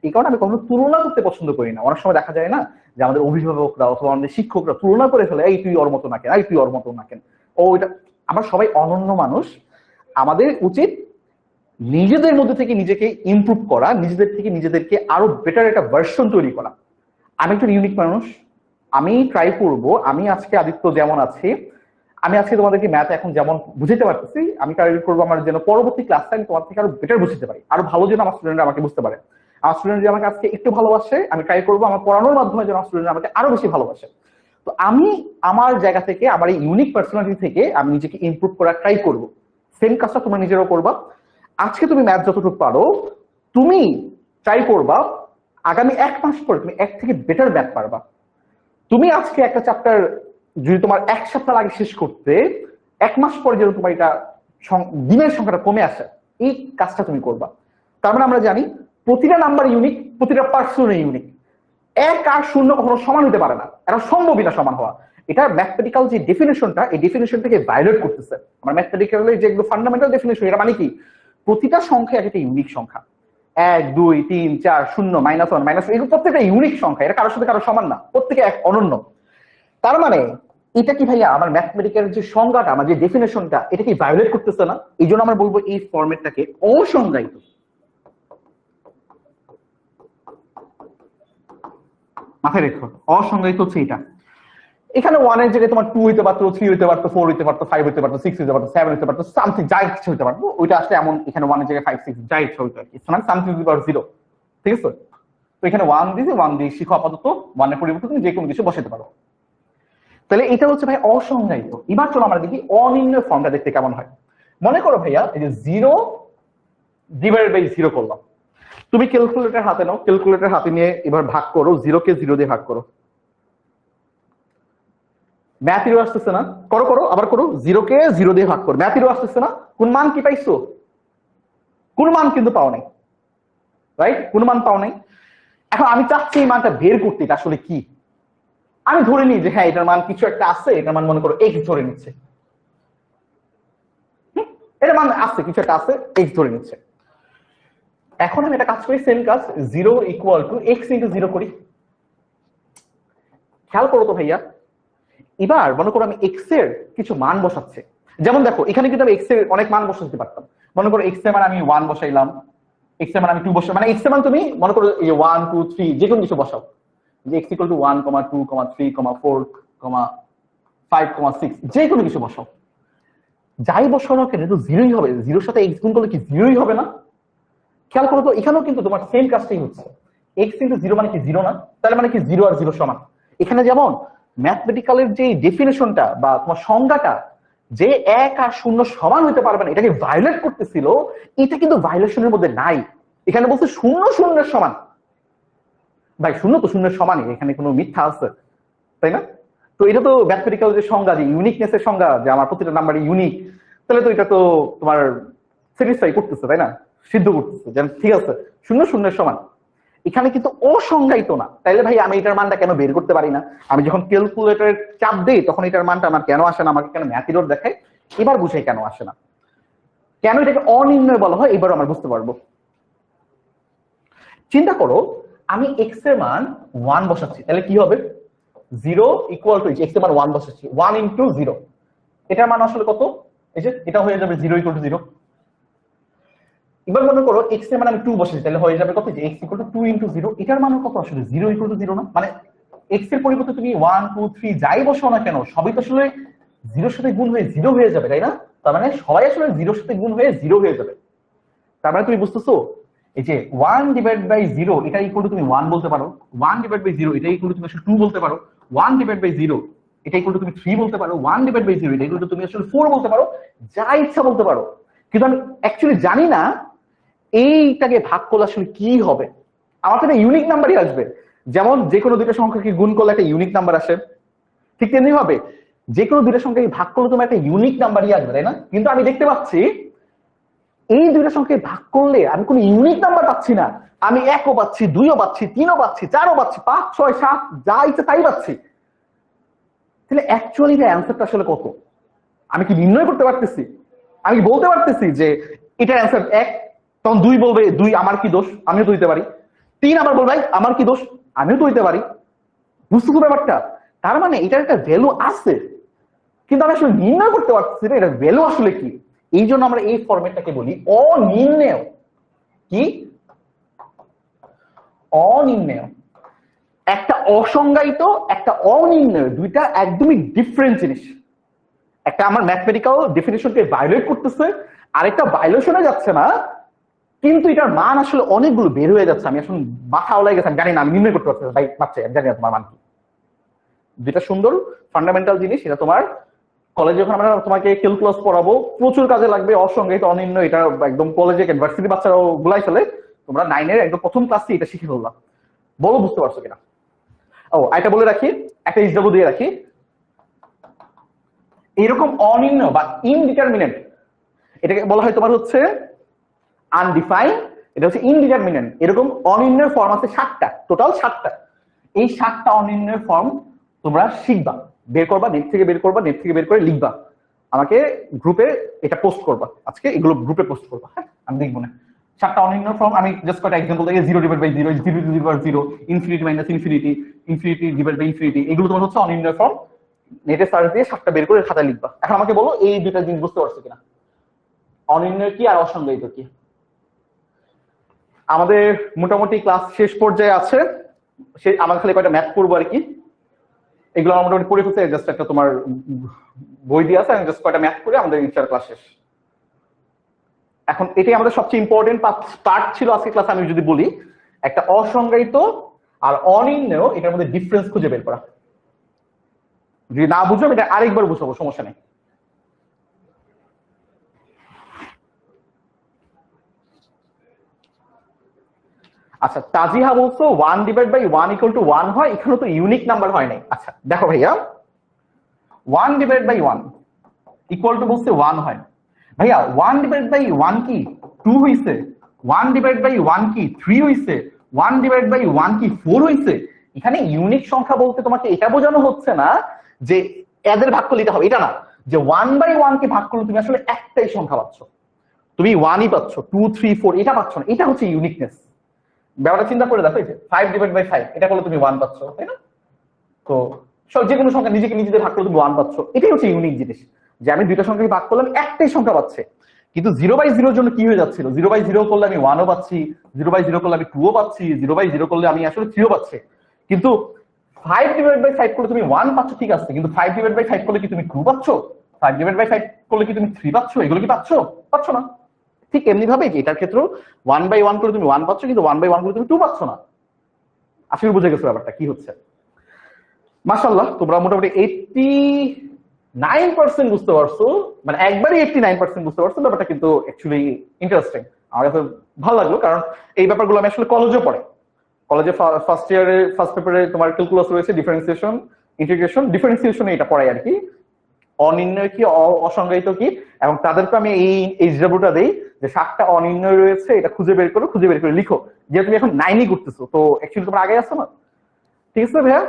এই কারণে আমি কখনো তুলনা করতে পছন্দ করি না। অনেক সময় দেখা যায় না যে আমাদের অভিভাবকরা অথবা আমাদের শিক্ষকরা তুলনা করে ফেলে, এই তুই ওর মতো না কেন, এই তুই ওর মতো না কেন, ও এটা। আমরা সবাই অনন্য মানুষ, আমাদের উচিত নিজেদের মধ্যে থেকে নিজেকে ইমপ্রুভ করা, নিজেদের থেকে নিজেদেরকে আরো বেটার একটা ভার্সন তৈরি করা। আমি একজন ইউনিক মানুষ, আমি ট্রাই করব, আমি আজকে আদিত্য যেমন আছি, আমি আজকে তোমাদেরকে ম্যাথ এখন যেমন বুঝতে পারতেছি, আমি ট্রাই করবো আমার যেন পরবর্তী ক্লাসটা আমি তোমার থেকে আরো বেটার বুঝতে পারি, আরো ভালো যেন আমার স্টুডেন্টরা আমাকে বুঝতে পারে। আমার স্টুডেন্ট যে আমাকে আজকে একটু ভালোবাসে, আমি ট্রাই করবো আমার পড়ানোর মাধ্যমে যেন আমার স্টুডেন্ট আমাকে আরো বেশি ভালোবাসে। তো আমি আমার জায়গা থেকে, আমার এই ইউনিক পার্সোনালিটি থেকে আমি নিজেকে ইমপ্রুভ করার ট্রাই করবো। সেম কাজটা তোমরা নিজেরাও করবা। আজকে তুমি ম্যাথ যতটুকু পারো, তুমি ট্রাই করবা আগামী 1 মাস পরে তুমি এক থেকে বেটার ম্যাথ পারবা। তুমি আজকে একটা চ্যাপ্টার যদি তোমার 1 সপ্তাহ লাগে শেষ করতে, 1 মাস পরে যেন তোমার এটা দিনের সংখ্যাটা কমে আসে, এই কাজটা তুমি করবা। তার মানে আমরা জানি প্রতিটা নাম্বার ইউনিক, প্রতিটা পার্সন ইউনিক। 1 আর 0 কখনো সমান হতে পারে না, এটা সম্ভবই না সমান হওয়া। এটা ম্যাথমেটিক্যাল যে ডেফিনেশনটা, এই ডেফিনেশনটাকে ভায়োলেট করতেছে। আমার ম্যাথমেটিক্যালের যে একদম ফান্ডামেন্টাল ডেফিনেশন, এটা মানে কি প্রতিটা সংখ্যা একটা ইউনিক সংখ্যা। 1 2 3 4 0 -1 -1 এগুলো প্রত্যেকটা ইউনিক সংখ্যা, এটা কারোর সাথে কারো সমান না, প্রত্যেকে এক অনন্য। তার মানে এটা কি ভাইয়া আমার ম্যাথমেটিক্যাল যে সংজ্ঞাটা, আমার যে ডেফিনেশনটা, এটা কি ভায়োলেট করতেছে না? এই জন্য আমরা বলবো এই ফরম্যাটটাকে অসংজ্ঞায়িত। মাথায় রেখো, অসংজ্ঞায়িত হচ্ছে এটা। এখানে 1 এর জায়গায় তোমার 2 হইতে পারতো, 3 হইতে পারতো, 4 হইতে পারতো, 5 হইতে পারতো, 6 হইতে পারতো, 7 হইতে পারতো, সামথিং যা ইচ্ছা হইতে পারতো। ওইটা আসলে এমন এখানে 1 এর জায়গায় 5 6 যা ইচ্ছা হইতো আর কি, মানে সামথিং টু দি পাওয়ার 0। ঠিক আছে? তো এখানে 1 দিয়েছে, 1 দিয়ে শিখো আপাতত। 1 এর পরিবর্তে তুমি যে কোনো কিছু বসাতে পারো। তাহলে এটা হচ্ছে ভাই অসংজ্ঞায়িত। এবার চলো আমরা দেখি অনির্ণয় ফর্মটা দেখতে কেমন হয়। মনে করো ভাইয়া এই যে 0 ডিভাইডেড বাই 0 করলাম। তুমি ক্যালকুলেটর হাতে নাও, ক্যালকুলেটর হাতে নিয়ে এবার ভাগ করো, 0 কে 0 দিয়ে ভাগ করো। ম্যাথ হিরো আসতেছে না? করো করো, আবার করো, 0 কে 0 দিয়ে ভাগ করো। ম্যাথ হিরো আসতেছে না? কোন মান কি পাইছো? কোন মান কিন্তু পাও নাই, রাইট? কোন মান পাও নাই। এখন আমি চাচ্ছি এই মানটা বের করতে, এটা আসলে কি। আমি ধরে নিই যে হ্যাঁ এটার মান কিছু একটা আছে, এটার মান মনে করো x ধরে নিচ্ছে। এটার মান আছে, কিছু একটা আছে, x ধরে নিচ্ছে। এখন আমি একটা কাজ করি, সেম কাজ, 0 ইকুয়াল টু x ইন্টু 0 করি। খেয়াল করো তো ভাইয়া, এবার মনে করো আমি x এর কিছু মান বসাচ্ছি। যেমন দেখো এখানে কিন্তু আমি x এর অনেক মান বসাতে পারতাম। মনে করো x এর মান আমি 1 বসাইলাম, x এর মান আমি 2 বসাই, মানে x এর মান তুমি মনে করো এই যে 1 2 3 যে কোনো কিছু বসাও, যে x ইকুয়াল টু 1 2 3 4 5 6 যে কোনো কিছু বসাও। যাই বসানো কেন তো 0ই হবে, 0 সাথে x গুণ করলে কি 0ই হবে না? খেয়াল করো তো এখানেও কিন্তু তোমার সেম কাজটাই হচ্ছে। x ইনটু 0 মানে কি 0 না? তাহলে মানে কি 0 আর 0 সমান। এখানে যেমন ম্যাথমেটিক্যালের যে ডেফিনেশনটা বা তোমার সংজ্ঞাটা, যে 1 আর 0 সমান হতে পারবে না, এটাকে ভায়োলেট করতেছিল, এটা কিন্তু ভায়োলেশনের মধ্যে নাই। এখানে বলছে 0 0 এর সমান। ভাই 0 তো 0 এর সমানই, এখানে কোনো মিথ্যা আছে? তাই না? তো এটা তো ম্যাথমেটিক্যাল যে সংজ্ঞা, যে ইউনিকনেসের সংজ্ঞা, যে আমার প্রতিটা নাম্বারই ইউনিক, তাহলে তো এটা তো তোমার স্যাটিসফাই করতেছে, তাই না? সিদ্ধ করতেছে যে ঠিক আছে 0 0 এর সমান। এখানে কিন্তু অসংজ্ঞায়িত না, তাইলে ভাই আমি এটার মানটা কেন বের করতে পারি না? আমি যখন ক্যালকুলেটরের চাপ দেই তখন এটার মানটা আমার কেন আসে না? আমাকে কেন ম্যাথ এরর দেখায়? এবার বুঝাই কেন আসে না, কেন এটাকে অনির্ণয় বলা হয়, এবার আমরা বুঝতে পারবো। চিন্তা করো আমি x এর মান 1 বসাচ্ছি, তাহলে কি হবে? 0 ইকুয়াল টু x এর মান 1 বসাচ্ছি, 1 ইনটু 0, এটার মান আসলে কত? এই যে এটা হয়ে যাবে 0 ইকুয়াল টু 0। এবার মনে করো x এর মান আমি 2 বসাচ্ছি, তাহলে হয়ে যাবে কত? যে x ইকুয়াল টু 2 ইনটু 0, এটার মান কত আসলে? 0 ইকুয়াল টু 0 না? মানে x এর পরিবর্তে তুমি 1 2 3 যাই বসাও না কেন, সবই তো আসলে 0 এর সাথে গুণ হয়ে 0 হয়ে যাবে, তাই না? তার মানে সবাই আসলে 0 এর সাথে গুণ হয়ে 0 হয়ে যাবে। তার মানে তুমি বুঝতেছো এই যে 1 ডিভাইড বাই 0 এটা ইকুয়াল টু তুমি 1 বলতে পারো, 1 ডিভাইড বাই 0 এটা ইকুয়াল টু তুমি আসলে 2 বলতে পারো, 1 ডিভাইড বাই 0 এটা ইকুয়াল টু তুমি 3 বলতে পারো, 1 ডিভাইড বাই 0 এটা ইকুয়াল টু তুমি আসলে 4 বলতে পারো, যা ইচ্ছা বলতে পারো। কিন্তু আমি অ্যাকচুয়ালি জানি না এইটাকে ভাগ করলে আসলে কি হবে। আমার তো একটা ইউনিক নাম্বারই আসবে। যেমন যে কোনো দুটো সংখ্যাকে গুণ করলে একটা ইউনিক নাম্বার আসে, ঠিক তেমনি ভাবে যে কোনো দুইটা সংখ্যাকে ভাগ করলে তোমার একটা ইউনিক নাম্বারই আসবে, তাই না? কিন্তু আমি দেখতে পাচ্ছি এই দুইটা সংখ্যাকে ভাগ করলে আমি কোনো ইউনিক নাম্বার পাচ্ছি না। আমি 1ও পাচ্ছি, 2ও পাচ্ছি, 3ও পাচ্ছি, 4ও পাচ্ছি, 5, 6, 7 যা ইচ্ছে তাই পাচ্ছি। তাহলে অ্যাকচুয়ালি এর অ্যান্সারটা আসলে কত? আমি কি নির্ণয় করতে পারতেছি? আমি কি বলতে পারতেছি যে এটার অ্যান্সার 1? তখন 2 বলবে 2 আমার কি দোষ, আমিও তো হইতে পারি। 3 আবার বলবে আমার কি দোষ, আমিও তো হইতে পারি। বুঝতেছো ব্যাপারটা? তার মানে এটার একটা ভ্যালু আছে, কিন্তু আমি আসলে নির্ণয় করতে পারতেছি না এটার ভ্যালু আসলে কি। এই জন্য আমরা এই ফরম্যাটটাকে বলি অনির্ণেয়। কি? অনির্ণেয়। একটা অসংজ্ঞায়িত, একটা অনির্ণেয়, দুইটা একদমই ডিফারেন্ট জিনিস। একটা আমার ম্যাথমেটিক্যাল ডেফিনিশনকে ভায়োলেট করতেছে, আরেকটা ভায়োলেশনে যাচ্ছে না, কিন্তু এটার মান আসলে অনেকগুলো বের হয়ে যাচ্ছে। আমি আসলে মাথা ওলাই গেছে, জানি না, আমি নির্ণয় করতে পারছি তাই পাচ্ছে, আমি জানি না তোমার মান কি। যেটা সুন্দর ফান্ডামেন্টাল জিনিস, এটা তোমার কলেজে যখন আমরা তোমাকে ক্যালকুলাস পড়াবো প্রচুর কাজে লাগবে। অসংজ্ঞায়িত, অনির্ণয়, এটা একদম কলেজে ইউনিভার্সিটি বাচ্চারাও গুলাই ফেলে। তোমরা 9-এর একদম প্রথম ক্লাসে এটা শিখে ফেলবা। বলো বুঝতে পারছো কিনা? ও এটা বলে রাখি, একটা ইসডব্লিউ দিয়ে রাখি। এরকম অনির্ণয় বা ইনডিটারমিনেন্ট, এটাকে বলা হয় তোমার হচ্ছে আনডিফাইন্ড, এটা হচ্ছে ইনডিটারমিনেন্ট। এরকম অনির্ণয়ের ফর্ম আছে 7টা, টোটাল 7টা। এই 7টা অনির্ণয়ের ফর্ম তোমরা শিখবা, বের করবা, নেট থেকে বের করবা, নেট থেকে বের করে লিখবা, আমাকে গ্রুপে এটা পোস্ট করবা। আজকে এগুলো গ্রুপে পোস্ট করবা, হ্যাঁ? আমি দেখবো না 7টা অনির্ণয় ফর্ম। আমি জাস্ট কয়েকটা এক্সাম্পল দিই। 0 divide by 0, 0 to the power 0, infinity minus infinity, infinity divide by infinity, এগুলো তোমার হচ্ছে অনির্ণয় ফর্ম। নেটে সার্চ দিয়ে 7টা বের করে খাতায় লিখবা। এখন আমাকে বলো এই দুইটা জিনিস বুঝতে পারছো কিনা, অনির্ণয় কি আর অসংজ্ঞায়িত কি? আমাদের মোটামুটি ক্লাস শেষ পর্যায়ে আছে, সে আমার খালি কয়েকটা ম্যাথ করবো আর কি। এগুলো আমার মোটামুটি পড়ে ফেলছে, জাস্ট একটা তোমার বই দিয়ে আছে, আমি জাস্ট কয়েকটা ম্যাথ করে আমাদের ইন্টার ক্লাস শেষ। এখন এটাই আমাদের সবচেয়ে ইম্পর্টেন্ট পার্ট ছিল আজকে ক্লাস। আমি যদি বলি একটা অসংজ্ঞায়িত আর অনির্ণেয়, এটার মধ্যে ডিফারেন্স খুঁজে বের করা। যদি না বুঝো এটা আরেকবার বুঝাবো, সমস্যা নেই। আচ্ছা, তাজিহা বলছো 1 ডিভাইড বাই 1 ইকুয়াল টু 1 হয়, এখানে তো ইউনিক নাম্বার হয় নাই। আচ্ছা দেখো ভাইয়া, 1 ডিভাইড বাই 1 ইকুয়াল টু বলছে 1 হয়। ভাইয়া 1 ডিভাইড বাই 1 কি 2 হইছে? 1 ডিভাইড বাই 1 কি 3 হইছে? 1 ডিভাইড বাই 1 কি 4 হইছে? এখানে ইউনিক সংখ্যা বলতে তোমাকে এটা বোঝানো হচ্ছে না যে এদের ভাগ করলে এটা হবে, এটা না, যে 1 বাই 1 কে ভাগ করলে তুমি আসলে একটাই সংখ্যা পাচ্ছ, তুমি 1ই পাচ্ছ, 2, 3, 4 এটা পাচ্ছ না। এটা হচ্ছে ইউনিকনেস। ব্যাপারটা চিন্তা করে দেখো, এই যে 5 ডিভাইড বাই 5 এটা করলে তুমি 1 পাচ্ছ, তাই না? তো যে কোনো সংখ্যা নিজেকে নিজেদের ভাগ করলে তুমি 1 পাচ্ছ, এটাই হচ্ছে ইউনিক জিনিস, যে আমি দুইটা সংখ্যাকে ভাগ করলাম একটাই সংখ্যা পাচ্ছে। কিন্তু 0/0 জন্য কি হয়ে যাচ্ছিল, 0/0 করলে আমি 1ও পাচ্ছি, 0/0 করলে আমি 2ও পাচ্ছি, 0/0 করলে আমি আসলে 3ও পাচ্ছি। কিন্তু 5 ডিভাইড বাই 5 করলে তুমি 1 পাচ্ছ, ঠিক আছে, কিন্তু 5 ডিভাইড বাই 5 করলে কি তুমি 2 পাচ্ছ? 5 ডিভাইড বাই 5 করলে কি তুমি 3 পাচ্ছ? এগুলো কি পাচ্ছ? পাচ্ছ না। ঠিক এমনি ভাবে এটার ক্ষেত্রেও 1/1 করে তুমি 1 পাচ্ছ, কিন্তু 1/1 করে তুমি 2 পাচ্ছ না। আসলে বুঝে গেছো ব্যাপারটা কি হচ্ছে। মাশাআল্লাহ, তোমরা মোটামুটি 89% বুঝতে পারছো, মানে একবারই 89% বুঝতে পারছো। ব্যাপারটা কিন্তু অ্যাকচুয়ালি ইন্টারেস্টিং, আমার কাছে ভালো লাগলো, কারণ এই ব্যাপারগুলো আমি আসলে কলেজে পড়ে। কলেজে ফার্স্ট ইয়ারে ফার্স্ট পেপারে তোমার ক্যালকুলাস রয়েছে, ডিফারেন্সিয়েশন, ইন্টিগ্রেশন, ডিফারেন্সিয়েশনে এটা পড়াই আর কি, অনির্ণয় কি অসংজ্ঞায়িত কি, এবং তাদেরকে আমি এই এইচডব্লিউটা দেই যে 7টা অনির্ণয় রয়েছে, এটা খুঁজে বের করো, খুঁজে বের করে লিখো। যে তুমি এখন 9ই করতেছো, তো অ্যাকচুয়ালি তোমরা আগে আসছো না, ঠিক আছে ভাইয়া?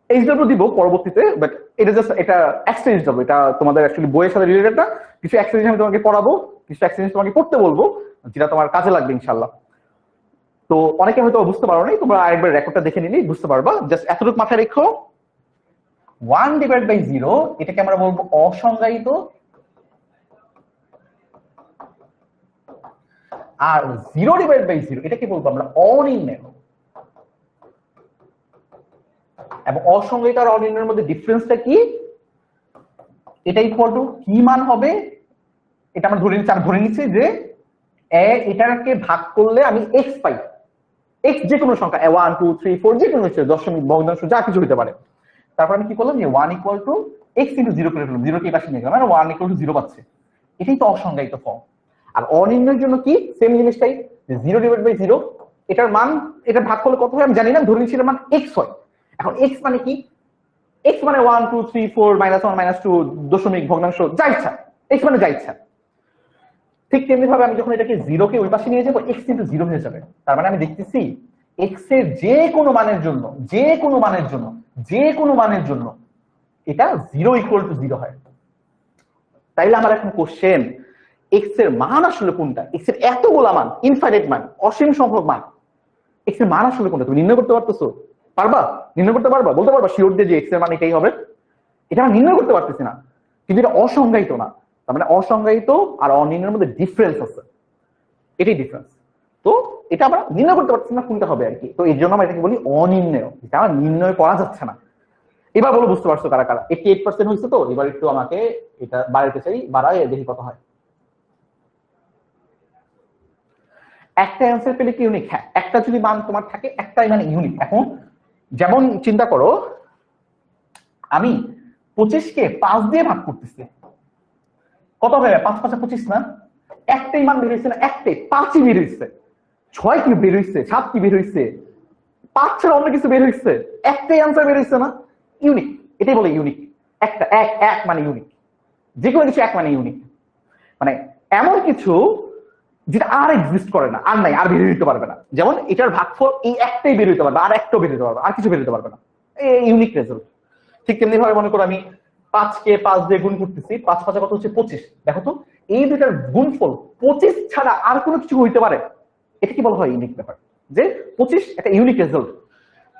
এইচডব্লিউ দিব পরবর্তীতে, বাট এটা জাস্ট এটা এক্সট্রা এইচডব্লিউ, এটা তোমাদের অ্যাকচুয়ালি বইয়ের সাথে রিলেটেড না। কিছু এক্সট্রা জিনিস আমি তোমাকে পড়াবো, কিছু এক্সট্রা জিনিস তোমাকে পড়তে বলবো, যেটা তোমার কাজে লাগবে ইনশাআল্লাহ। তো অনেকে হয়তো বুঝতে পারো নাই, তোমরা আরেকবার রেকর্ডটা দেখে নিলেই বুঝতে পারবা। জাস্ট এতটুকু মাথায় রেখো, 1 ডিভাইড বাই 0 এটাকে আমরা বলবো অসংজ্ঞায়িত, আর 0 ডিভাইড বাই 0 এটাকে বলবো আমরা অনির্ণেয়। এবং অসংজ্ঞায়িত আর অনির্ণয়ের মধ্যে ডিফারেন্সটা কি, এটা ইকুয়াল টু কি মান হবে, এটা আমরা ধরে নিচ্ছি যে এটাকে ভাগ করলে আমি x পাই, x যে কোনো সংখ্যা 1, 2, 3, 4 যে কোনো কিছু, দশমিক, ভগ্নাংশ, যা কিছু হতে পারে। তারপর আমি কি করলাম, যে 1 ইকুয়াল টু x ইনটু 0 করে ফেললাম, 0 কে পাশে নিয়ে গেলাম, মানে 1 ইকুয়াল টু 0 পাচ্ছে। এটাই তো অসংজ্ঞায়িত ফর্ম। আর অনির্ণয়ের জন্য কি সেম জিনিসটাই, যে 0 ডিভাইড বাই 0, এটার মান, এটা ভাগ করলে কত হয় আমি জানি না, ধরে নিচ্ছি এর মান x হয়। এখন x মানে কি, x মানে 1 2 3 4 -1 -2 দশমিক ভগ্নাংশ যা ইচ্ছা, x মানে যা ইচ্ছা। ঠিক তেমনি ভাবে আমি যখন এটাকে 0 কে ওই পাশে নিয়ে যাব x * 0 হয়ে যাবে। তার মানে আমি দেখতেছি x এর যে কোনো মানের জন্য এটা 0 = 0 হয়। তাইলে আমার এখন কোশ্চেন, x এর মান আসলে কোনটা? x এর এতগুলা মান, ইনফাইনাইট মান, অসীম সংখ্যক মান, x এর মান আসলে কোনটা তুমি নির্ণয় করতে পারতেছো? পারবা? নির্ণয় করতে পারবা? বলতে পারবা শিওর দিয়ে যে x এর মান এটাই হবে? এটা আমরা নির্ণয় করতে পারতেছি না, কিন্তু এটা অসংজ্ঞায়িত না। তার মানে অসংজ্ঞায়িত আর অনির্ণয়ের মধ্যে ডিফারেন্স আছে, এটাই ডিফারেন্স। তো এটা আমরা নির্ণয় করতে পারছি না কোনটা হবে আর কি। তো এই জন্য আমরা এটাকে বলি অনির্ণয়, এটা আমরা নির্ণয় করা যাচ্ছে না। এবার বলো বুঝতে পারছো কারা কারা? 88% হয়েছে। তো এবার একটু আমাকে এটা বাড়াইতে চাই, বাড়াই দেখি কত হয়। একটা অ্যান্সার পেলে কি ইউনিক? হ্যাঁ, একটা যদি মান তোমার থাকে একটাই মানে ইউনিক। এখন যেমন চিন্তা করো, আমি 25 কে 5 দিয়ে ভাগ করতেছি, কত হবে? 5 5 25 না? একটাই মান বের হইছে না? একটাই 5ই বের হইছে। 6 কি বের হইছে? 7 কি বের হইছে? 5 ছাড়া অন্য কিছু বের হইছে? একটাই অ্যান্সার বের হইছে না? ইউনিক, এটাই বলে ইউনিক। একটা এক মানে ইউনিক, যে কোনো কিছু এক মানে ইউনিক। মানে এমন কিছু যেটা আর এক্সিস্ট করে না, আর নাই, আর বের হইতে পারবে না। যেমন এটার ভাগফল এই একটাই বের হইতে পারবে, আর একটাও বের হইতে পারবে, আর কিছু বের হইতে পারবে না। এই ইউনিক রেজাল্ট। ঠিক তেমনি ভাবে মনে করো আমি 5 কে 5 দিয়ে গুণ করতেছি, 5 5 কত হচ্ছে? 25। দেখো তো এই দুটার গুণফল 25 ছাড়া আর কোনো কিছু হইতে পারে? এটা কি বলা হয় ইউনিক ব্যাপার, যে 25 একটা ইউনিক রেজাল্ট।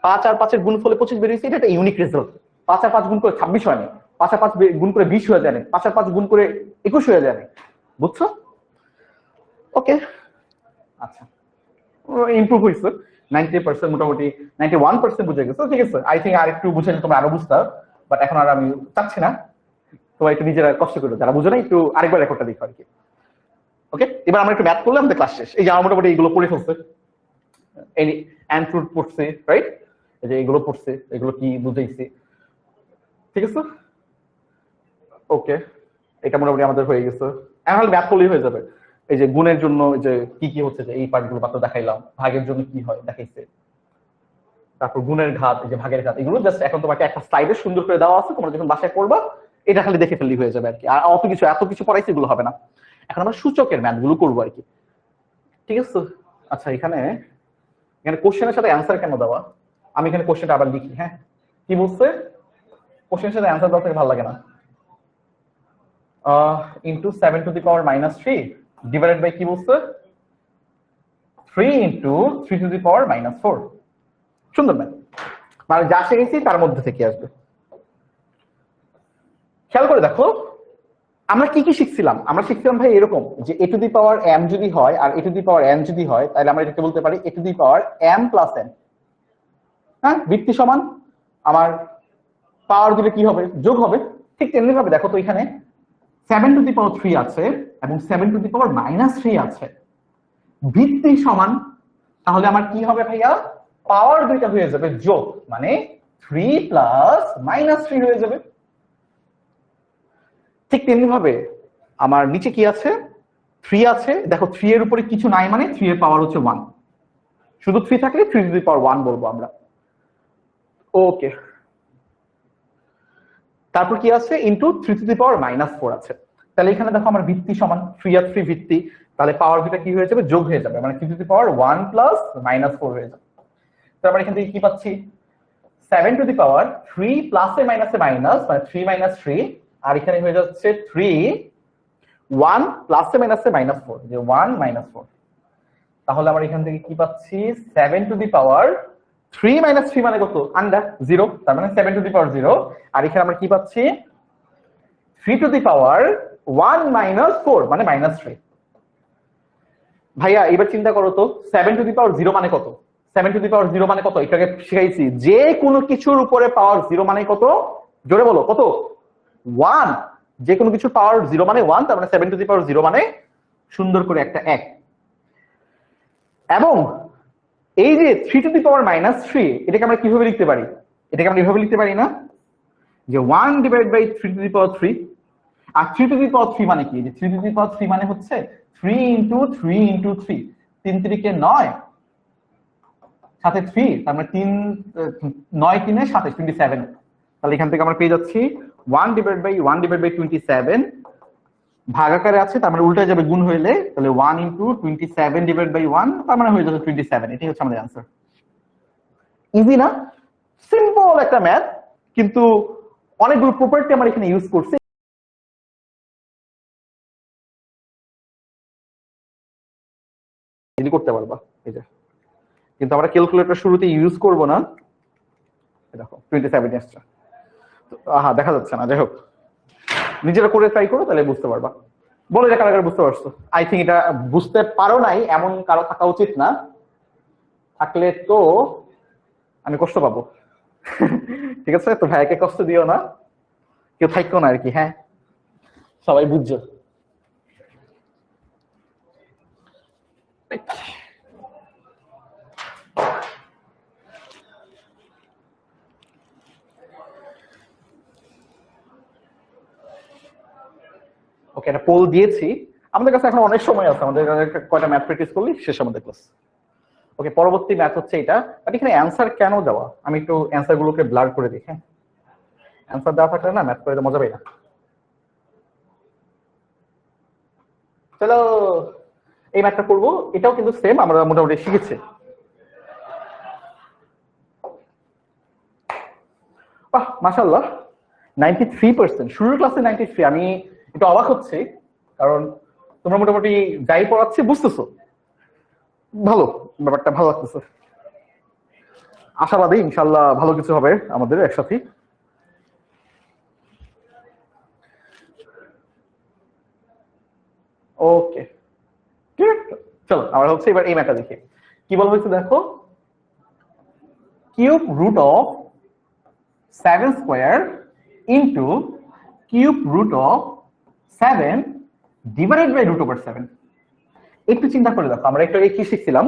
5 আর 5 এর গুণফলে 25 বের হইছে, এটা একটা ইউনিক রেজাল্ট। 5 আর 5 গুণ করে 26 হয় না, 5 আর 5 গুণ করে 20 হয়ে যায় না, 5 আর 5 গুণ করে 21 হয়ে যায় না। বুঝছো? ওকে, আচ্ছা, ইমপ্রুভ হইছে 90%, মোটামুটি 91% বুঝে গেছে। ঠিক আছে, আই থিঙ্ক আর একটু বুঝে তোমরা আরো বুঝতে, বাট এখন আর আমি চাচ্ছি না। তোমরা একটু নিজেরা কষ্ট করো, যারা বুঝো না একটু আরেকবার রেকর্ডটা দেখো আর কি। ওকে, এবার আমরা একটু ম্যাথ করলে আমাদের ক্লাস শেষ। এই যে আমার মোটামুটি এইগুলো পড়ে ফেলছে, এই অ্যান্ড পড়ছে, রাইট? এই যে এগুলো পড়ছে, এগুলো কি বুঝাইছি, ঠিক আছে? ওকে, এটা মোটামুটি আমাদের হয়ে গেছে। এখন ম্যাথ করলেই হয়ে যাবে। এই যে গুণের জন্য যে কি কি হচ্ছে, যে এই পার্টগুলো মাত্র দেখাইলাম, ভাগের জন্য কি হয় দেখাইছে, তারপর গুণের ঘাত, এই যে ভাগের ঘাত, এগুলো জাস্ট এখন তোমাকে একটা স্লাইডে সুন্দর করে দেওয়া আছে, তোমরা যখন বাসায় করবা এটা খালি দেখে ফেললেই হয়ে যাবে আর কি। আর এত কিছু পড়াইছে এগুলো হবে না। এখন আমরা সূচকের ম্যাথ গুলো করবো আর কি, ঠিক আছে? আচ্ছা, এখানে কোশ্চেনের সাথে অ্যান্সার কেন দেওয়া? আমি এখানে কোশ্চেনটা আবার লিখি। হ্যাঁ, কি বলছে? কোশ্চেনের সাথে অ্যান্সার দেওয়া থেকে ভালো লাগে না। Into 7 to the power -3 divided by কি বলছে? 3 ইন্টু 3 টু দি পাওয়ার -4। সুন্দর ম্যাথ, মানে যা শিখেছি তার মধ্যে থেকে আসবে। খেয়াল করে দেখো আমরা কি কি শিখছিলাম। আমরা শিখছিলাম ভাই এরকম, যে a to the power m যদি হয় আর a to the power n যদি হয়, তাহলে আমরা এটাকে বলতে পারি a to the power m plus n। হ্যাঁ, ভিত্তি সমান আমার পাওয়ার দিলে কি হবে? যোগ হবে। ঠিক তেমনি ভাবে দেখো তো এখানে 7 টু দি পাওয়ার 3 আছে এবং 7 টু দি পাওয়ার -3 আছে, ভিত্তি সমান, তাহলে আমার কি হবে ভাইয়া? পাওয়ার দুইটা হয়ে যাবে যোগ, মানে 3 প্লাস -3 হয়ে যাবে। ঠিক তেমনি ভাবে আমার নিচে কি আছে? 3 আছে। দেখো 3 এর উপরে কিছু নাই, মানে 3 এর পাওয়ার হচ্ছে 1। শুধু 3 থাকলে 3 টু দি পাওয়ার 1 বলবো আমরা। ওকে, তারপর কি আছে? ইনটু 3 টু দি পাওয়ার -4 আছে। তাহলে এখানে দেখো আমার ভিত্তি সমান 3 আর 3 ভিত্তি, তাহলে পাওয়ার দুইটা কি হয়ে যাবে? যোগ হয়ে যাবে, মানে 3 টু দি পাওয়ার 1 প্লাস -4 হয়ে যাবে। তারপর এখান থেকে কি পাচ্ছি? 7 টু দি পাওয়ার 3 প্লাসে মাইনাসে মাইনাস, মানে 3 - 3, আর এখানে হয়ে যাচ্ছে 3 1 প্লাসে মাইনাসে -4, যে 1 - 4। তাহলে আমরা এখান থেকে কি পাচ্ছি? 7 টু দি পাওয়ার 3 - 3 মানে কত? আন্ডার 0, তার মানে 7 টু দি পাওয়ার 0। আর এখানে আমরা কি পাচ্ছি? 3 টু দি পাওয়ার 1 - 4 মানে -3। ভাইয়া এবার চিন্তা করো তো, 7 টু দি পাওয়ার 0 মানে কত? 7 টু দি পাওয়ার 0 মানে কত? এটাকে শিখাইছি, যে কোনো কিছুর উপরে পাওয়ার 0 মানে কত? জোরে বলো, কত? 1। যে কোনো কিছুর পাওয়ার 0 মানে 1, তার মানে 7 টু দি পাওয়ার 0 মানে সুন্দর করে একটা 1। এবং এই যে 3 টু দি পাওয়ার -3, এটাকে আমরা কিভাবে লিখতে পারি? এটাকে আমরা এভাবে লিখতে পারি না, যে 1 divide by 3 to the power 3। আর 3 টু দি পাওয়ার 3 মানে কি? যে 3 টু দি পাওয়ার 3 মানে হচ্ছে 3 ইনটু 3 ইনটু 3, 3 3 9, সাথে 3, তার মানে 3 9 3 27, তাহলে এখান থেকে আমরা পেয়ে যাচ্ছি 1/1/27 ভাগাকারে আছে, তার মানে উল্টে যাবে গুণ হইলে, তাহলে 1/27/1 তার মানে হয়ে যাবে 27। এটাই হচ্ছে আমাদের অ্যান্সার। ইজি না? সিম্পল একটা ম্যাথ, কিন্তু অনেকগুলো প্রপার্টি আমরা এখানে ইউজ করছি। করতে পারবা এই যে, কিন্তু আমরা ক্যালকুলেটর শুরুতে ইউজ করব না। দেখো 27 আসছে, দেখা যাচ্ছে না, যাই হোক নিজেরা করে ট্রাই করো, তাহলে বুঝতে পারবা। বলে যে কারা বুঝতে পারছো। আই থিঙ্ক এটা বুঝতে পারো নাই এমন কারো থাকা উচিত না, থাকলে তো আমি কষ্ট পাবো। ঠিক আছে, তো ভাইকে কষ্ট দিও না, কেউ থাকো না আর কি। হ্যাঁ, সবাই বুঝছো। ওকে, একটা পোল দিয়েছি। আমাদের কাছে এখন অনেক সময় আছে, আমাদের কয়টা ম্যাথ প্র্যাকটিস করলি শেষ আমাদের ক্লাস। ওকে, পরবর্তী ম্যাথ হচ্ছে এটা। বাট এখানে অ্যান্সার কেন দেওয়া, আমি একটু অ্যান্সার গুলোকে ব্লার করে দিই। হ্যাঁ, অ্যান্সার দেওয়া থাকলে না ম্যাথ করে মজা পাই না। চলো এই ম্যাথটা করবো, এটাও কিন্তু সেম, আমরা মোটামুটি শিখেছি। বাহ মাশাআল্লাহ, 93%। শুরুর ক্লাসে 93, আমি একটু অবাক হচ্ছি, কারণ তোমরা মোটামুটি যাই পড়াচ্ছি বুঝতেছো। ভালো, ব্যাপারটা ভালো লাগতেছে। আশাবাদী ইনশাল্লাহ ভালো কিছু হবে আমাদের একসাথে। ওকে, চলো আমরা হচ্ছে এবার এই ম্যাথটা দেখি কি বলা হয়েছে। দেখো, cube root of 7 square into cube root of 7 divided by root over 7। একটু চিন্তা করে দেখো, আমরা একটু কি শিখছিলাম,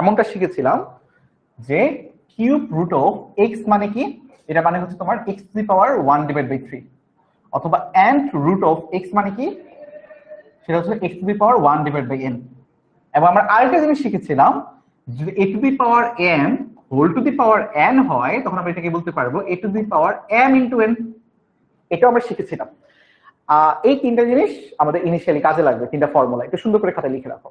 এমনটা শিখেছিলাম যে কিউব রুট অফ এক্স মানে কি, এটা মানে হচ্ছে তোমার x to the power 1 divide by 3, অথবা এন্ড রুট অফ এক্স মানে কি, সেটা হচ্ছে X to the power 1 divide by N. এবং আমরা আরেকটা জিনিস শিখেছিলাম, যদি A to the power M whole to the power N হয়, তখন আমরা এটাকে বলতে পারবো A to the power M into N. এটাও আমরা শিখেছিলাম। এই তিনটা জিনিস আমাদের ইনিশিয়ালি কাজে লাগবে, তিনটা ফর্মুলা একটু সুন্দর করে খাতায় লিখে রাখো।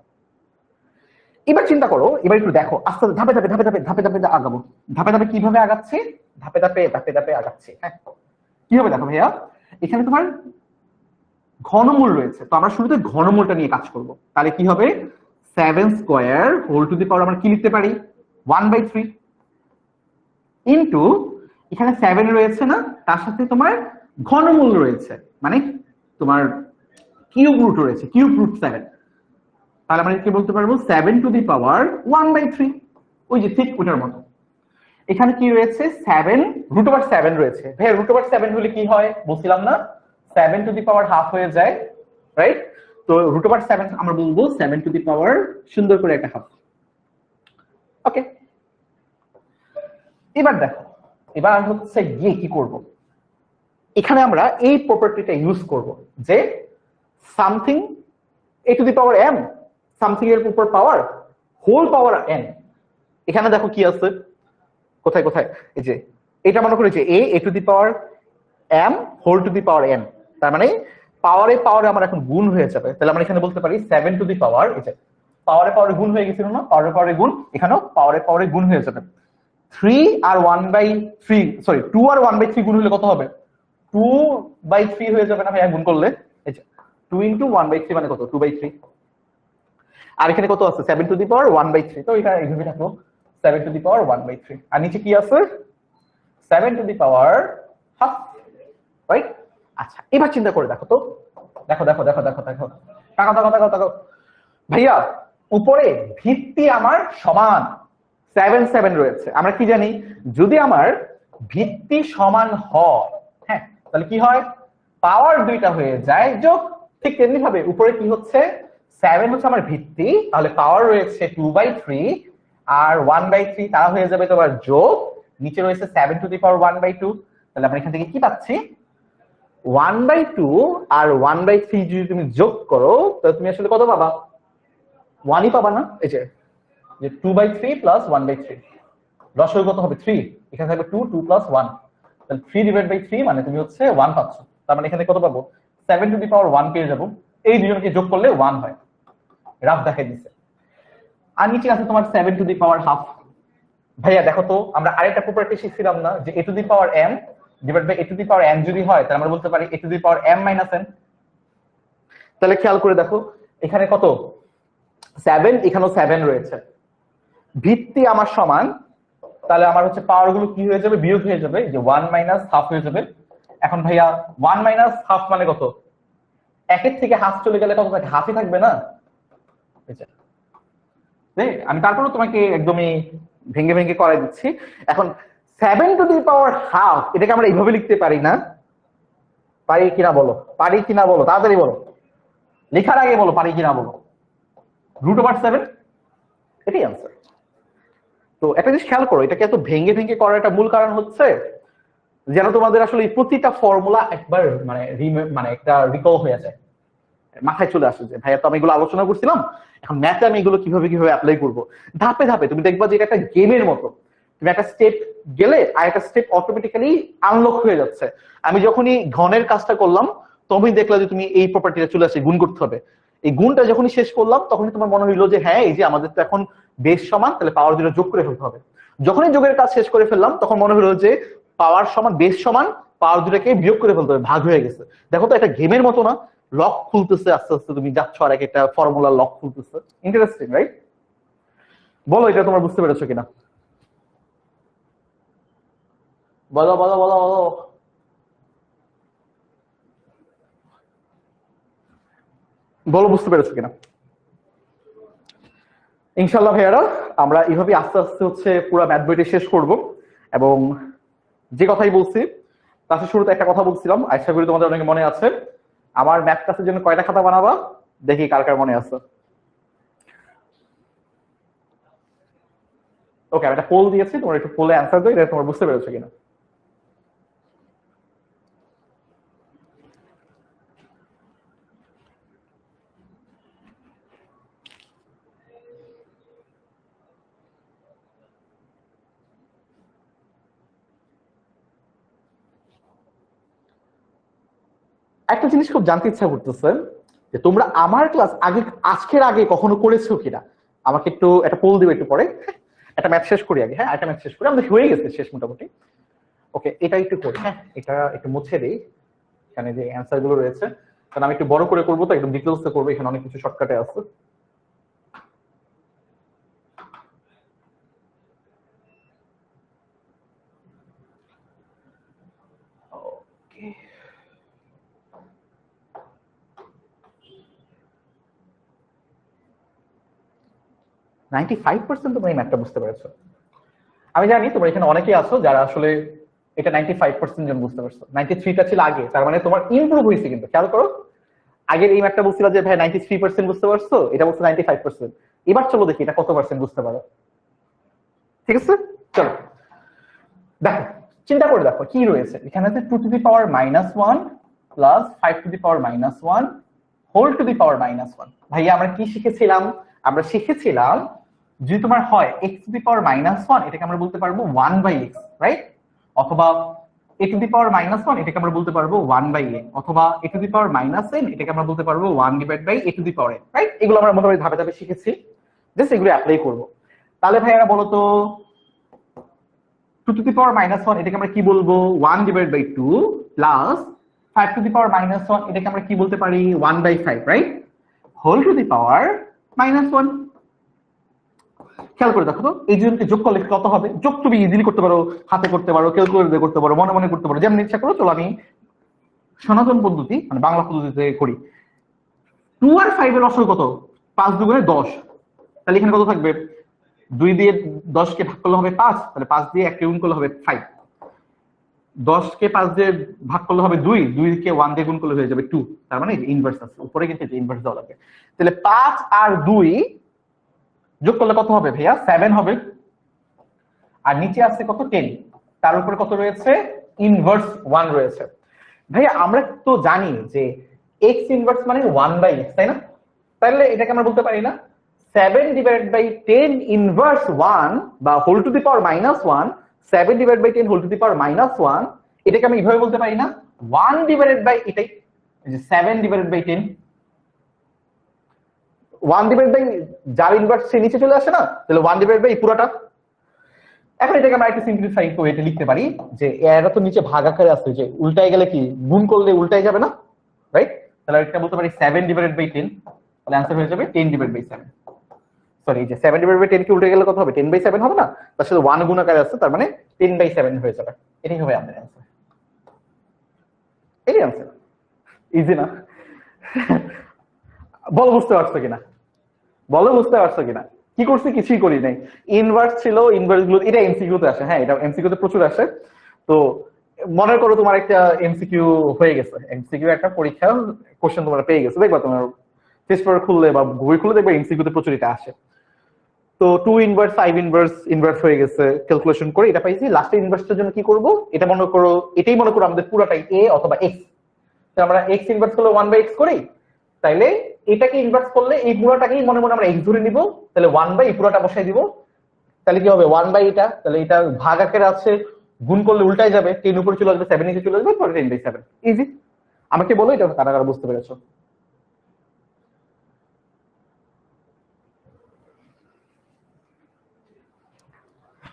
এবার চিন্তা করো, এবার একটু দেখো আস্তে আস্তে ধাপে ধাপে ধাপে ধাপে ধাপে ধাপে আগাবো। ধাপে ধাপে কিভাবে আগাচ্ছি, ধাপে ধাপে ধাপে ধাপে আগাচ্ছি। হ্যাঁ, কি হবে দেখো ভাইয়া, এখানে তোমার ঘনমূল রয়েছে, তো আমরা শুরুতে ঘনমূলটা নিয়ে কাজ করব। তাহলে কি হবে, 7 স্কোয়ার হোল টু দি পাওয়ার আমরা কি লিখতে পারি 1/3 ইন্টু এখানে 7 রয়েছে না, তার সাথে তোমার ঘনমূল রয়েছে, মানে তোমার কিউব রুট রয়েছে, কিউব রুট 7। তাহলে আমরা কি বলতে পারবো 7 টু দি পাওয়ার 1/3, ওই যে ঠিক ওটার মতো। এখানে কি রয়েছে 7 রুট ওভার 7 রয়েছে। ভাই রুট ওভার 7 হলে কি হয় বলছিলাম না, 7 টু দি পাওয়ার হাফ হয়ে যায়, রাইট? তো রুট ওভার 7 আমরা বলবো 7 টু দি পাওয়ার সুন্দর করে একটা হাফ। ওকে, এবার দেখো, এবার হচ্ছে গিয়ে কি করব, এখানে আমরা এই প্রপার্টিটা ইউজ করব যে something a to the power m, something এর উপর পাওয়ার হোল পাওয়ার এন। এখানে দেখো কি আছে, কোথায় কোথায়, এই যে এটা মনে করি যে A to the power M whole to the power N, তার মানে পাওয়ারে পাওয়ারে আমার এখন গুণ হয়ে যাবে। তাহলে আমরা এখানে বলতে পারি 7 টু দি পাওয়ার, এই যে পাওয়ারে পাওয়ারে গুণ হয়ে গেছিল না, পাওয়ারে পাওয়ারে গুণ, এখানেও পাওয়ারে পাওয়ারে গুণ হয়ে যাবে। 3 আর 1/3, সরি 2 আর 1/3 গুণ হলে কত হবে, 2/3 হয়ে যাবে না ভাইয়া গুণ করলে। এই যে 2 ইনটু 1/3 মানে কত 2/3, আর এখানে কত আছে 7 টু দি পাওয়ার 1/3, তো এটা এইভাবে থাকলো 7 টু দি পাওয়ার 1/3, আর নিচে কি আছে 7 to the power half, right? আচ্ছা, এবার চিন্তা করে দেখো তো, দেখো দেখো দেখো দেখো দেখো তাকাও তাকাও তাকাও তাকাও ভাইয়া, উপরে ভিত্তি আমার সমান 7 7 রয়েছে। আমরা কি জানি, যদি আমার ভিত্তি সমান হয়, হ্যাঁ, তাহলে কি হয় পাওয়ার দুইটা হয়ে যায় যোগ। ঠিক তেমনি ভাবে উপরে কি হচ্ছে 7 হচ্ছে আমার ভিত্তি, তাহলে পাওয়ার রয়েছে 2/3 আর 1/3, তারা হয়ে যাবে তোমার যোগ, নিচে রয়েছে 7 টু দি পাওয়ার 1/2। তাহলে আমরা এখান থেকে কি পাচ্ছি 1/2 আর 1/3 যদি তুমি যোগ করো, তাহলে তুমি আসলে কত পাবা 1ই পাবা না। এই যে 2/3 প্লাস 1/3, লসাগু কত হবে 3, এখানে থাকবে 2 2 প্লাস 1, তাহলে 3/3 মানে তুমি হচ্ছে 1 পাচ্ছ। তার মানে এখানে কত পাবো? 7^1 পেয়ে যাবো। এই দুজনকে যোগ করলে 1 হয়। রাফ দেখাই দিচ্ছে। আর নিচে আছে তোমার 7^½ ভাইয়া দেখো তো, আমরা আরেকটা প্রপার্টি শিখছিলাম না যে a⁻m ডিভাইড বাই a⁻n যদি হয় তাহলে আমরা বলতে পারি a⁻m - n। তাহলে খেয়াল করে দেখো এখানে কত 7, এখানেও 7 রয়েছে, ভিত্তি আমার সমান, তাহলে আমার হচ্ছে পাওয়ার গুলো কি হয়ে যাবে? বিয়োগ হয়ে যাবে, যে 1 - ½ হয়ে যাবে। এখন ভাইয়া 1 - ½ মানে কত? একের থেকে হাফ চলে গেলে কত থাকে? হাফই থাকবে না? আমি তারপরেও তোমাকে একদমই ভেঙে ভেঙে করাই দিচ্ছি। এখন 7^½ এটাকে আমরা এইভাবে লিখতে পারি না? পারি কিনা বলো, পারি কিনা বলো, তাড়াতাড়ি বলো, লেখার আগে বলো পারি কিনা বলো। √7, এটাই আনসার। তো একটা জিনিস খেয়াল করো, এটাকে এত ভেঙে ভেঙে করার একটা মূল কারণ হচ্ছে যেন তোমাদের আসলে প্রতিটা ফর্মুলা একবার মানে একটা রিকল হয়ে যায়, মাথায় চলে আসে যে ভাইয়া তো আমি এগুলো আলোচনা করছিলাম, এখন ম্যাথে আমি এগুলো কিভাবে কিভাবে অ্যাপ্লাই করবো। ধাপে ধাপে তুমি দেখবা যে এটা একটা গেমের মতো, তুমি একটা স্টেপ গেলে আর একটা স্টেপ অটোমেটিক্যালি আনলক হয়ে যাচ্ছে। আমি যখনই ঘনের কাজটা করলাম তখনই দেখলাম যে তুমি এই প্রপার্টিটা চলে আসে, গুণ করতে হবে। এই গুণটা যখনই শেষ করলাম তখনই তোমার মনে হইলো যে হ্যাঁ এই যে আমাদের তো এখন বেস সমান, তাহলে পাওয়ার দুটো যোগ করে ফেলতে হবে। যখনই যোগের কাজ শেষ করে ফেললাম তখন মনে হলো যে পাওয়ার সমান বেস সমান, পাওয়ার দুটাকে বিয়োগ করে ফেলতে হবে, ভাগ হয়ে গেছে। দেখো তো এটা গেমের মতো না? লক খুলতেছে আস্তে আস্তে, তুমি যাচ্ছ আর একটা ফর্মুলা লক খুলতেছে। Interesting right? বলো এটা তোমার বুঝতে পেরেছো কিনা? বলো বলো বলো বলো। বলো বুঝতে পেরেছো কিনা? ইনশাল্লাহ ভাইয়ারা আমরা এইভাবে আস্তে আস্তে হচ্ছে পুরো ম্যাথ বইটি শেষ করব। এবং যে কথাই বলছি ক্লাসের শুরুতে একটা কথা বলছিলাম, আশা করি তোমাদের অনেক মনে আছে। আমার ম্যাথ ক্লাসের জন্য কয়টা খাতা বানাবা দেখি কার কার মনে আছে। ওকে, আমি একটা পোল দিয়েছি, তোমরা একটু পোলে অ্যান্সার দাও, এটা তোমরা বুঝতে পেরেছো কিনা। একটা জিনিস খুব জানতে ইচ্ছা করতেছে যে তোমরা আমার ক্লাস আগে আজকের আগে কখনো করেছো কিনা। আমাকে একটু একটা পোল দিবে একটু পরে। একটা ম্যাথ শেষ করি আগে। হ্যাঁ, একটা ম্যাথ শেষ করি, আমাদের হয়ে গেছে শেষ মোটামুটি। ওকে, এটা একটু করি। হ্যাঁ, এটা একটু মুছে দিই, এখানে যে অ্যান্সার গুলো রয়েছে, কারণ আমি একটু বড় করে করবো তো একদম ডিটেলসে করবো, এখানে অনেক কিছু শর্টকাটে আছে। ওকে, 95% তোমরা এই ম্যাথটা বুঝতে পেরেছো। আমি জানি তোমরা এখানে অনেকেই আছো যারা আসলে এটা 95% জন বুঝতে পারছো। 93টা ছিল আগে, তার মানে তোমার ইমপ্রুভ হয়েছে। কিন্তু খেয়াল করো, আগের এই ম্যাথটা বলছিল যে ভাই 93% বুঝতে পারছো, এটা বলছে 95%। এবার চলো দেখি এটা কত পার্সেন্ট বুঝতে পারো। ঠিক আছে, চলো দেখো, চিন্তা করে দেখো কি রয়েছে এখানে। 2^-1 plus 5^-1 whole to the power -1। ভাইয়া আমরা কি শিখেছিলাম? আমরা শিখেছিলাম যদি তোমার হয় x⁻⁻1, এটাকে আমরা বলতে পারবো 1/x, রাইট? অথবা a⁻⁻1, এটাকে আমরা বলতে পারবো 1/a, অথবা a⁻⁻n, এটাকে আমরা বলতে পারবো 1/a⁴n, রাইট? এগুলো আমরা মোটামুটি ধাপে ধাপে শিখেছি, জাস্ট এগুলো অ্যাপ্লাই করব। তাহলে ভাইয়ারা বলো তো 2^-1, এটাকে আমরা কি বলবো? 1/2 প্লাস 5^-1, এটাকে আমরা কি বলতে পারি? 1/5, right? Whole to the power -1। খেয়াল করে দেখো তো এই দুজনকে যোগ করলে কত হবে? যোগ তুমি ইজিলি করতে পারো, হাতে করতে পারো, ক্যালকুলেটরে করতে পারো, মনে মনে করতে পারো, যেমন ইচ্ছা করো। চলো আমি সনাতন পদ্ধতি মানে বাংলা পদ্ধতিতে করি। 2 আর 5 এর লসাগু কত? 5 দুগুণে 10। তাহলে এখানে কত থাকবে? 2 দিয়ে 10 কে ভাগ করলে হবে 5, তাহলে 5 দিয়ে 1 কে গুণ করলে হবে 5। 10 কে 5 দিয়ে ভাগ করলে হবে 2, 2 কে 1 দিয়ে গুণ করলে হয়ে যাবে 2। তার মানে ইনভার্স আছে উপরে, কিন্তু ইনভার্স দেওয়া লাগবে। তাহলে 5 আর 2 যোগ করলে কত হবে ভাইয়া? 7 হবে। আর নিচে আছে কত? 10। তার উপরে কত রয়েছে? ইনভার্স 1 রয়েছে। ভাইয়া আমরা তো জানি যে x ইনভার্স মানে 1/x, তাই না? তাহলে এটাকে আমরা বলতে পারি না 7/10 ইনভার্স 1 বা whole to the power -1, 7/10 whole to the power -1, এটাকে আমি এইভাবে বলতে পারি না 1 ডিভাইডেড বাই এটাই, যে 7 ডিভাইডেড বাই 10, 1 ডিভাইড বাই যার ইনভার্স সে নিচে চলে আসে না, তাহলে 1 ডিভাইড বাই পুরোটা। এখন এটাকে আমরা একটু সিম্পলিফাই করে এটা লিখতে পারি যে এরা তো নিচে ভাগ আকারে আছে, যে উল্টায় গেলে কি গুণ করলে উল্টায় যাবে না, রাইট? তাহলে এটা বলতে পারি 7 ডিভাইডেড বাই 10, তাহলে आंसर হয়ে যাবে 10 ডিভাইড বাই 7। সরি, এই যে 7 ডিভাইড বাই 10 কি উল্টে গেলে কত হবে? 10 বাই 7 হবে না? তার সাথে 1 গুণ আকারে আছে, তার মানে 10 বাই 7 হয়ে যাবে। এটাই হবে আমাদের आंसर। এটাই आंसर, ইজি না? বল বুঝতে পারছো কিনা, বলো বুঝতে পারছো কিনা? কি করছি? কিছুই করি নাই। ইনভার্স ছিল, ইনভার্স গুলো এটা এমসিকিউ তে আসে। হ্যাঁ, এটা এমসিকিউ তে প্রচুর আসে। তো মনে করো তোমার একটা এমসিকিউ হয়ে গেছে, এমসিকিউ একটা পরীক্ষা কোশ্চেন তোমরা পেয়ে গেছো, দেখবা তোমার টেস্ট পেপার খুললে বা বই খুললে দেখবা এমসিকিউ তে প্রচুর এটা আসে। তো 2 ইনভার্স 5 ইনভার্স ইনভার্স হয়ে গেছে, ক্যালকুলেশন করে এটা পাইছি। লাস্টে ইনভার্সটার জন্য কি করব? এটা মনে করো, এটাই মনে করো আমাদের পুরোটাই a অথবা x, তো আমরা x ইনভার্স করলে 1/x করি, তাইলে এটাকে ইনভার্স করলে এই পুরোটাকেই মনে মনে আমরা x ধরে নিব, তাহলে 1/, এই পুরোটা বসাই দিব, তাহলে কি হবে 1/, এটা তাহলে এটা ভাগ আকারে আছে, গুণ করলে উল্টাই যাবে, 10 উপরে চলে আসবে, 7 নিচে চলে আসবে, পরে 10/7। ইজি। আমাকে বলো এটা কারা কারা বুঝতে পেরেছো?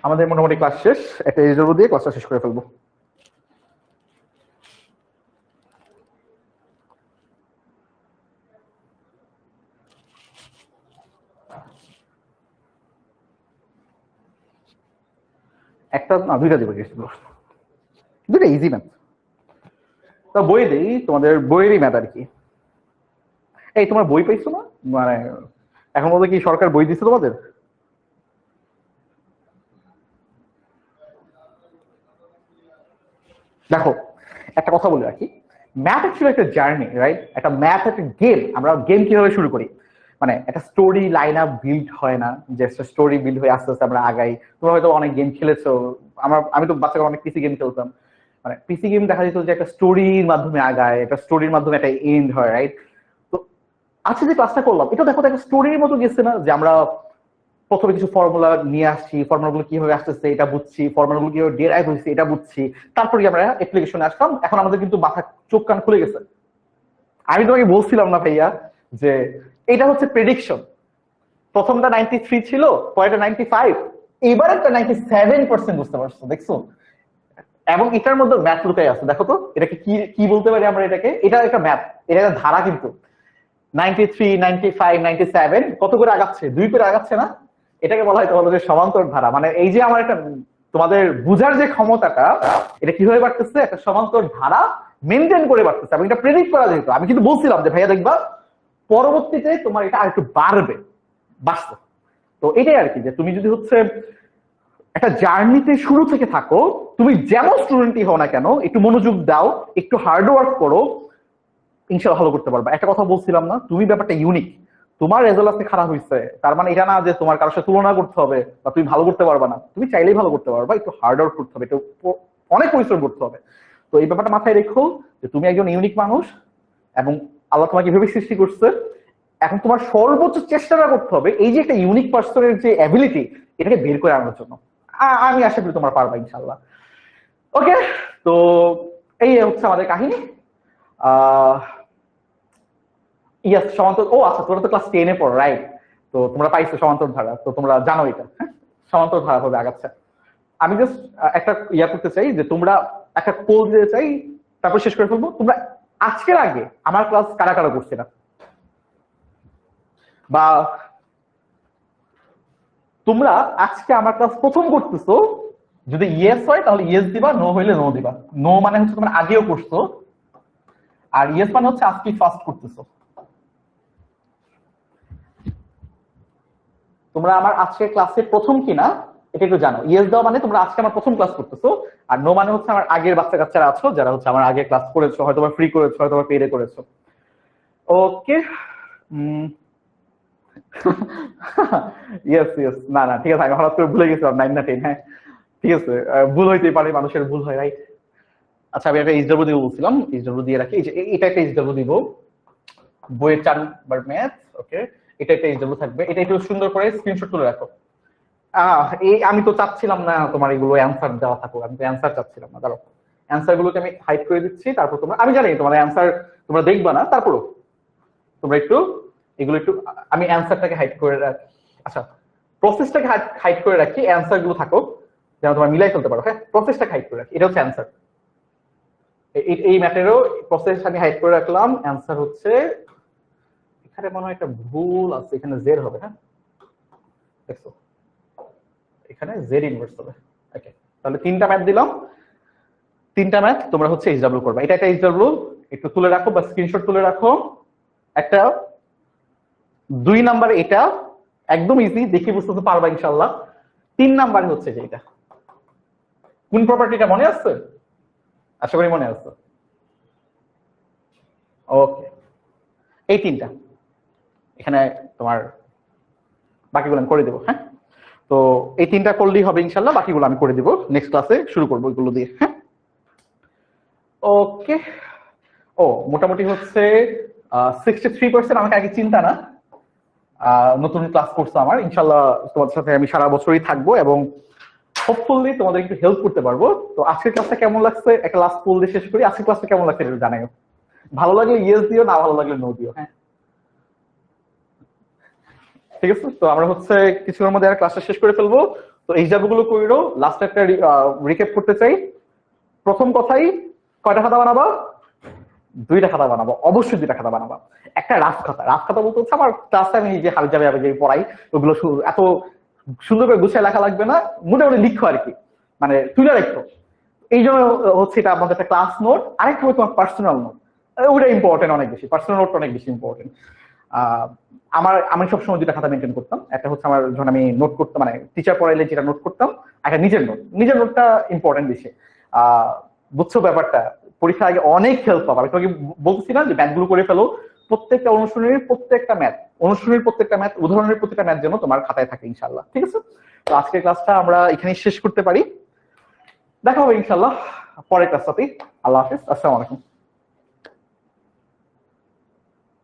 আমাদের মোটামুটি ক্লাস শেষ, একটা এজরো দিয়ে ক্লাসটা শেষ করে ফেলবো। একটা না, দুইটা দিব, দুইটা ইজি ম্যাথ। তা বই দেই, তোমাদের বইয়েরই ম্যাথ আর কি। এই তোমার বই পাইছো না? মানে এখন বলতে কি সরকার বই দিচ্ছে তোমাদের? দেখো, একটা কথা বলে রাখি, ম্যাথ অ্যাকচুয়ালি একটা জার্নি, রাইট? একটা ম্যাথ একটা গেম। আমরা গেম কিভাবে শুরু করি, মানে একটা স্টোরি লাইন আপ বিল্ড হয় না, যে স্টোরি বিল্ড হয়ে আস্তে আস্তে আমরা আগাই। তোমরা হয়তো অনেক গেম খেলেছো, আমি তো বাচ্চাকে অনেক পিসি গেম খেলতাম, মানে পিসি গেম দেখা যেত যে একটা স্টোরির মাধ্যমে আগায়, একটা স্টোরির মাধ্যমে একটা এন্ড হয়, রাইট? তো আজকে যে ক্লাসটা করলাম এটা দেখো একটা স্টোরির মতো গেছে না, যে আমরা প্রথমে কিছু ফর্মুলা নিয়ে আসছি, ফর্মুলাগুলো কিভাবে আসতেছে এটা বুঝছি, ফর্মুলাগুলো কিভাবে ডেরাইভ হয়েছে এটা বুঝছি, তারপরে আমরা অ্যাপ্লিকেশনে আসলাম। এখন আমাদের কিন্তু মাথা চোখ কান খুলে গেছে। আমি তোমাকে বলছিলাম না ভাইয়া যে এটা হচ্ছে প্রেডিকশন, প্রথমটা 93 ছিল, পরেরটা 95, এবার একটা 97% বুঝতে পারছো, দেখছো? এবং এটার মধ্যে ম্যাথ লুকাই আছে, দেখো তো এটাকে কি কি বলতে পারি আমরা এটাকে? এটা একটা ম্যাথ, এটা একটা ধারা কিন্তু। 93, 95, 97 কত করে আগাচ্ছে? 2 করে আগাচ্ছে না? এটাকে বলা হয় তোমাদের সমান্তর ধারা। মানে এই যে আমার একটা তোমাদের বুঝার যে ক্ষমতাটা, এটা কিভাবে বাড়তেছে? একটা সমান্তর ধারা মেনটেন করে বাড়তেছে, এবং এটা প্রেডিক্ট করা যেত। আমি কিন্তু বলছিলাম যে ভাইয়া দেখবা পরবর্তীতে তোমার এটা আরেকটু বাড়বে, বাড়ছে। তো এটাই আর কি, যে তুমি যদি হচ্ছে একটা জার্নিতে শুরু থেকে থাকো, তুমি যেমন স্টুডেন্টই হও না কেন, একটু মনোযোগ দাও, একটু হার্ড ওয়ার্ক করো, ইনশাআল্লাহ ভালো করতে পারবা। একটা কথা বলছিলাম না, তুমি ব্যাপারটা ইউনিক। তোমার রেজাল্ট আজকে খারাপ হয়েছে, তার মানে এটা না যে তোমার কারোর সাথে তুলনা করতে হবে বা তুমি ভালো করতে পারবা না। তুমি চাইলেই ভালো করতে পারবা, একটু হার্ড ওয়ার্ক করতে হবে, একটু অনেক পরিশ্রম করতে হবে। তো এই ব্যাপারটা মাথায় রেখো যে তুমি একজন ইউনিক মানুষ, এবং আল্লাহ তোমাকে এভাবে সৃষ্টি করছে। এখন তোমার সর্বোচ্চ চেষ্টাটা করতে হবে এই যে একটা ইউনিক পার্সনের যে অ্যাবিলিটি, এটাকে বের করে আনার জন্য। আমি আশা করি তোমরা পারবা ইনশাআল্লাহ। ওকে, তো এই হচ্ছে আমাদের কাহিনী। আহ ইয়াস, সমান্তর। ও আচ্ছা, তোমরা তো ক্লাস 10 এ পড়ো, রাইট? তো তোমরা পাইছো সমান্তর ধারা, তো তোমরা জানো এটা। হ্যাঁ, সমান্তর ধারা হবে আগাচ্ছে। আমি জাস্ট একটা ইয়া করতে চাই, যে তোমরা একটা পোল দিতে চাই, তারপর শেষ করে ফেলবো। তোমরা আজকের আগে আমার ক্লাস কারা কারা করছে না, বা তোমরা আজকে আমার ক্লাস প্রথম করতেছো, যদি ইয়েস হয় তাহলে ইয়েস দিবা, নো হইলে নো দিবা। নো মানে হচ্ছে তোমরা আগেও করছো, আর ইয়েস মানে হচ্ছে আজকে ফার্স্ট করতেছো। তোমরা আমার আজকে ক্লাসে প্রথম কিনা এটা একটু জানো। ইয়েস দাও মানে তোমরা আজকে আমার প্রথম ক্লাস করতেছো, আর নো মানে হচ্ছে আমার আগের বাচ্চা কাচ্চারা আছো, যারা হচ্ছে আমার আগে ক্লাস করেছো, হয়তো ফ্রি করেছো, হয়তো পেডে করেছো। ওকে। ইয়েস ইয়েস, না না ঠিক আছে, আমি হঠাৎ করে ভুলে গেছিলাম 9 না 10। হ্যাঁ ঠিক আছে, ভুল হইতেই পারে, মানুষের ভুল হয়, রাইট? আচ্ছা, আমি একটা এইচডব্লিউ দিব বলছিলাম, এইচডব্লিউ দিয়ে রাখি। এই যে এটা একটা এইচডব্লিউ দিব, বইয়ের 4 নাম্বার ম্যাথ। ওকে, এটা একটা এইচডব্লিউ থাকবে, এটা একটু সুন্দর করে স্ক্রিনশট তুলে রাখো। এই আমি তো চাচ্ছিলাম না তোমার এগুলো অ্যান্সার দেওয়া থাকুক, আমি তো অ্যান্সার চাচ্ছিলাম না, দাঁড়াও অ্যান্সার গুলোকে আমি হাইড করে দিচ্ছি, তারপর তোমরা, আমি জানি তোমাদের অ্যান্সার তোমরা দেখবা না, তারপরও তোমরা একটু এগুলো একটু, আমি অ্যান্সারটাকে হাইড করে রাখি, আচ্ছা প্রসেসটাকে হাইড করে রাখি, অ্যান্সার গুলো থাকো যেন তোমরা মিলাই ফেলতে পারো। হ্যাঁ, প্রসেসটাকে হাইড করে রাখি, এটা হচ্ছে অ্যান্সার। এই ম্যাটারও প্রসেস আমি হাইড করে রাখলাম। অ্যান্সার হচ্ছে, এখানে মনে হয় একটা ভুল আছে, এখানে জেড হবে। হ্যাঁ দেখছো, এখানে জেড ইনভার্স হবে। ওকে, তাহলে 3টা ম্যাথ দিলাম, 3টা ম্যাথ তোমরা হচ্ছে এইচডব্লিউ করবা। এটা একটা এইচডব্লিউ, একটু তুলে রাখো বা স্ক্রিনশট তুলে রাখো। একটা 2 নাম্বার, এটা একদম ইজি, দেখে বুঝতে পারবা ইনশাআল্লাহ। 3 নাম্বার হচ্ছে যে এটা, কোন প্রপার্টিটা মনে আছে? আশা করি মনে আছে। ওকে, এই 3টা এখানে তোমার, বাকিগুলো আমি করে দেবো। হ্যাঁ, তো এই 3টা করলেই হবে ইনশাআল্লাহ, বাকিগুলো আমি করে দিব নেক্সট ক্লাসে, শুরু করবো এগুলো দিয়ে। হ্যাঁ, ওকে। ও মোটামুটি হচ্ছে 63% আমাকে আগে চিন্তা না, নতুন ক্লাস করছে আমার, ইনশাআল্লাহ তোমাদের সাথে আমি সারা বছরই থাকবো এবং হোপফুলি তোমাদের একটু হেল্প করতে পারবো। তো আজকের ক্লাসটা কেমন লাগছে, একটা লাস্ট পোল দিয়ে শেষ করি। আজকের ক্লাসটা কেমন লাগছে এটা জানাও, ভালো লাগলে ইয়েস দিও, না ভালো লাগলে নো দিও। হ্যাঁ ঠিক আছে, তো আমরা হচ্ছে কিছুক্ষণের মধ্যে ক্লাসটা শেষ করে ফেলবো। তো এই জায়গাগুলো কইরো, লাস্ট একটা রিক্যাপ করতে চাই। প্রথম কথাই, কয়টা খাতা বানাবা? 2টা খাতা বানাবো, অবশ্যই 2টা খাতা বানাবা। একটা রাফ খাতা, রাফ খাতা বলতে হচ্ছে আমার ক্লাসে আমি যে হাবি যাবে যে পড়াই, ওগুলো এত সুন্দর করে গুছিয়ে লেখা লাগবে না, মোটামুটি লিখো আর কি, মানে তুলে রাখতো। এই জন্য হচ্ছে এটা আমাদের একটা ক্লাস নোট। আরেকটা হচ্ছে তোমার পার্সোনাল নোট, ওটা ইম্পর্টেন্ট, অনেক বেশি পার্সোনাল নোটটা অনেক বেশি ইম্পর্টেন্ট। আমি সবসময় 2টা খাতা মেনটেন করতাম, একটা হচ্ছে আমার যখন আমি নোট করতাম, মানে টিচার পড়াইলে যেটা নোট করতাম, একটা নিজের নোট। নিজের নোটটা ইম্পর্টেন্ট বেশি। বুঝছো ব্যাপারটা, পরীক্ষার আগে অনেক হেল্প পাবো। আমি তোমাকে বলছি না যে ম্যাথগুলো করে ফেলো, প্রত্যেকটা অনুশীলনীর প্রত্যেকটা ম্যাথ, উদাহরণের প্রত্যেকটা ম্যাথ যেন তোমার খাতায় থাকে ইনশাআল্লাহ। ঠিক আছে, তো আজকের ক্লাসটা আমরা এখানেই শেষ করতে পারি। দেখা হবে ইনশাআল্লাহ পরের ক্লাসটাতেই। আল্লাহ হাফেজ, আসসালামু আলাইকুম।